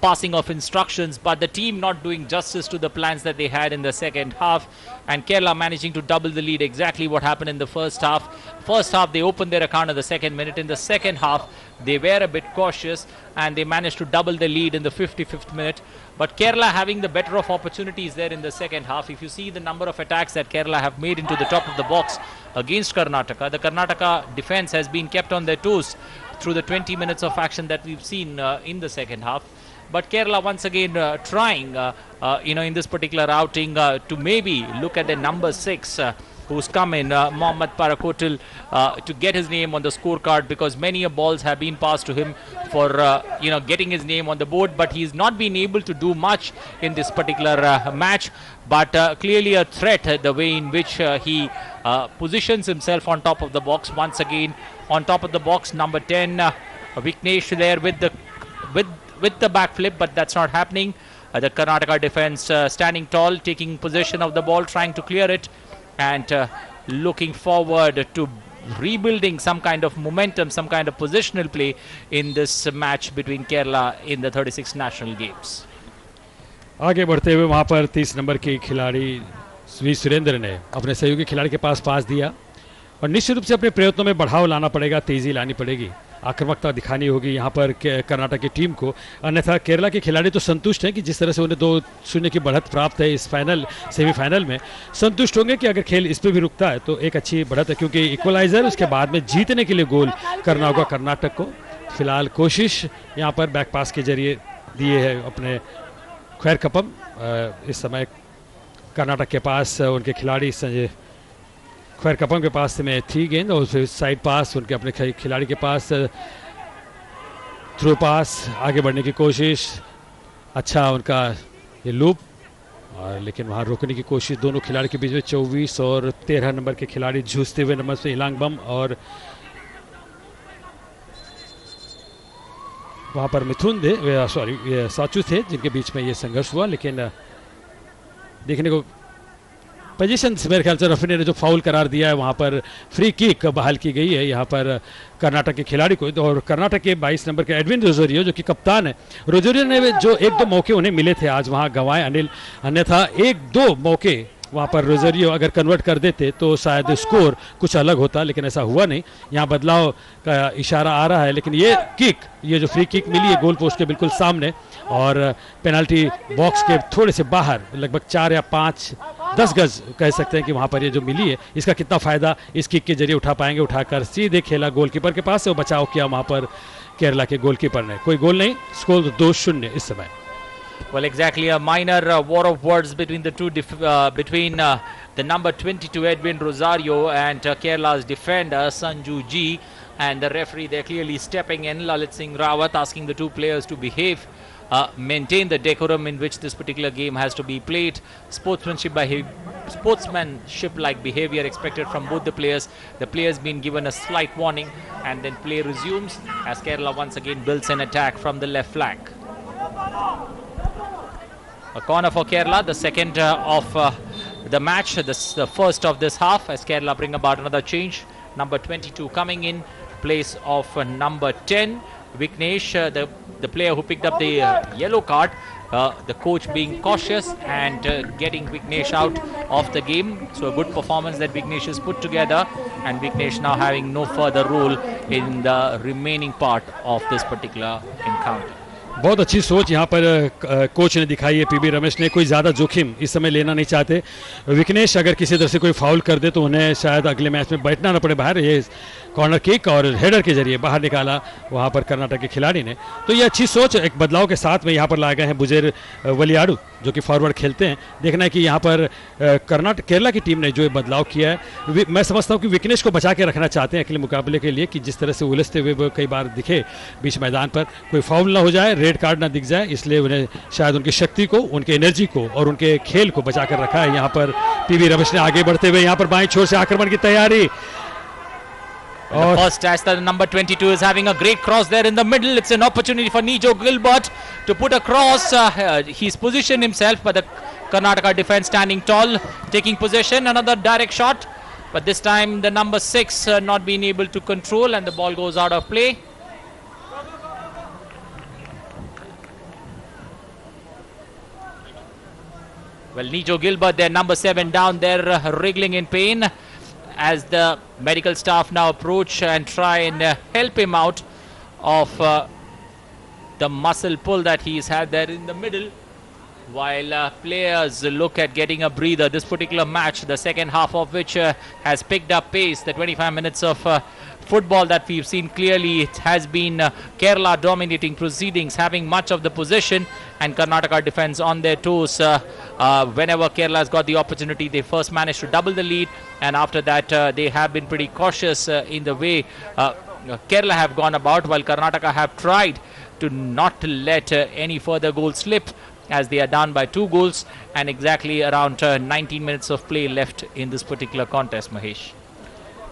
passing of instructions, but the team not doing justice to the plans that they had in the second half, and Kerala managing to double the lead. Exactly what happened in the first half. First half, they opened their account at the second minute. In the second half, they were a bit cautious, and they managed to double the lead in the 55th minute. But Kerala having the better of opportunities there in the second half. If you see the number of attacks that Kerala have made into the top of the box against Karnataka, the Karnataka defense has been kept on their toes through the 20 minutes of action that we've seen in the second half. But Kerala once again trying, in this particular outing to maybe look at their number 6 who's come in, Mohammad Parakotil, to get his name on the scorecard, because many balls have been passed to him for, getting his name on the board, but he's not been able to do much in this particular match. But clearly a threat, the way in which he positions himself on top of the box. Once again, on top of the box, number 10, Vignesh there with the backflip, but that's not happening. The Karnataka defense standing tall, taking possession of the ball, trying to clear it, and looking forward to rebuilding some kind of momentum, some kind of positional play in this match between Kerala in the 36 national games. आगे बढ़ते हुए वहाँ पर 30 number के खिलाड़ी we Surendra ने अपने सहयोगी खिलाड़ी के पास दिया, और निश्चित रूप से अपने प्रयत्नों में बढ़ाव लाना पड़ेगा, तेजी लानी पड़ेगी, आक्रामकता दिखानी होगी यहाँ पर कर्नाटक की टीम को। अन्यथा केरला के खिलाड़ी तो संतुष्ट हैं कि जिस तरह से उन्हें 2-0 की बढ़त प्राप्त है इस सेमीफाइनल में, संतुष्ट होंगे कि अगर खेल इस पर भी रुकता है तो एक अच्छी बढ़त है, क्योंकि इक्वलाइजर उसके बाद में जीतने के लिए गोल करना होगा कर्नाटक को। फिलहाल कोशिश यहाँ पर बैक पास के जरिए दिए है अपने खैर कपम। इस समय कर्नाटक के पास उनके खिलाड़ी संजय खैर कपम के पास में थी गेंद, और फिर साइड पास उनके अपने खिलाड़ी के पास, थ्रू पास, आगे बढ़ने की कोशिश, अच्छा उनका ये लूप, और लेकिन वहाँ रोकने की कोशिश दोनों खिलाड़ी के बीच में। 24 और 13 नंबर के खिलाड़ी जूझते हुए नंबर से इलांगबम और वहाँ पर मिथुन साचू थे जिनके बीच में ये संघर्ष हुआ, लेकिन देखने को पोजीशन मेरे ख्याल से रेफरी ने जो फाउल करार दिया है वहाँ पर फ्री किक बहाल की गई है यहाँ पर कर्नाटक के खिलाड़ी को। और कर्नाटक के 22 नंबर के एडविन रोजोरियो जो कि कप्तान है, रोजोरियो ने जो 1-2 मौके उन्हें मिले थे आज वहाँ गंवाए अनिल, अन्यथा 1-2 मौके वहाँ पर रोजोरियो अगर कन्वर्ट कर देते तो शायद स्कोर कुछ अलग होता, लेकिन ऐसा हुआ नहीं। यहाँ बदलाव का इशारा आ रहा है, लेकिन ये किक, ये जो फ्री किक मिली है गोल पोस्ट के बिल्कुल सामने और पेनल्टी बॉक्स के थोड़े से बाहर लगभग 4 या 5-10 गज कह सकते हैं कि वहाँ पर ये जो मिली है, इसका कितना फ़ायदा इस किक के जरिए उठा पाएंगे। उठाकर सीधे खेला गोलकीपर के पास से, वो बचाव किया वहाँ पर केरला के गोलकीपर ने। कोई गोल नहीं, स्कोर 2-0 इस समय। Well, exactly a minor war of words between the two, between the number 22 Edwin Rosario and Kerala's defender Sanju G, and the referee they're clearly stepping in, Lalit Singh Rawat, asking the two players to behave, maintain the decorum in which this particular game has to be played. Sportsmanship-like behavior expected from both the players. The players been given a slight warning, and then play resumes as Kerala once again builds an attack from the left flank. A corner for Kerala, the second of the match, the first of this half, as Kerala bring about another change. Number 22 coming in place of number 10, Vignesh, the player who picked up the yellow card. The coach being cautious and getting Vignesh out of the game. So a good performance that Vignesh has put together, and Vignesh now having no further role in the remaining part of this particular encounter. बहुत अच्छी सोच यहाँ पर coach ने दिखाई है, PB Ramesh ने। कोई ज़्यादा जोखिम इस समय लेना नहीं चाहते। विघ्नेश अगर किसी तरह से कोई फाउल कर दे तो उन्हें शायद अगले मैच में बैठना न पड़े बाहर। ये कॉर्नर किक और हेडर के जरिए बाहर निकाला वहाँ पर कर्नाटक के खिलाड़ी ने। तो ये अच्छी सोच एक बदलाव के साथ में यहाँ पर लाए गए हैं बुजेर वलियाडू जो कि फॉरवर्ड खेलते हैं। देखना है कि यहाँ पर केरला की टीम ने जो बदलाव किया है, मैं समझता हूँ कि विघ्नेश को बचा के रखना चाहते हैं अगले मुकाबले के लिए, कि जिस तरह से उलझते हुए वो कई बार दिखे बीच मैदान पर, कोई फाउल ना हो जाए, रेड कार्ड ना दिख जाए, इसलिए उन्हें शायद उनकी शक्ति को, उनके एनर्जी को और उनके खेल को बचा कर रखा है। यहाँ पर पीवी रमेश ने आगे बढ़ते हुए यहाँ पर बाएं छोर से आक्रमण की तैयारी। The first touch, the number 22 is having a great cross there in the middle. It's an opportunity for Nijo Gilbert to put a cross. He's positioned himself, but the Karnataka defense standing tall, taking possession. Another direct shot, but this time the number 6 not being able to control, and the ball goes out of play. Well, Nijo Gilbert there, number 7 down there, wriggling in pain, as the medical staff now approach and try and help him out of the muscle pull that he's had there in the middle, while players look at getting a breather. This particular match, the second half of which has picked up pace, the 25 minutes of football that we've seen, clearly it has been Kerala dominating proceedings, having much of the possession, and Karnataka defense on their toes. Whenever Kerala has got the opportunity, they first managed to double the lead, and after that they have been pretty cautious in the way Kerala have gone about, while Karnataka have tried to not let any further goals slip, as they are down by 2 goals, and exactly around 19 minutes of play left in this particular contest, Mahesh.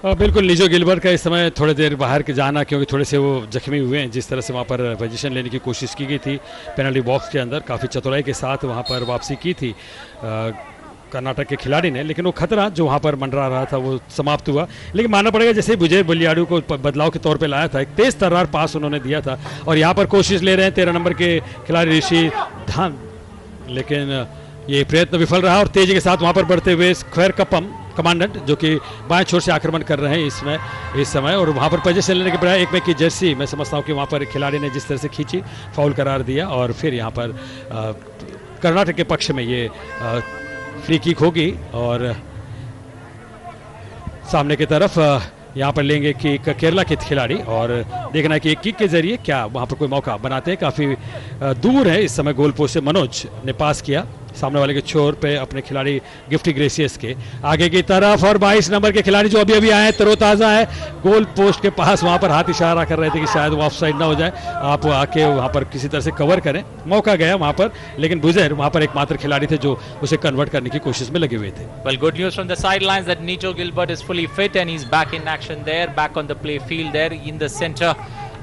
बिल्कुल निजो Gilbert का इस समय थोड़ी देर बाहर के जाना, क्योंकि थोड़े से वो जख्मी हुए हैं। जिस तरह से वहाँ पर पोजीशन लेने की कोशिश की गई थी पेनल्टी बॉक्स के अंदर, काफ़ी चतुराई के साथ वहाँ पर वापसी की थी कर्नाटक के खिलाड़ी ने, लेकिन वो खतरा जो वहाँ पर मंडरा रहा था वो समाप्त हुआ। लेकिन मानना पड़ेगा जैसे बुजेर बलियाडू को बदलाव के तौर पे लाया था, एक तेज़ तर्रार पास उन्होंने दिया था, और यहाँ पर कोशिश ले रहे हैं 13 नंबर के खिलाड़ी ऋषि धान, लेकिन ये प्रयत्न विफल रहा। और तेजी के साथ वहाँ पर बढ़ते हुए खैर कमांडेंट जो कि बाएं छोर से आक्रमण कर रहे हैं इस समय, और वहाँ पर पोजीशन लेने के बजाय एक में की जर्सी, मैं समझता हूँ कि वहाँ पर खिलाड़ी ने जिस तरह से खींची, फाउल करार दिया, और फिर यहाँ पर कर्नाटक के पक्ष में ये फ्री किक होगी, और सामने की तरफ यहाँ पर लेंगे कि केरला के खिलाड़ी, और देखना है कि एक किक के जरिए क्या वहाँ पर कोई मौका बनाते हैं। काफ़ी दूर है इस समय गोल पोस्ट से, मनोज ने पास किया सामने वाले के छोर पे अपने खिलाड़ी गिफ्टी ग्रेसियस के आगे की तरफ, और 22 नंबर के खिलाड़ी जो अभी आए हैं तरोताज़ा है, गोल पोस्ट के पास वहाँ पर हाथ इशारा कर रहे थे कि शायद वो ऑफ साइड ना हो जाए, आप आके वहाँ पर किसी तरह से कवर करें। मौका गया वहाँ पर, लेकिन बुजेर वहाँ पर एकमात्र खिलाड़ी थे जो उसे कन्वर्ट करने की कोशिश में लगे हुए थे। Well, good news from the sidelines that Nijo Gilbert is fully fit and he's back in action there, back on the play field there in the center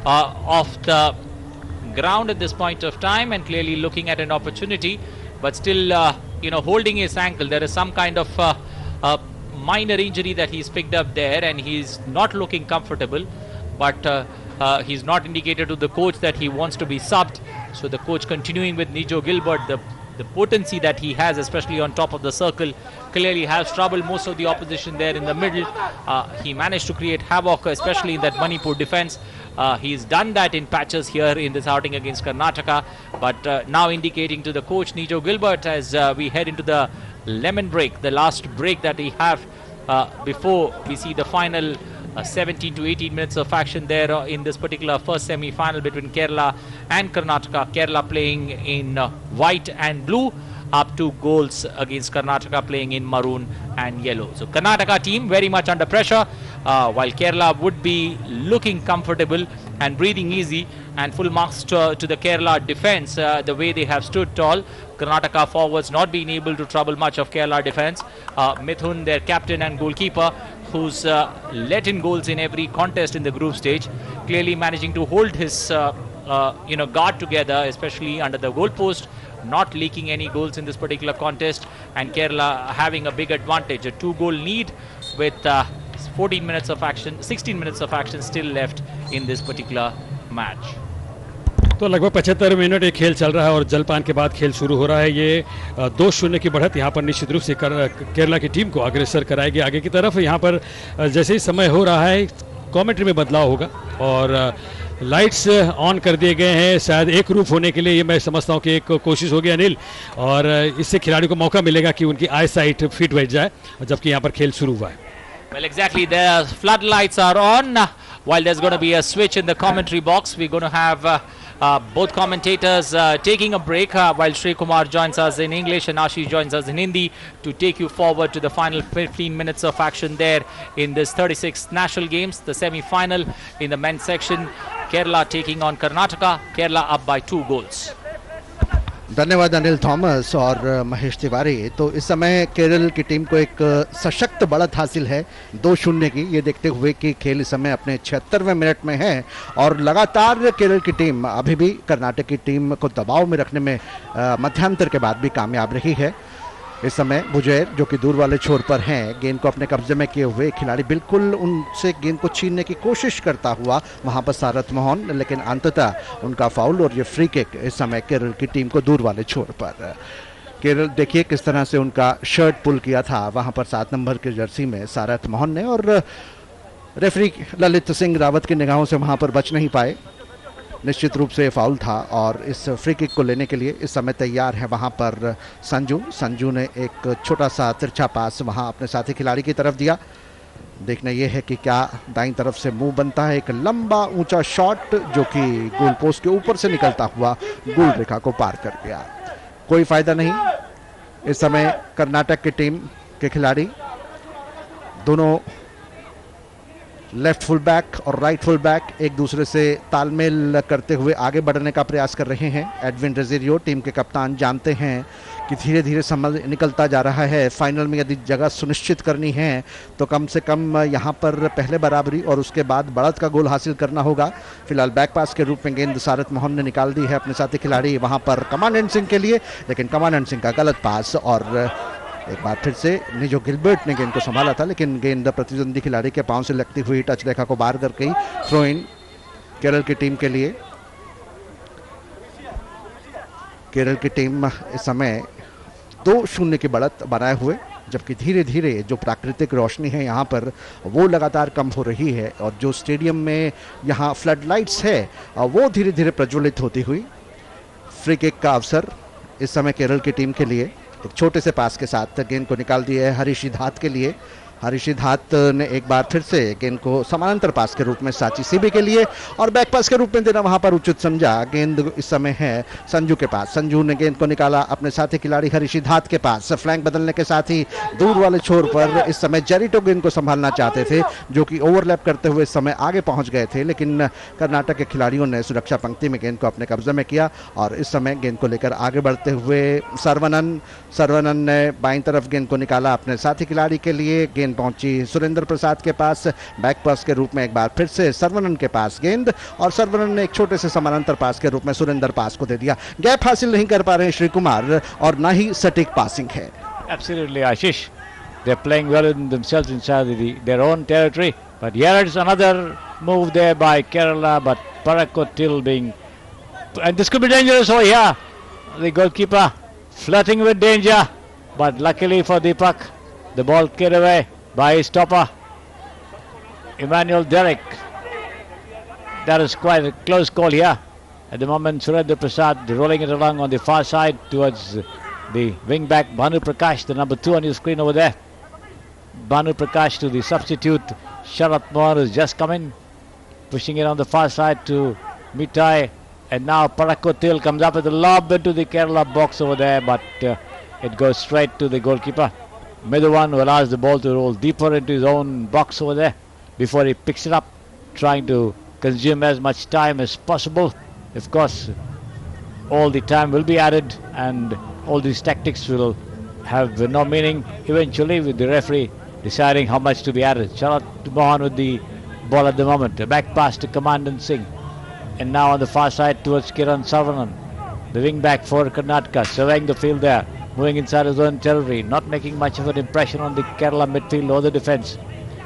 of the ground at this point of time, and clearly looking at an opportunity, but still holding his ankle. There is some kind of a minor injury that he's picked up there, and he's not looking comfortable. But he's not indicated to the coach that he wants to be subbed. So the coach continuing with Nijo Gilbert. The potency that he has, especially on top of the circle, clearly has troubled most of the opposition there in the middle. He managed to create havoc, especially in that Manipur defense. He's done that in patches here in this outing against Karnataka, but now indicating to the coach Nijo Gilbert as we head into the lemon break, the last break that we have before we see the final 17 to 18 minutes of action there in this particular first semi-final between Kerala and Karnataka. Kerala playing in white and blue, up 2 goals against Karnataka playing in maroon and yellow. So Karnataka team very much under pressure, while Kerala would be looking comfortable and breathing easy, and full marks to the Kerala defense, the way they have stood tall. Karnataka forwards not being able to trouble much of Kerala defense. Mithun, their captain and goalkeeper, who's let in goals in every contest in the group stage, clearly managing to hold his guard together, especially under the goal post, not leaking any goals in this particular contest, and Kerala having a big advantage, a 2-goal lead with 16 minutes of action still left in this particular match. तो लगभग 75 minute एक खेल चल रहा है और जलपान के बाद खेल शुरू हो रहा है। ये 2-0 की बढ़त यहाँ पर निश्चित रूप से केरला की टीम को अग्रसर कराएगी आगे की तरफ। यहाँ पर जैसे ही समय हो रहा है कमेंट्री में बदलाव होगा और लाइट्स ऑन कर दिए गए हैं, शायद एक रूप होने के लिए। ये मैं समझता हूँ कि एक कोशिश होगी अनिल, और इससे खिलाड़ी को मौका मिलेगा कि उनकी आई साइट फिट बैठ जाए, जबकि यहाँ पर खेल शुरू हुआ है। Well, exactly, the floodlights are on. While there's going to be a switch in the commentary box, we're going to have both commentators taking a break while Sri Kumar joins us in English and Ashish joins us in Hindi to take you forward to the final 15 minutes of action there in this 36th National Games, the semi-final in the men's section. Kerala taking on Karnataka. Kerala up by 2 goals. धन्यवाद Anil Thomas और महेश तिवारी। तो इस समय केरल की team को एक सशक्त बढ़त हासिल है 2-0 की, ये देखते हुए कि खेल इस समय अपने 76वें मिनट में है और लगातार केरल की टीम अभी भी कर्नाटक की टीम को दबाव में रखने में मध्यांतर के बाद भी कामयाब रही है। इस समय बुजेर जो कि दूर वाले छोर पर हैं, गेंद को अपने कब्जे में किए हुए खिलाड़ी बिल्कुल उनसे गेंद को छीनने की कोशिश करता हुआ वहां पर सारथ मोहन, लेकिन अंततः उनका फाउल और ये फ्री किक इस समय केरल की टीम को दूर वाले छोर पर। केरल देखिए किस तरह से उनका शर्ट पुल किया था वहां पर 7 नंबर की जर्सी में सारथ मोहन ने, और रेफरी ललित सिंह रावत की निगाहों से वहां पर बच नहीं पाए। निश्चित रूप से फाउल था और इस फ्री किक को लेने के लिए इस समय तैयार है वहां पर संजू ने एक छोटा सा तिरछा पास वहां अपने साथी खिलाड़ी की तरफ दिया। देखना यह है कि क्या दाईं तरफ से मुंह बनता है, एक लंबा ऊंचा शॉट जो कि गोल पोस्ट के ऊपर से निकलता हुआ गोल रेखा को पार कर गया। कोई फायदा नहीं। इस समय कर्नाटक की टीम के खिलाड़ी दोनों लेफ्ट फुल बैक और राइट फुल बैक एक दूसरे से तालमेल करते हुए आगे बढ़ने का प्रयास कर रहे हैं। एडविन रेजिरियो टीम के कप्तान जानते हैं कि धीरे धीरे समय निकलता जा रहा है, फाइनल में यदि जगह सुनिश्चित करनी है तो कम से कम यहां पर पहले बराबरी और उसके बाद बढ़त का गोल हासिल करना होगा। फिलहाल बैक पास के रूप में गेंद सारथ मोहन ने निकाल दी है अपने साथी खिलाड़ी वहां पर कमांडेंट सिंह के लिए, लेकिन कमांडेंट सिंह का गलत पास और एक बार फिर से निजो गिलबर्ट ने गेंद को संभाला था, लेकिन गेंद प्रतिद्वंदी खिलाड़ी के पांव से लगती हुई टच रेखा को पार कर गई। थ्रो इन केरल की टीम के लिए। केरल की टीम इस समय 2-0 की बढ़त बनाए हुए, जबकि धीरे धीरे जो प्राकृतिक रोशनी है यहाँ पर वो लगातार कम हो रही है और जो स्टेडियम में यहाँ फ्लड लाइट्स है वो धीरे धीरे प्रज्वलित होती हुई। फ्री किक का अवसर इस समय केरल की टीम के लिए, एक छोटे से पास के साथ गेंद को निकाल दिया है हरीश धात के लिए। हरीश धात ने एक बार फिर से गेंद को समानांतर पास के रूप में साची सीबी के लिए और बैक पास के रूप में देना वहां पर उचित समझा। गेंद इस समय है संजू के पास। संजू ने गेंद को निकाला अपने साथी खिलाड़ी हरीश धात के पास। फ्लैंक बदलने के साथ ही दूर वाले छोर पर इस समय जेरिटो गेंद को संभालना चाहते थे, जो कि ओवरलैप करते हुए इस समय आगे पहुंच गए थे, लेकिन कर्नाटक के खिलाड़ियों ने सुरक्षा पंक्ति में गेंद को अपने कब्जे में किया और इस समय गेंद को लेकर आगे बढ़ते हुए सरवनन ने बाईं तरफ गेंद को निकाला अपने साथी खिलाड़ी के लिए। गेंद पहुंची सुरेंद्र प्रसाद के पास, बैक पास के रूप में एक बार फिर से सरवनन के पास गेंद और सरवनन ने एक छोटे से समानांतर पास के रूप में सुरेंद्र पास को दे दिया। गैप हासिल नहीं कर पा रहे श्री कुमार और ना ही सटीक पासिंग है। Absolutely, Ashish. They're playing well in themselves inside their own territory. But here it's another move there by Kerala, but Parakotil being... And this could be dangerous over here. The goalkeeper flirting with danger. But luckily for Deepak, the ball cleared away by his stopper, Emmanuel Derek. That is quite a close call here. At the moment, Surendra Prasad rolling it along on the far side towards the wing back Bhanu Prakash, the number 2 on your screen over there. Bhanu Prakash to the substitute Sharat Mohan has just come in, pushing it on the far side to Mitai, and now Parakotil comes up with a lob into the Kerala box over there, but it goes straight to the goalkeeper. Midhawan will allows the ball to roll deeper into his own box over there before he picks it up, trying to consume as much time as possible. Of course, all the time will be added and all these tactics will have no meaning eventually, with the referee deciding how much to be added. Sharat Mohan with the ball at the moment. A back pass to Commandant Singh. And now on the far side towards Kiran Saravanan, the wing back for Karnataka, surveying the field there, moving inside his own territory, not making much of an impression on the Kerala midfield or the defence.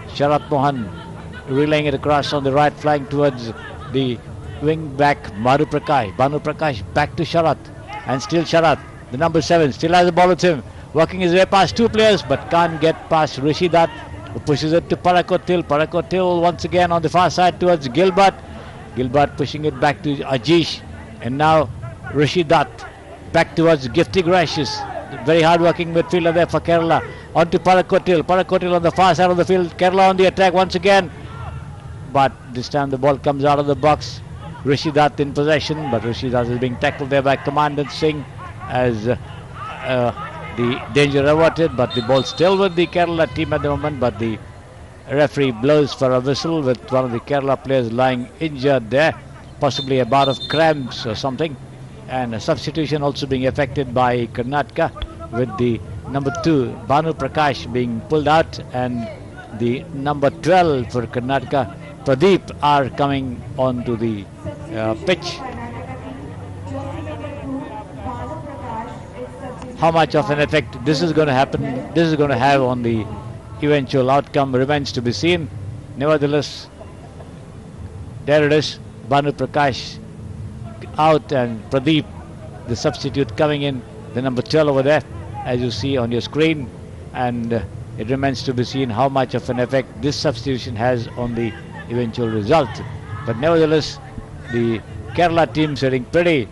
Sharat Mohan relaying it across on the right flank towards the wing back Bhanu Prakash back to Sharat, and still Sharat, the number 7, still has the ball with him, working his way past 2 players but can't get past Rishi Dutt, who pushes it to Parakotil once again on the far side towards Gilbert pushing it back to Ajish, and now Rishi Dutt back towards Gifty Gracious, very hard working midfielder there for Kerala, on to Parakotil on the far side of the field. Kerala on the attack once again, but this time the ball comes out of the box. Rishi Dutt in possession, but Rishi Dutt is being tackled there by Commandant Singh as the danger averted, but the ball still with the Kerala team at the moment, but the referee blows for a whistle with one of the Kerala players lying injured there, possibly a bout of cramps or something, and a substitution also being effected by Karnataka with the number 2 Bhanu Prakash being pulled out and the number 12 for Karnataka Pradeep are coming onto the pitch. How much of an effect this is going to have on the eventual outcome remains to be seen. Nevertheless, there it is, Bhanu Prakash out and Pradeep, the substitute, coming in, the number 12 over there, as you see on your screen, and it remains to be seen how much of an effect this substitution has on the eventual result. But nevertheless, the Kerala team sitting pretty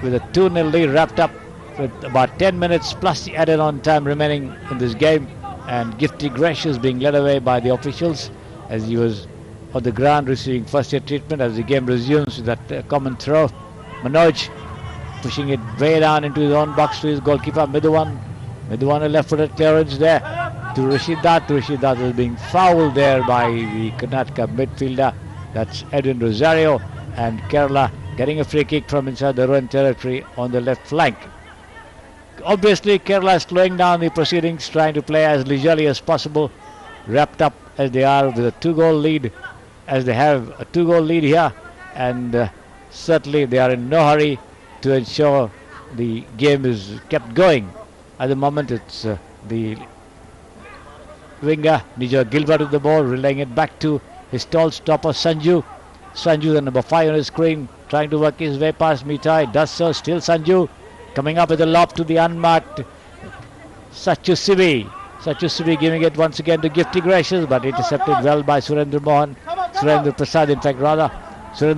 with a 2-0 lead wrapped up with about 10 minutes plus the added on time remaining in this game, and Gifty Gracious being led away by the officials as he was on the ground receiving first aid treatment. As the game resumes with that common throw, Manoj pushing it way down into his own box to his goalkeeper Midhawan. A left-footed clearance there to Rishi Dutt. Rishi Dutt is being fouled there by the Karnataka midfielder, that's Edwin Rosario, and Kerala getting a free kick from inside their own territory on the left flank. Obviously, Kerala is slowing down the proceedings, trying to play as leisurely as possible, wrapped up as they are with a 2-goal lead, as they have a 2-goal lead here, and certainly they are in no hurry to ensure the game is kept going. At the moment, it's the winger Nijo Gilbert with the ball, relaying it back to his tall stopper Sanju. Sanju, the number 5 on his screen, trying to work his way past Mitai, does so, still Sanju, coming up with a lob to the unmarked Sachu Sibi giving it once again to Gifty Gracious, but intercepted well by Surendra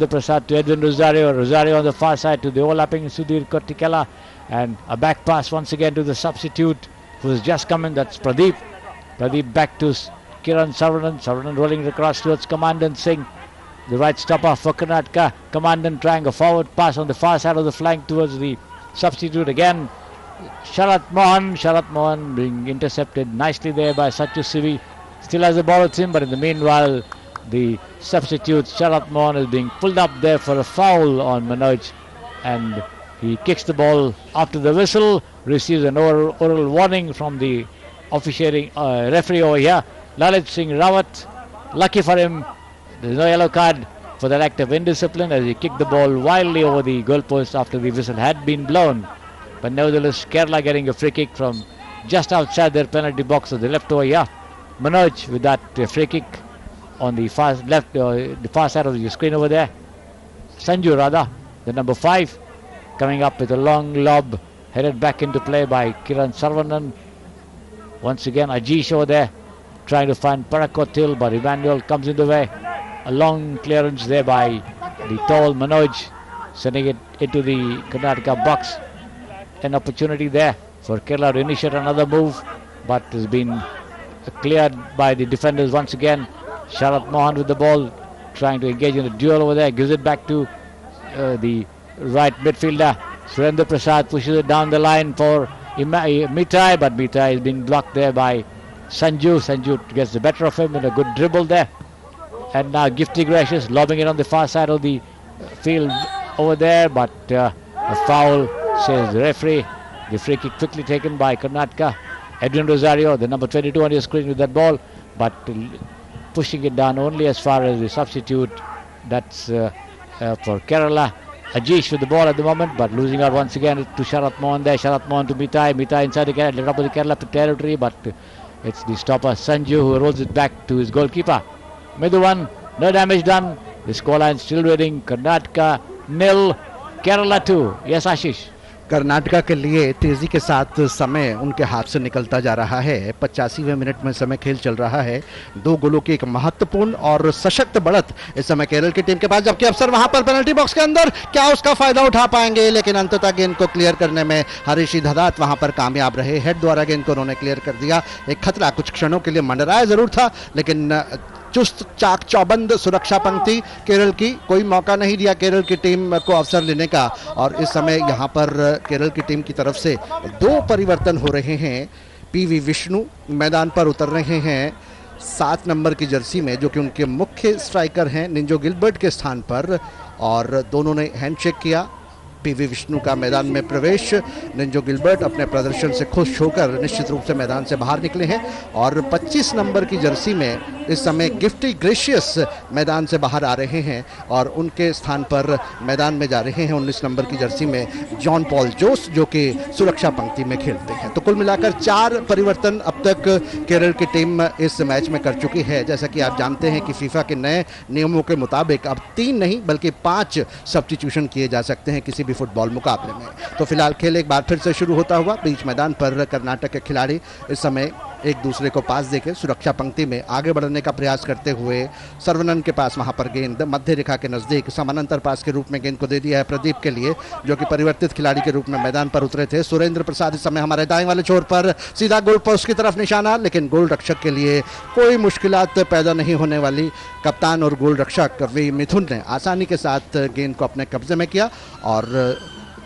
Prasad to Edwin Rosario on the far side to the overlapping Sudhir Kotikala, and a back pass once again to the substitute who has just come in, that's Pradeep back to Kiran Saravanan rolling it across towards Commandant Singh, the right stopper for Karnataka. Commandant trying a forward pass on the far side of the flank towards the substitute again, Sharat Mohan being intercepted nicely there by Sachu Sivi. Still has the ball with him, but in the meanwhile the substitute Sharat Mohan is being pulled up there for a foul on Manoj, and he kicks the ball after the whistle, receives an oral warning from the officiating referee over here, Lalit Singh Rawat. Lucky for him, there is no yellow card for that act of indiscipline, as he kicked the ball wildly over the goalpost after the whistle had been blown. But nevertheless, Kerala getting a free kick from just outside their penalty box of the left over here. Manoj with that free kick on the far left, the far side of your screen over there. Sanju rather, the number 5, coming up with a long lob, headed back into play by Kiran Saravanan. Once again, Ajish over there, trying to find Parakotil, but Emmanuel comes in the way. A long clearance there by the tall Manoj, sending it into the Karnataka box. An opportunity there for Kerala to initiate another move, but has been cleared by the defenders once again. Sharat Mohan with the ball, trying to engage in a duel over there, gives it back to the right midfielder. Surendra Prasad pushes it down the line for Mitai, but Mitai is being blocked there by Sanju. Sanju gets the better of him in a good dribble there. And now Gifty Gracious lobbing it on the far side of the field over there, but a foul, says the referee. The free kick quickly taken by Karnataka. Edwin Rosario, the number 22 on your screen with that ball, but pushing it down only as far as the substitute. That's for Kerala. Ajish with the ball at the moment, but losing out once again to Sharat Mohan there. Sharat Mohan to Mitai. Mitai inside the top of the Kerala territory, but it's the stopper Sanju who rolls it back to his goalkeeper. Midhuvan, no damage done. The scoreline still reading Karnataka 0, Kerala 2. Yes, Ashish. Karnataka के लिए तेजी के साथ समय उनके हाथ से निकलता जा रहा है। 85वें मिनट में समय खेल चल रहा है। 2 गोलों की एक महत्वपूर्ण और सशक्त बढ़त इस समय केरल की टीम के पास, जबकि अफसर वहां पर पेनल्टी बॉक्स के अंदर क्या उसका फायदा उठा पाएंगे, लेकिन अंततः गेंद को क्लियर करने में हरीशी धदात वहां पर कामयाब रहे। हेड द्वारा गेंद को उन्होंने क्लियर कर दिया। एक खतरा कुछ क्षणों के लिए मंडराया जरूर था, लेकिन चुस्त चाक चौबंद सुरक्षा पंक्ति केरल की, कोई मौका नहीं दिया केरल की टीम को अवसर लेने का। और इस समय यहां पर केरल की टीम की तरफ से 2 परिवर्तन हो रहे हैं। पीवी विष्णु मैदान पर उतर रहे हैं 7 नंबर की जर्सी में, जो कि उनके मुख्य स्ट्राइकर हैं निंजो गिलबर्ट के स्थान पर, और दोनों ने हैंडशेक किया। पीवी विष्णु का मैदान में प्रवेश, निंजो गिलबर्ट अपने प्रदर्शन से खुश होकर निश्चित रूप से मैदान से बाहर निकले हैं। और 25 नंबर की जर्सी में इस समय गिफ्टी ग्रेशियस मैदान से बाहर आ रहे हैं और उनके स्थान पर मैदान में जा रहे हैं 19 नंबर की जर्सी में जॉन पॉल जोस, जो कि सुरक्षा पंक्ति में खेलते हैं। तो कुल मिलाकर 4 परिवर्तन अब तक केरल की टीम इस मैच में कर चुकी है। जैसा कि आप जानते हैं कि फीफा के नए नियमों के मुताबिक अब 3 नहीं बल्कि 5 सब्स्टिट्यूशन किए जा सकते हैं किसी भी फुटबॉल मुकाबले में। तो फिलहाल खेल एक बार फिर से शुरू होता हुआ बीच मैदान पर कर्नाटक के खिलाड़ी इस समय एक दूसरे को पास देकर सुरक्षा पंक्ति में आगे बढ़ने का प्रयास करते हुए सर्वनन के पास वहां पर गेंद मध्य रेखा के नजदीक समानांतर पास के रूप में गेंद को दे दिया है प्रदीप के लिए, जो कि परिवर्तित खिलाड़ी के रूप में मैदान पर उतरे थे। सुरेंद्र प्रसाद इस समय हमारे दाएं वाले छोर पर, सीधा गोल पोस्ट की तरफ निशाना, लेकिन गोल रक्षक के लिए कोई मुश्किलात पैदा नहीं होने वाली। कप्तान और गोल रक्षक वी मिथुन ने आसानी के साथ गेंद को अपने कब्जे में किया और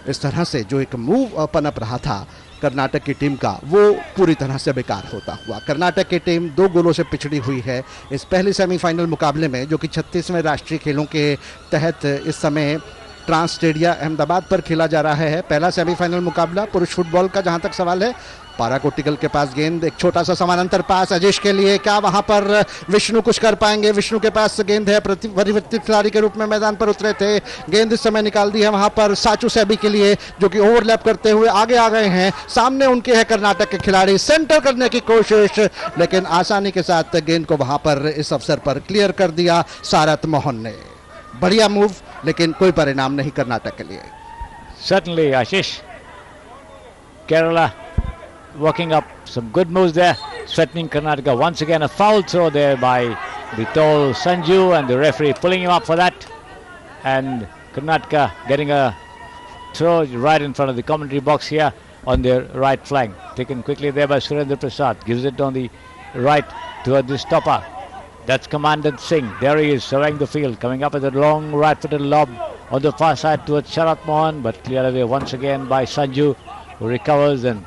इस तरह से जो एक मूव पनप रहा था कर्नाटक की टीम का, वो पूरी तरह से बेकार होता हुआ। कर्नाटक की टीम 2 गोलों से पिछड़ी हुई है इस पहले सेमीफाइनल मुकाबले में, जो कि 36वें राष्ट्रीय खेलों के तहत इस समय ट्रांस स्टेडिया अहमदाबाद पर खेला जा रहा है। पहला सेमीफाइनल मुकाबला पुरुष फुटबॉल का जहां तक सवाल है, पाराकोटिकल के पास गेंद, एक छोटा सा समानांतर पास अजेश के लिए, क्या वहां पर विष्णु कुछ कर पाएंगे? विष्णु के पास गेंद है, परिवर्तित खिलाड़ी के रूप में मैदान पर उतरे थे, गेंद इस समय निकाल दी है वहां पर साचू सैबी के लिए, जो कि ओवरलैप करते हुए आगे आ गए हैं। सामने उनके है कर्नाटक के खिलाड़ी, सेंटर करने की कोशिश, लेकिन आसानी के साथ गेंद को वहां पर इस अवसर पर क्लियर कर दिया सारथ मोहन ने। बढ़िया मूव, लेकिन कोई परिणाम नहीं कर्नाटक के लिए। Certainly, Ashish. Kerala working up some good moves there, threatening Karnataka. Once again, a foul throw there by the tall Sanju, and the referee pulling him up for that. And Karnataka getting a throw right in front of the commentary box here on their right flank. Taken quickly there by Surendra Prasad. Gives it on the right toward the stopper. That's Commandant Singh. There he is, surveying the field, coming up with a long right-footed lob on the far side towards Sharat Mohan, but cleared away once again by Sanju, who recovers and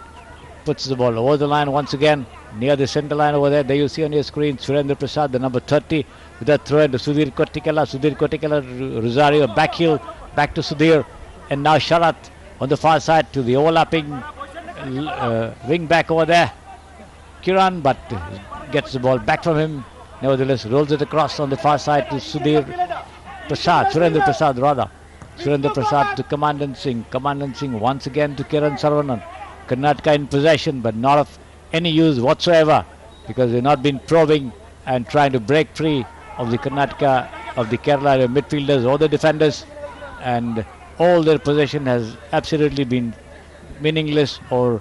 puts the ball over the line once again, near the center line over there. There you see on your screen Surendra Prasad, the number 30, with that throw into Sudhir Kotikala. Sudhir Kotikala, Rosario, back heel, back to Sudhir, and now Sharat on the far side to the overlapping wing back over there. Kiran, but gets the ball back from him. Nevertheless, rolls it across on the far side to Sudhir Prasad, Surendra Prasad rather. Surendra Prasad to Commandant Singh. Commandant Singh once again to Kiran Saravanan. Karnataka in possession, but not of any use whatsoever, because they've not been probing and trying to break free of the Karnataka, of the Kerala midfielders or the defenders, and all their possession has absolutely been meaningless or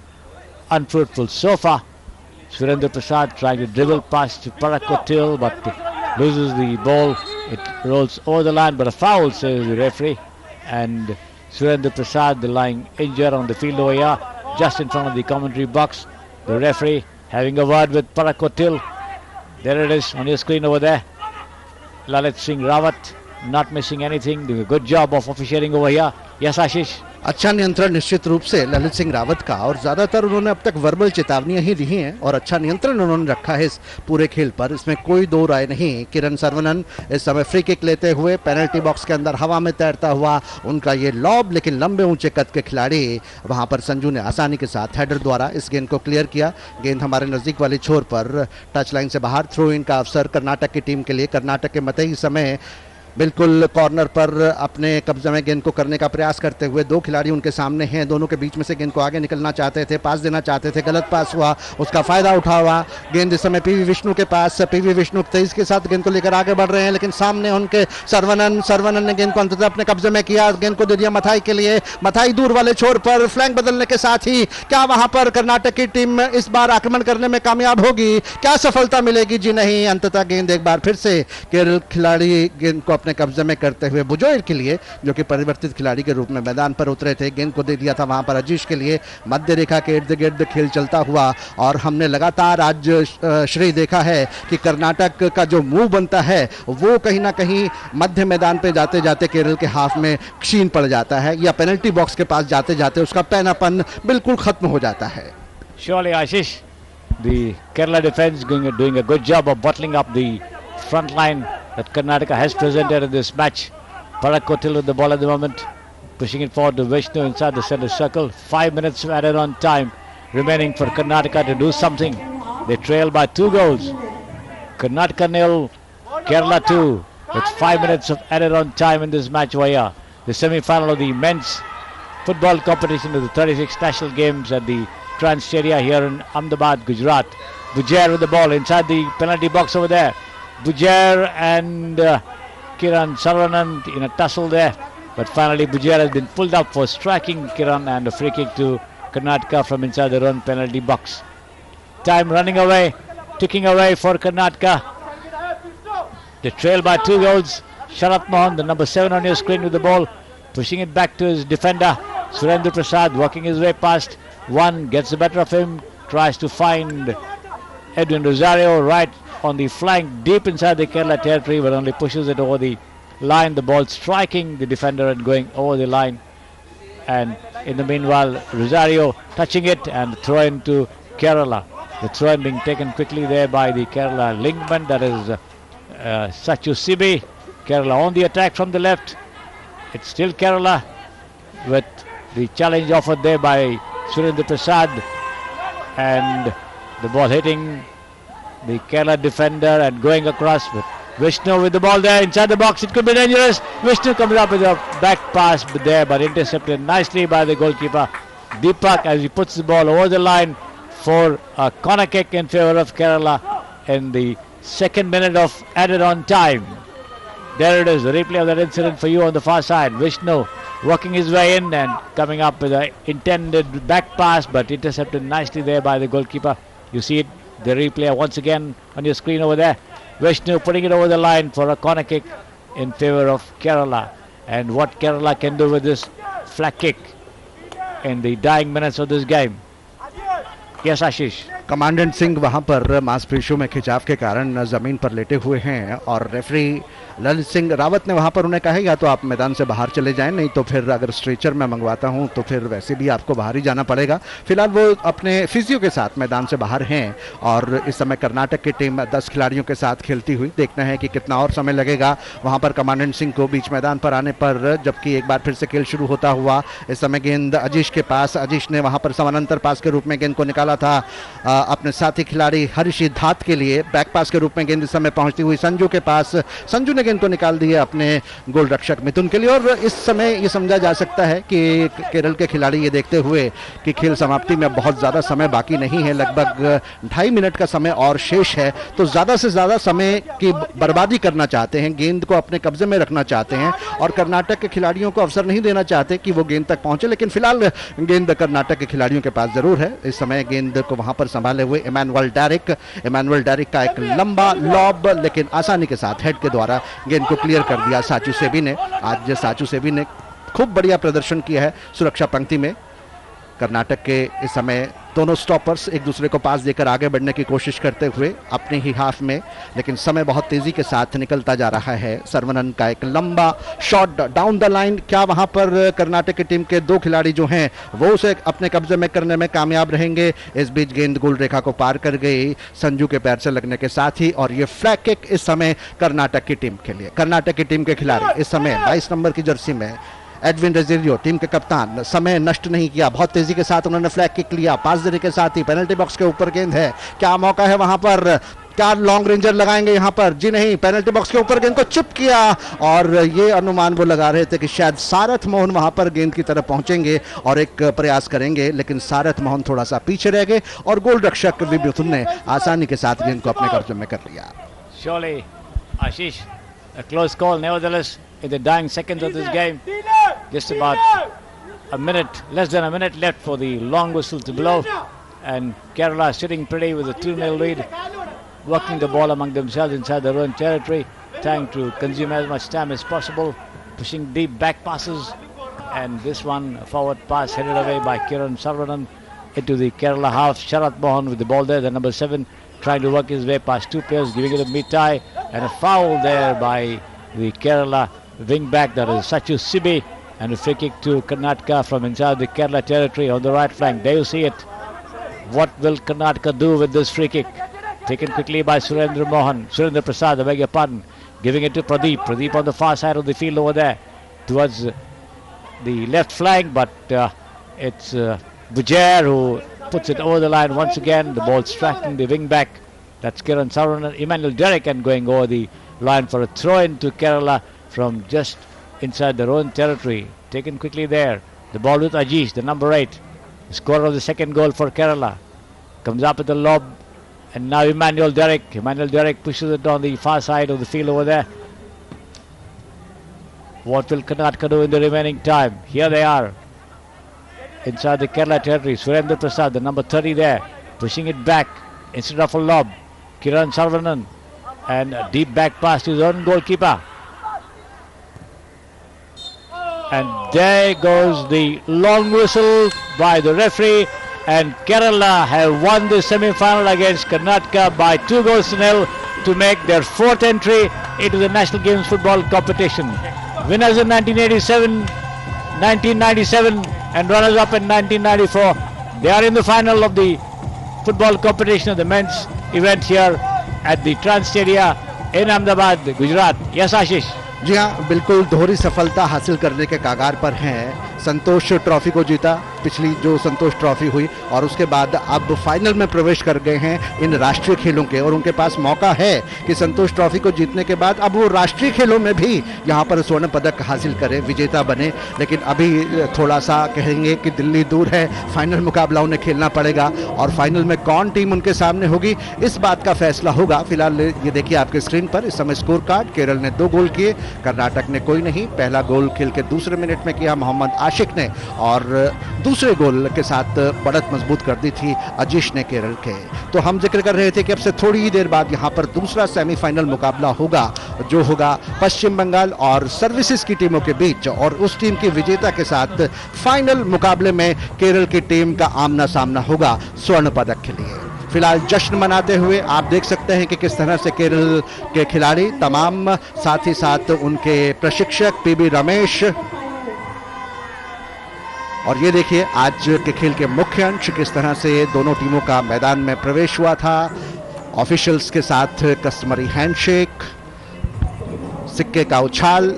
unfruitful so far. Surendra Prasad trying to dribble past to Parakotil, but loses the ball. It rolls over the line, but a foul, says the referee. And Surendra Prasad, the lying injured on the field over here, just in front of the commentary box. The referee having a word with Parakotil. There it is on your screen over there. Lalit Singh Rawat not missing anything, doing a good job of officiating over here. Yes, Ashish. अच्छा नियंत्रण निश्चित रूप से ललित सिंह रावत का, और ज्यादातर उन्होंने अब तक वर्बल चेतावनियां ही दी हैं और अच्छा नियंत्रण उन्होंने रखा है इस पूरे खेल पर, इसमें कोई दो राय नहीं। किरण सरवनन इस समय फ्री किक लेते हुए पेनल्टी बॉक्स के अंदर हवा में तैरता हुआ उनका ये लॉब, लेकिन लंबे ऊंचे कद के खिलाड़ी वहां पर संजू ने आसानी के साथ हेडर द्वारा इस गेंद को क्लियर किया। गेंद हमारे नजदीक वाली छोर पर टच लाइन से बाहर, थ्रो इन का अवसर कर्नाटक की टीम के लिए। कर्नाटक के मतई समय बिल्कुल कॉर्नर पर अपने कब्जे में गेंद को करने का प्रयास करते हुए दो खिलाड़ी उनके सामने हैं, दोनों के बीच में से गेंद को आगे निकलना चाहते थे, पास देना चाहते थे, गलत पास हुआ, उसका फायदा उठा हुआ। गेंद इस समय पीवी विष्णु के पास, पीवी विष्णु तेज के साथ गेंद को लेकर आगे बढ़ रहे हैं, लेकिन सामने उनके सरवनन ने गेंद को अंततः अपने कब्जे में किया, गेंद को दे दिया मथाई के लिए। मथाई दूर वाले छोर पर फ्लैंक बदलने के साथ ही क्या वहां पर कर्नाटक की टीम इस बार आक्रमण करने में कामयाब होगी, क्या सफलता मिलेगी? जी नहीं, अंततः गेंद एक बार फिर से केरल खिलाड़ी गेंद को अपने कब्जे में करते हुए बुजोर के लिए, जो कि परिवर्तित खिलाड़ी के रूप में मैदान पर उतरे थे, गेंद को दे दिया था वहां पर अजीश के लिए। मध्य रेखा के इर्द गिर्द खेल चलता हुआ, और हमने लगातार आज श्री देखा है कि कर्नाटक का जो मूव बनता है वो कहीं ना कहीं मध्य मैदान पे जाते जाते केरल के हाफ में क्षीण पड़ जाता है, या पेनल्टी बॉक्स के पास जाते जाते उसका पैनापन बिल्कुल खत्म हो जाता है। Surely, Ashish, the Kerala defense doing a good job of bottling up the front line that Karnataka has presented in this match. Parakotil with the ball at the moment, pushing it forward to Vishnu inside the center circle. 5 minutes added on time remaining for Karnataka to do something. They trail by 2 goals. Karnataka 0, Kerala 2, with 5 minutes of added on time in this match via the semi-final of the men's football competition of the 36 national games at the Trans Stadia here in Ahmedabad, Gujarat. Bujair with the ball inside the penalty box over there. Bujair and Kiran Sarvanan in a tussle there, but finally Bujair has been pulled up for striking Kiran, and a free kick to Karnataka from inside their own penalty box. Time running away, ticking away for Karnataka. They trail by 2 goals. Sharat Mohan, the number 7 on your screen, with the ball, pushing it back to his defender Surendra Prasad, working his way past one, gets the better of him, tries to find Edwin Rosario right on the flank deep inside the Kerala territory, but only pushes it over the line. The ball striking the defender and going over the line, and in the meanwhile Rosario touching it and throw into Kerala. The throw in being taken quickly there by the Kerala linkman, that is Sachu Sibi. Kerala on the attack from the left. It's still Kerala with the challenge offered there by Surendra Prasad, and the ball hitting the Kerala defender and going across with Vishnu with the ball there inside the box. It could be dangerous. Vishnu comes up with a back pass there, but intercepted nicely by the goalkeeper Deepak as he puts the ball over the line for a corner kick in favor of Kerala in the 2nd minute of added on time. There it is, the replay of that incident for you on the far side. Vishnu working his way in and coming up with an intended back pass, but intercepted nicely there by the goalkeeper. You see it, the replay once again on your screen over there. Vishnu putting it over the line for a corner kick in favor of Kerala. And what Kerala can do with this flag kick in the dying minutes of this game. Yes, Ashish. Commandant Singh वहां पर मांसपेशियों में खिंचाव के कारण जमीन पर लेटे हुए हैं, और रेफरी ललित सिंह रावत ने वहां पर उन्हें कहा या तो आप मैदान से बाहर चले जाएं, नहीं तो फिर अगर स्ट्रेचर में मंगवाता हूं तो फिर वैसे भी आपको बाहर ही जाना पड़ेगा। फिलहाल वो अपने फिजियो के साथ मैदान से बाहर हैं, और इस समय कर्नाटक की टीम 10 खिलाड़ियों के साथ खेलती हुई, देखना है कि कितना और समय लगेगा वहां पर कमांडेंट सिंह को बीच मैदान पर आने पर। जबकि एक बार फिर से खेल शुरू होता हुआ, इस समय गेंद अजीश के पास, अजीश ने वहां पर समानांतर पास के रूप में गेंद को निकाला था अपने साथी खिलाड़ी हरीश धात के लिए। बैक पास के रूप में गेंद इस समय पहुंचती हुई संजू के पास, संजू ने गेंद को निकाल दिया अपने गोल रक्षक मिथुन के लिए। और इस समय ये समझा जा सकता है कि केरल के खिलाड़ी ये देखते हुए कि खेल समाप्ति में बहुत ज़्यादा समय बाकी नहीं है, लगभग 2.5 मिनट का समय और शेष है, तो ज़्यादा से ज़्यादा समय की बर्बादी करना चाहते हैं, गेंद को अपने कब्जे में रखना चाहते हैं और कर्नाटक के खिलाड़ियों को अवसर नहीं देना चाहते कि वो गेंद तक पहुंचे। लेकिन फिलहाल गेंद कर्नाटक के खिलाड़ियों के पास जरूर है। इस समय गेंद को वहां पर संभाले हुए इमानुएल डेरिक का एक लंबा लॉब, लेकिन आसानी के साथ हेड के द्वारा गेंद को क्लियर कर दिया साचू सेबी ने। आज साचू सेबी ने खूब बढ़िया प्रदर्शन किया है सुरक्षा पंक्ति में। कर्नाटक के इस समय दोनों स्टॉपर्स एक दूसरे को पास देकर आगे बढ़ने की कोशिश करते हुए अपने ही हाफ में, लेकिन समय बहुत तेजी के साथ निकलता जा रहा है। सर्वनन का एक लंबा शॉट डाउन द लाइन, क्या वहां पर कर्नाटक की टीम के 2 खिलाड़ी जो हैं वो उसे अपने कब्जे में करने में कामयाब रहेंगे? इस बीच गेंद गोल रेखा को पार कर गई संजू के पैर से लगने के साथ ही, और ये फ्लैग किक इस समय कर्नाटक की टीम के लिए। कर्नाटक की टीम के खिलाड़ी इस समय 22 नंबर की जर्सी में एडविन रेजिरियो, टीम के कप्तान, समय नष्ट नहीं किया, बहुत तेजी के साथ उन्होंने फ्लैग किक लिया। पास देने के साथ ही पेनल्टी बॉक्स के ऊपर गेंद है, क्या मौका है वहां पर? क्या लॉन्ग रेंजर लगाएंगे यहां पर? जी नहीं, पेनल्टी बॉक्स के ऊपर गेंद को चिप किया और ये अनुमान वो लगा रहे थे कि शायद सारथ मोहन वहां पर गेंद की तरफ पहुंचेंगे और एक प्रयास करेंगे, लेकिन सारथ मोहन थोड़ा सा पीछे रह गए और गोल रक्षक विभूतन ने आसानी के साथ गेंद को अपने कब्जे में कर लिया। Surely, Ashish, a close call nevertheless in the dying seconds of this game. Just about a minute, less than a minute left for the long whistle to blow, and Kerala sitting pretty with a 2-0 lead, working the ball among themselves inside their own territory, trying to consume as much time as possible, pushing deep back passes, and this one a forward pass headed away by Kiran Sarvanan into the Kerala half. Sharath Mohan with the ball there, the number 7, trying to work his way past 2 players, giving it a mid-tie, and a foul there by the Kerala wing back, that is Sachu Sibi, and a free kick to Karnataka from inside the Kerala territory on the right flank. There you see it. What will Karnataka do with this free kick? Taken quickly by Surendra Prasad, I beg your pardon, giving it to Pradeep. Pradeep on the far side of the field over there towards the left flank, but it's Bujair who puts it over the line once again. The ball striking the wing back. That's Kiran Sarvanan, Emmanuel Derrick, and going over the line for a throw in to Kerala from just inside their own territory. Taken quickly there. The ball with Ajish, the number 8. The scorer of the second goal for Kerala. Comes up with the lob. And now Emmanuel Derrick. Emmanuel Derrick pushes it on the far side of the field over there. What will Karnataka do in the remaining time? Here they are. Inside the Kerala territory. Surendra Prasad, the number 30 there. Pushing it back instead of a lob. Kiran Sarvanan. And a deep back pass to his own goalkeeper. And there goes the long whistle by the referee, and Kerala have won the semi-final against Karnataka by 2-0 to make their 4th entry into the National Games football competition. Winners in 1987, 1997 and runners-up in 1994. They are in the final of the football competition of the men's event here at the Trans Stadia in Ahmedabad, Gujarat. Yes, Ashish. जी हाँ, बिल्कुल दोहरी सफलता हासिल करने के कागार पर हैं। संतोष trophy को जीता, पिछली जो संतोष ट्रॉफी हुई, और उसके बाद अब फाइनल में प्रवेश कर गए हैं इन राष्ट्रीय खेलों के, और उनके पास मौका है कि संतोष ट्रॉफी को जीतने के बाद अब वो राष्ट्रीय खेलों में भी यहाँ पर स्वर्ण पदक हासिल करें, विजेता बने। लेकिन अभी थोड़ा सा कहेंगे कि दिल्ली दूर है, फाइनल मुकाबला उन्हें खेलना पड़ेगा, और फाइनल में कौन टीम उनके सामने होगी इस बात का फैसला होगा। फिलहाल ये देखिए आपके स्क्रीन पर इस समय स्कोर कार्ड। केरल ने 2 गोल किए, कर्नाटक ने कोई नहीं। पहला गोल खेल के दूसरे मिनट में किया मोहम्मद आशिक ने, और दूसरे गोल के साथ बढ़त मजबूत कर दी थी अजीश ने केरल के। तो हम जिक्र कर रहे थे कि अब से थोड़ी ही देर बाद यहाँ पर दूसरा सेमीफाइनल मुकाबला होगा, जो होगा पश्चिम बंगाल और सर्विसेज की टीमों के बीच, और उस टीम की विजेता के साथ फाइनल मुकाबले में केरल की टीम का आमना सामना होगा स्वर्ण पदक के लिए। फिलहाल जश्न मनाते हुए आप देख सकते हैं कि किस तरह से केरल के खिलाड़ी तमाम, साथ ही साथ उनके प्रशिक्षक पीबी रमेश, और ये देखिए आज के खेल के मुख्य अंश किस तरह से दोनों टीमों का मैदान में प्रवेश हुआ था। ऑफिशियल्स के साथ कस्टमरी हैंडशेक, सिक्के का उछाल,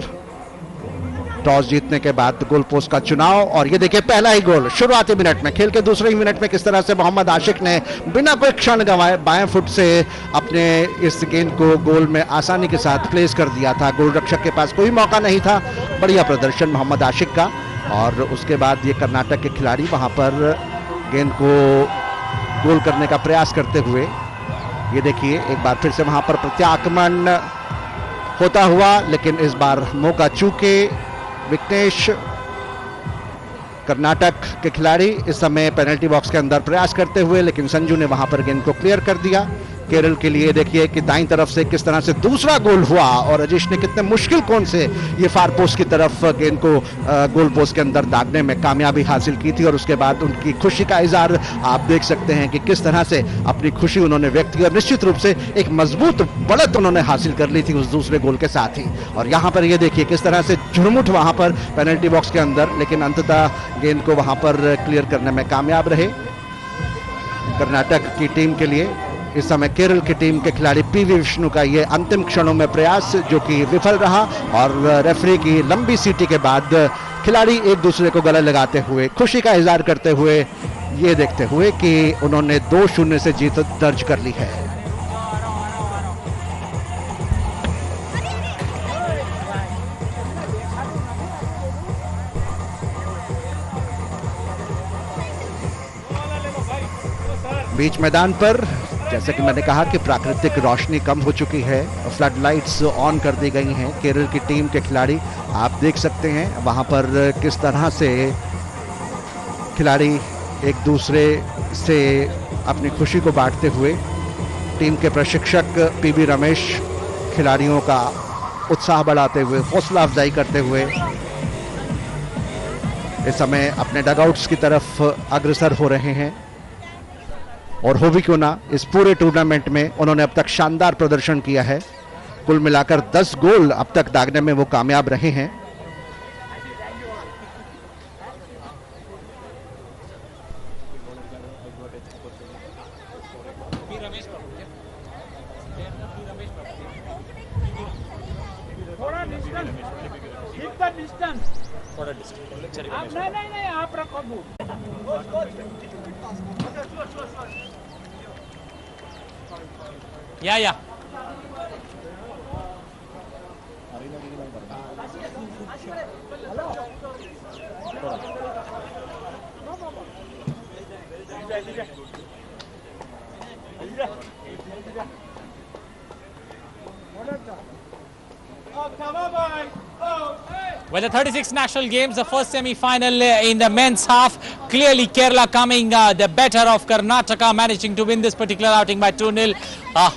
टॉस जीतने के बाद गोल पोस्ट का चुनाव और ये देखिए पहला ही गोल शुरुआती मिनट में, खेल के दूसरे ही मिनट में किस तरह से मोहम्मद आशिक ने बिना कोई क्षण गंवाए बाएं फुट से अपने इस गेंद को गोल में आसानी के साथ प्लेस कर दिया था। गोल रक्षक के पास कोई मौका नहीं था। बढ़िया प्रदर्शन मोहम्मद आशिक का। और उसके बाद ये कर्नाटक के खिलाड़ी वहां पर गेंद को गोल करने का प्रयास करते हुए, ये देखिए एक बार फिर से वहां पर प्रत्याक्रमण होता हुआ, लेकिन इस बार मौका चूके विघ्नेश कर्नाटक के खिलाड़ी इस समय पेनल्टी बॉक्स के अंदर प्रयास करते हुए, लेकिन संजू ने वहां पर गेंद को क्लियर कर दिया। केरल के लिए देखिए कि दाईं तरफ से किस तरह से दूसरा गोल हुआ और अजीश ने कितने मुश्किल कोण से ये फार पोस्ट की तरफ गेंद को गोल पोस्ट के अंदर दागने में कामयाबी हासिल की थी। और उसके बाद उनकी खुशी का इजहार आप देख सकते हैं कि किस तरह से अपनी खुशी उन्होंने व्यक्त की और निश्चित रूप से एक मजबूत बढ़त उन्होंने हासिल कर ली थी उस दूसरे गोल के साथ ही। और यहाँ पर ये देखिए किस तरह से झुरमुट वहां पर पेनल्टी बॉक्स के अंदर, लेकिन अंततः गेंद को वहां पर क्लियर करने में कामयाब रहे कर्नाटक की टीम के लिए। इस समय केरल की टीम के खिलाड़ी पीवी विष्णु का ये अंतिम क्षणों में प्रयास जो कि विफल रहा और रेफरी की लंबी सीटी के बाद खिलाड़ी एक दूसरे को गले लगाते हुए खुशी का इजहार करते हुए ये देखते हुए कि उन्होंने 2-0 से जीत दर्ज कर ली है। बीच मैदान पर जैसे कि मैंने कहा कि प्राकृतिक रोशनी कम हो चुकी है, फ्लड लाइट्स ऑन कर दी गई हैं। केरल की टीम के खिलाड़ी आप देख सकते हैं वहां पर किस तरह से खिलाड़ी एक दूसरे से अपनी खुशी को बांटते हुए। टीम के प्रशिक्षक पीबी रमेश खिलाड़ियों का उत्साह बढ़ाते हुए, हौसला अफजाई करते हुए इस समय अपने डगआउट्स की तरफ अग्रसर हो रहे हैं। और हो भी क्यों ना, इस पूरे टूर्नामेंट में उन्होंने अब तक शानदार प्रदर्शन किया है। कुल मिलाकर 10 गोल अब तक दागने में वो कामयाब रहे हैं। Yeah. Well, the 36 national games, the first semi-final in the men's half. Clearly, Kerala coming the better of Karnataka, managing to win this particular outing by 2-0.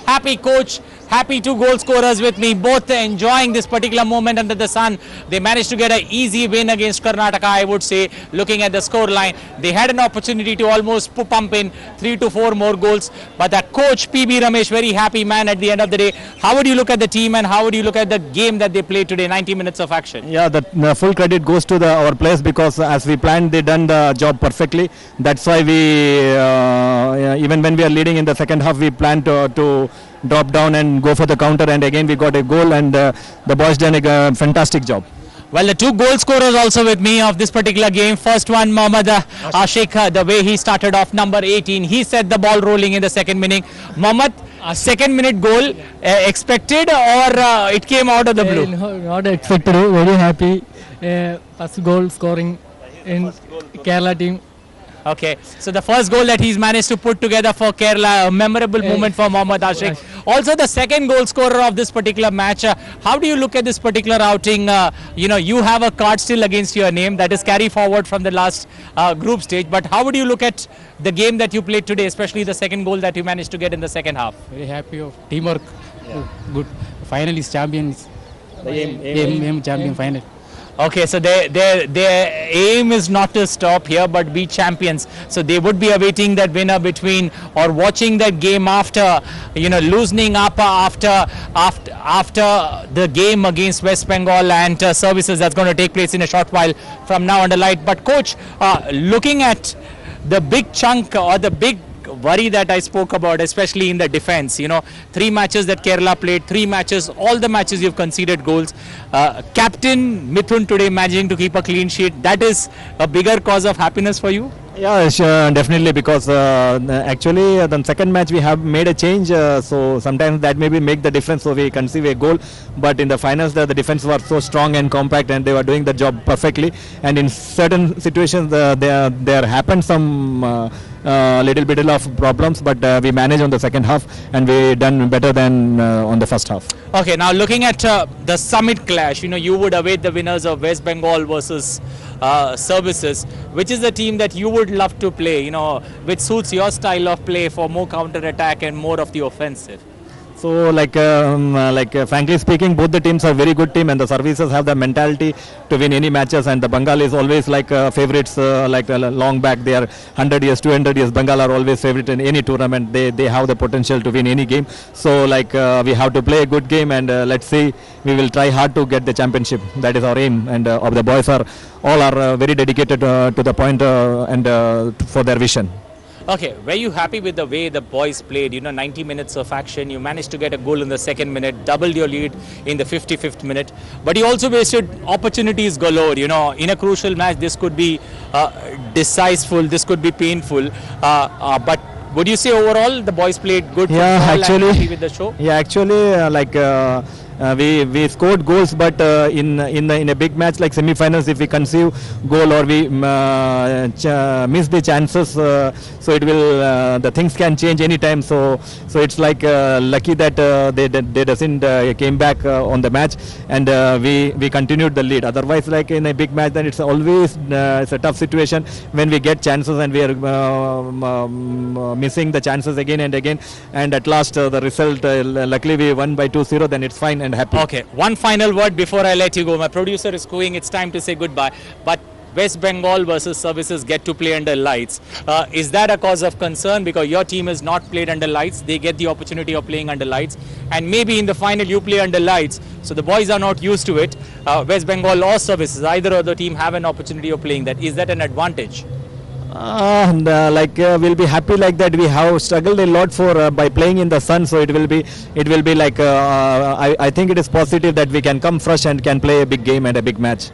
Happy coach, happy two goal scorers with me, both enjoying this particular moment under the sun. They managed to get an easy win against Karnataka, I would say, looking at the score line. They had an opportunity to almost pump in 3 to 4 more goals. But that coach, PB Ramesh, very happy man at the end of the day. How would you look at the team and how would you look at the game that they played today, 90 minutes of action? Yeah, the full credit goes to our players because as we planned, they done the job perfectly. That's why we, even when we are leading in the second half, we planned to drop down and go for the counter, and again we got a goal, and the boys done a fantastic job. Well, the two goal scorers also with me of this particular game. First one, Mohammad Ashik, the way he started off, number 18. He set the ball rolling in the second inning. Mohammad, second minute goal, expected or it came out of the blue? No, not expected. Very happy. First goal scoring in Kerala team. Okay, so the first goal that he's managed to put together for Kerala, a memorable moment for Mohammad Ashik. Also the second goal scorer of this particular match. How do you look at this particular outing? You have a card still against your name that is carry forward from the last group stage. But how would you look at the game that you played today, especially the second goal that you managed to get in the second half? Very happy of teamwork. Yeah. Good. Finally champions. The aim champion final. Okay, so their aim is not to stop here but be champions. So they would be awaiting that winner between or watching that game after, loosening up after the game against West Bengal and services that's going to take place in a short while from now under light. But coach, looking at the big chunk or the big worry that I spoke about, especially in the defense. You know, 3 matches that Kerala played, 3 matches, all the matches you've conceded goals. Captain Mithun today managing to keep a clean sheet, that is a bigger cause of happiness for you? Yeah, sure, definitely, because actually the second match we have made a change, so sometimes that maybe make the difference, so we conceive a goal, but in the finals the defense was so strong and compact and they were doing the job perfectly, and in certain situations there happened some little bit of problems, but we managed on the second half and we done better than on the first half. Okay, now looking at the summit clash, you know, you would await the winners of West Bengal versus Services. Which is the team that you would love to play, you know, which suits your style of play for more counter-attack and more of the offensive? So frankly speaking, both the teams are very good team, and the Services have the mentality to win any matches, and the Bengal is always favorites, long back. They are 100 years, 200 years. Bengal are always favorite in any tournament. They have the potential to win any game. So we have to play a good game, and let's see. We will try hard to get the championship. That is our aim, and the boys are very dedicated to the point and for their vision. Okay, were you happy with the way the boys played? You know, 90 minutes of action, you managed to get a goal in the second minute, doubled your lead in the 55th minute, but you also wasted opportunities galore. You know, in a crucial match, this could be decisive, this could be painful, but would you say overall the boys played good? Yeah, actually, happy with the show? Yeah, actually, we scored goals, but in a big match like semi-finals, if we conceive goal or we miss the chances, so it will the things can change anytime. So it's lucky that they doesn't came back on the match, and we continued the lead. Otherwise, like in a big match, then it's always it's a tough situation when we get chances and we are missing the chances again and again. And at last, the result, luckily we won by 2-0. Then it's fine and happy. Okay, one final word before I let you go. My producer is going. It's time to say goodbye. But West Bengal versus Services get to play under lights. Is that a cause of concern? Because your team has not played under lights. They get the opportunity of playing under lights. And maybe in the final you play under lights. So the boys are not used to it. West Bengal or Services, either of the team have an opportunity of playing that. Is that an advantage? We'll be happy like that. We have struggled a lot for by playing in the sun, so it will be like I think it is positive that we can come fresh and can play a big game and a big match.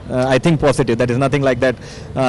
I think positive. That is nothing like that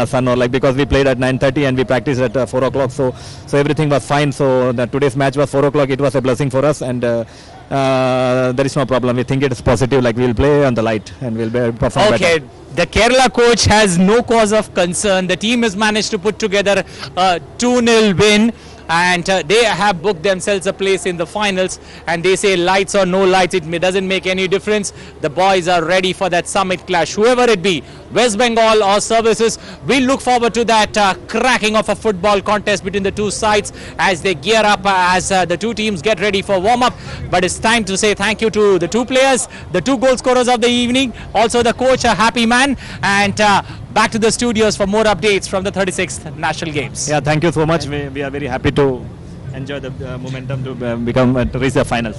sun or because we played at 9:30 and we practiced at 4 o'clock. So everything was fine. So today's match was 4 o'clock. It was a blessing for us, and there is no problem. We think it is positive. Like we'll play on the light and we'll perform better. The Kerala coach has no cause of concern. The team has managed to put together a 2-0 win, and they have booked themselves a place in the finals, and they say lights or no lights, it doesn't make any difference. The boys are ready for that summit clash, whoever it be, West Bengal or Services. We look forward to that cracking of a football contest between the two sides as they gear up, as the two teams get ready for warm-up. But it's time to say thank you to the two players, the two goal scorers of the evening, also the coach, a happy man, and back to the studios for more updates from the 36th National Games. Yeah, thank you so much. We are very happy to enjoy the momentum to reach the finals.